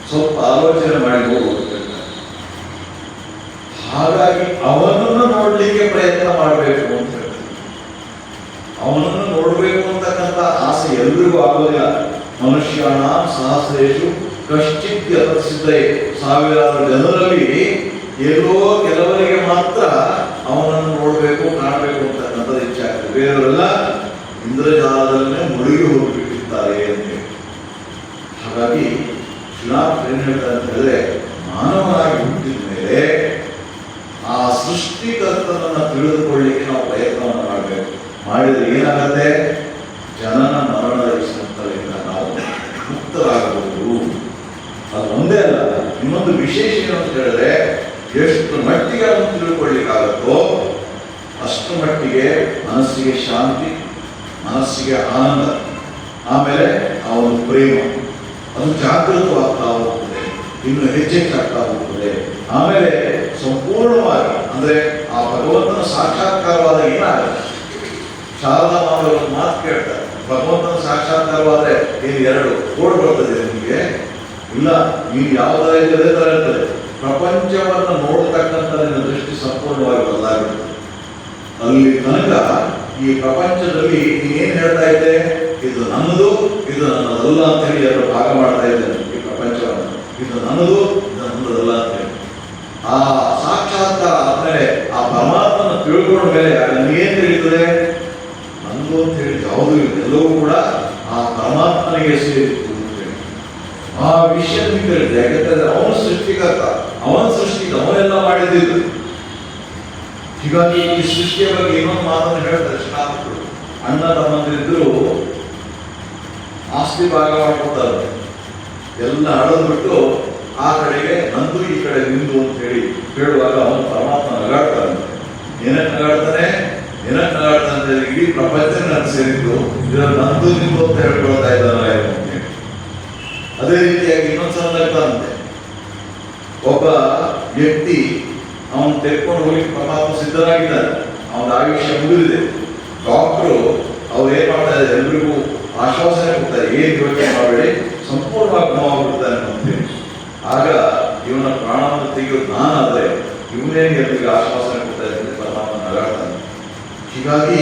ಸ್ವಲ್ಪ ಆಲೋಚನೆ ಮಾಡಿ ಹೋಗ್ಬೇಕು. ಹಾಗಾಗಿ ಅವನನ್ನು ನೋಡ್ಲಿಕ್ಕೆ ಪ್ರಯತ್ನ ಮಾಡಬೇಕು ಅಂತ ಹೇಳ್ತಾರೆ. ಅವನನ್ನು ನೋಡ್ಬೇಕು ಅಂತಕ್ಕಂಥ ಆಸೆ ಎಲ್ರಿಗೂ ಆಗೋದಿಲ್ಲ. ಮನುಷ್ಯನ ಸಹಸ್ರೇಶು ಕಶ್ಚಿತ್ ಯತಸಿದ್ಧೇ, ಸಾವಿರಾರು ಜನರಲ್ಲಿ ಎಲ್ಲೋ ಕೆಲವರಿಗೆ ಮಾತ್ರ ಅವನನ್ನು ನೋಡ್ಬೇಕು ಕಾಣಬೇಕು ಅಂತಕ್ಕಂಥದ್ದು ಇಚ್ಛೆ ಆಗ್ತದೆ. ಬೇರೆಯವರೆಲ್ಲ ಇಂದ್ರಜಾಲದಲ್ಲೇ ಮುಳುಗಿ ಹೋಗಿಬಿಟ್ಟಿರ್ತಾರೆ ಅಂತ ಹೇಳಿ. ಹಾಗಾಗಿ ಶ್ರೀನಾಥ್ ಏನ್ ಹೇಳ್ತಾರೆ ಅಂತ ಹೇಳಿದ್ರೆ, ಮಾನವನಾಗಿ ಹುಟ್ಟಿದ ಮೇಲೆ ಆ ಸೃಷ್ಟಿಕರ್ತನನ್ನ ತಿಳಿದುಕೊಳ್ಳಿಕ್ಕೆ ನಾವು ಪ್ರಯತ್ನವನ್ನು ಮಾಡಬೇಕು. ಮಾಡಿದ್ರೆ ಏನಾಗತ್ತೆ? ಜನನ ಮರಣದ ಈ ಸಂತರಿಂದ ನಾವು ಮುಕ್ತರಾಗಬಹುದು. ಅದು ಒಂದೇ ಅಲ್ಲ, ಇನ್ನೊಂದು ವಿಶೇಷ ಏನು ಅಂತ ಹೇಳಿದ್ರೆ, ಎಷ್ಟು ಮಟ್ಟಿಗೆ ಅವನು ತಿಳ್ಕೊಳ್ಳಿಕ್ಕಾಗತ್ತೋ ಅಷ್ಟು ಮಟ್ಟಿಗೆ ಮನಸ್ಸಿಗೆ ಶಾಂತಿ, ಮನಸ್ಸಿಗೆ ಆನಂದ, ಆಮೇಲೆ ಅವನ ಪ್ರೇಮ ಅದು ಜಾಗೃತವಾಗ್ತಾ ಹೋಗ್ತದೆ, ಇನ್ನು ಹೆಚ್ಚೆಚ್ಚಾಗ್ತಾ ಹೋಗ್ತದೆ. ಆಮೇಲೆ ಸಂಪೂರ್ಣವಾಗಿ ಅಂದ್ರೆ ಆ ಭಗವಂತನ ಸಾಕ್ಷಾತ್ಕಾರವಾದ ಏನಾಗುತ್ತೆ? ಶಾರದಾ ಮಾತ್ರ ಒಂದು ಮಾತು ಕೇಳ್ತಾರೆ, ಭಗವಂತನ ಸಾಕ್ಷಾತ್ಕಾರವಾದ್ರೆ ಏನು ಎರಡು ಕೋಡ್ ಬರ್ತದೆ ನಿಮಗೆ? ಇಲ್ಲ, ನೀವು ಯಾವುದೇ ತರ ಇರ್ತದೆ. ಪ್ರಪಂಚವನ್ನು ನೋಡ್ತಕ್ಕಂಥ ನಿನ್ನ ದೃಷ್ಟಿ ಸಂಪೂರ್ಣವಾಗಿ ಬದಲಾಗುತ್ತೆ. ಅಲ್ಲಿ ತನಕ ಈ ಪ್ರಪಂಚದಲ್ಲಿ ನೀನೇನ್ ಹೇಳ್ತಾ ಇದ್ದೆ, ಇದು ನನ್ನದು, ಇದು ನನ್ನದಲ್ಲ ಅಂತ ಹೇಳಿ ಎರಡು ಭಾಗ ಮಾಡ್ತಾ ಇದ್ದೇನೆ. ಈ ಪ್ರಪಂಚವನ್ನು ಇದು ನನ್ನದು, ಇದು ನನ್ನದಲ್ಲ ಅಂತ ಹೇಳಿ ಆ ಸಾಕ್ಷಾತ್ಕಾರ ಆದ್ಮೇಲೆ ಆ ಪರಮಾತ್ಮನ ತಿಳ್ಕೊಂಡ ಮೇಲೆ ನನಗೇನ್ ತಿಳಿಯುತ್ತದೆ? ನಂದು ಅಂತ ಹೇಳಿ ಯಾವುದೂ ಇಲ್ಲ, ಎಲ್ಲವೂ ಕೂಡ ಆ ಪರಮಾತ್ಮನಿಗೆ ಸೇರಿತ್ತು ಅಂತ ಹೇಳಿ ಆ ವಿಷಯ ನಿಮ್ಗೆ ಹೇಳಿದೆ. ಯಾಕಂದ್ರೆ ಅವನ ಸೃಷ್ಟಿಕರ್ತ, ಅವನ ಸೃಷ್ಟಿಗೆ ಅವನೆಲ್ಲ ಮಾಡಿದ್ದು. ಹೀಗಾಗಿ ಈ ಸೃಷ್ಟಿಯ ಬಗ್ಗೆ ಇನ್ನೊಂದು ಮಾತನ್ನು ಹೇಳ್ತಾರೆ ಶ್ರೀನಾಥರು. ಅಣ್ಣ ತಮ್ಮಂದಿರಿದ್ರು ಆಸ್ತಿ ಭಾಗ ಮಾಡ್ಕೊತಾರೆ. ಎಲ್ಲ ಹಳದ್ಬಿಟ್ಟು ಆ ಕಡೆಗೆ ನಂದು, ಈ ಕಡೆ ನಿಂದು ಅಂತ ಹೇಳಿ ಹೇಳುವಾಗ ಅವನು ಪರಮಾತ್ಮ ನಗಾಡ್ತಾನೆ. ಏನಕ್ಕೆ ನಗಾಡ್ತಾನೆ? ಏನಕ್ಕೆ ನಗಾಡ್ತಾನೆ ಅಂದ್ರೆ ಇಡೀ ಪ್ರಪಂಚ ನಾನು ಸೇರಿದ್ದು, ಇದರಲ್ಲಿ ನಂದು ನಿಂದು ಅಂತ ಹೇಳ್ಕೊಳ್ತಾ ಇದ್ದಾನೆ ಅಂತ ಹೇಳಿ. ಅದೇ ರೀತಿಯಾಗಿ ಇನ್ನೊಂದ್ಸಲ ನಗ್ತಾನಂತೆ. ಒಬ್ಬ ವ್ಯಕ್ತಿ ಅವನು ತೆಗೆದುಕೊಂಡು ಹೋಗಿ ಪರಮಾತ್ಮ ಸಿದ್ಧರಾಗಿದ್ದಾನೆ, ಅವನ ಆಯುಷ್ಯ ಮುಗಿದಿದೆ. ಡಾಕ್ಟ್ರು ಅವ್ರು ಏನ್ ಮಾಡ್ತಾ ಇದ್ದಾರೆ, ಎಲ್ರಿಗೂ ಆಶ್ವಾಸನೆ ಕೊಡ್ತಾರೆ, ಏನ್ ಯೋಚನೆ ಮಾಡಬೇಡಿ, ಸಂಪೂರ್ಣವಾಗಿ ನೋವಾಗ್ಬಿಡ್ತಾನೆ ಅಂತೇಳಿ. ಆಗ ಇವನ ಪ್ರಾಣವನ್ನು ತೆಗೆಯೋದು ನಾನಾದ್ರೆ ಇವನೇನು ಎಲ್ರಿಗೆ ಆಶ್ವಾಸನೆ ಕೊಡ್ತಾ ಇದ್ದಾರೆ, ಪರಮಾತ್ಮ ನಗಾಡ್ತಾನೆ. ಹೀಗಾಗಿ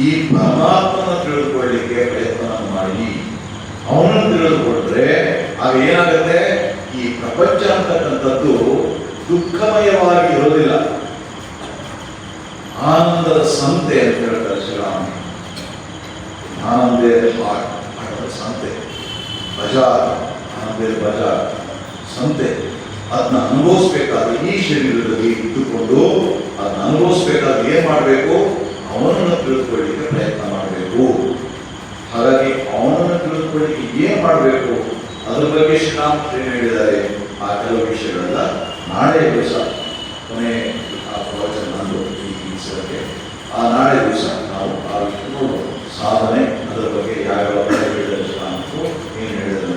ಈ ಪರಮಾತ್ಮನ ತಿಳಿದುಕೊಳ್ಳಿಕ್ಕೆ ಪ್ರಯತ್ನ ಮಾಡಿ ಅವನನ್ನು ತಿಳಿದುಕೊಂಡ್ರೆ ಆಗ ಏನಾಗುತ್ತೆ? ಈ ಪ್ರಪಂಚ ಅಂತಕ್ಕಂಥದ್ದು ದುಃಖಮಯವಾಗಿ ಇರೋದಿಲ್ಲ, ಆನಂದದ ಸಂತೆ ಅಂತ ಹೇಳ್ತಾರೆ ಶ್ರೀರಾಮ. ಆನಂದೇ ಹಾಟ್ ಸಂತೆ, ಬಜಾರ್, ಆನಂದೇ ಬಜಾರ್ ಸಂತೆ. ಅದನ್ನ ಅನುಭವಿಸ್ಬೇಕಾದ್ರೆ ಈ ಶರೀರದಲ್ಲಿ ಇಟ್ಟುಕೊಂಡು ಅದನ್ನ ಅನುಭವಿಸ್ಬೇಕಾದ್ರೆ ಏನ್ ಮಾಡಬೇಕು? ಅವನನ್ನು ತಿಳಿದುಕೊಳ್ಳಿಕ್ಕೆ ಪ್ರಯತ್ನ ಮಾಡಬೇಕು. ಹಾಗಾಗಿ ಅವನನ್ನು ತಿಳಿದುಕೊಳ್ಳಿಕ್ಕೆ ಏನ್ ಮಾಡಬೇಕು ಅದ್ರ ಬಗ್ಗೆ ಶ್ರೀರಾಮಕೃಷ್ಣ ಏನು ಹೇಳಿದ್ದಾರೆ, ಆ ಕೆಲವು ವಿಷಯಗಳೆಲ್ಲ ನಾಳೆ ದಿವಸ ಕೊನೆ ಆ ಪ್ರವಚನ ನಂದು ಈ ದಿವಸಕ್ಕೆ ಆ ನಾಳೆ ದಿವಸ ನಾವು ಆ ವಿಷಯ ನೋಡೋದು. ಸಾಧನೆ ಅದರ ಬಗ್ಗೆ ಯಾವ್ಯಾವ ಹೇಳಿದರೆ ಶ್ರೀರಾಮಕೃಷ್ಣ ಏನು ಹೇಳಿದರೆ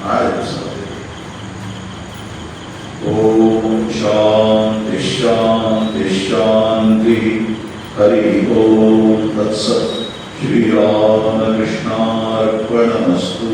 ನಾಳೆ ದಿವಸ ಬರ್ತೀವಿ. ಓಂ ಶಾಂತಿ ಶಾಂತಿ ಶಾಂತಿ. ಹರಿ ಓಂ ತತ್ಸತ್. ಶ್ರೀರಾಮಕೃಷ್ಣಾರ್ಪಣಮಸ್ತು.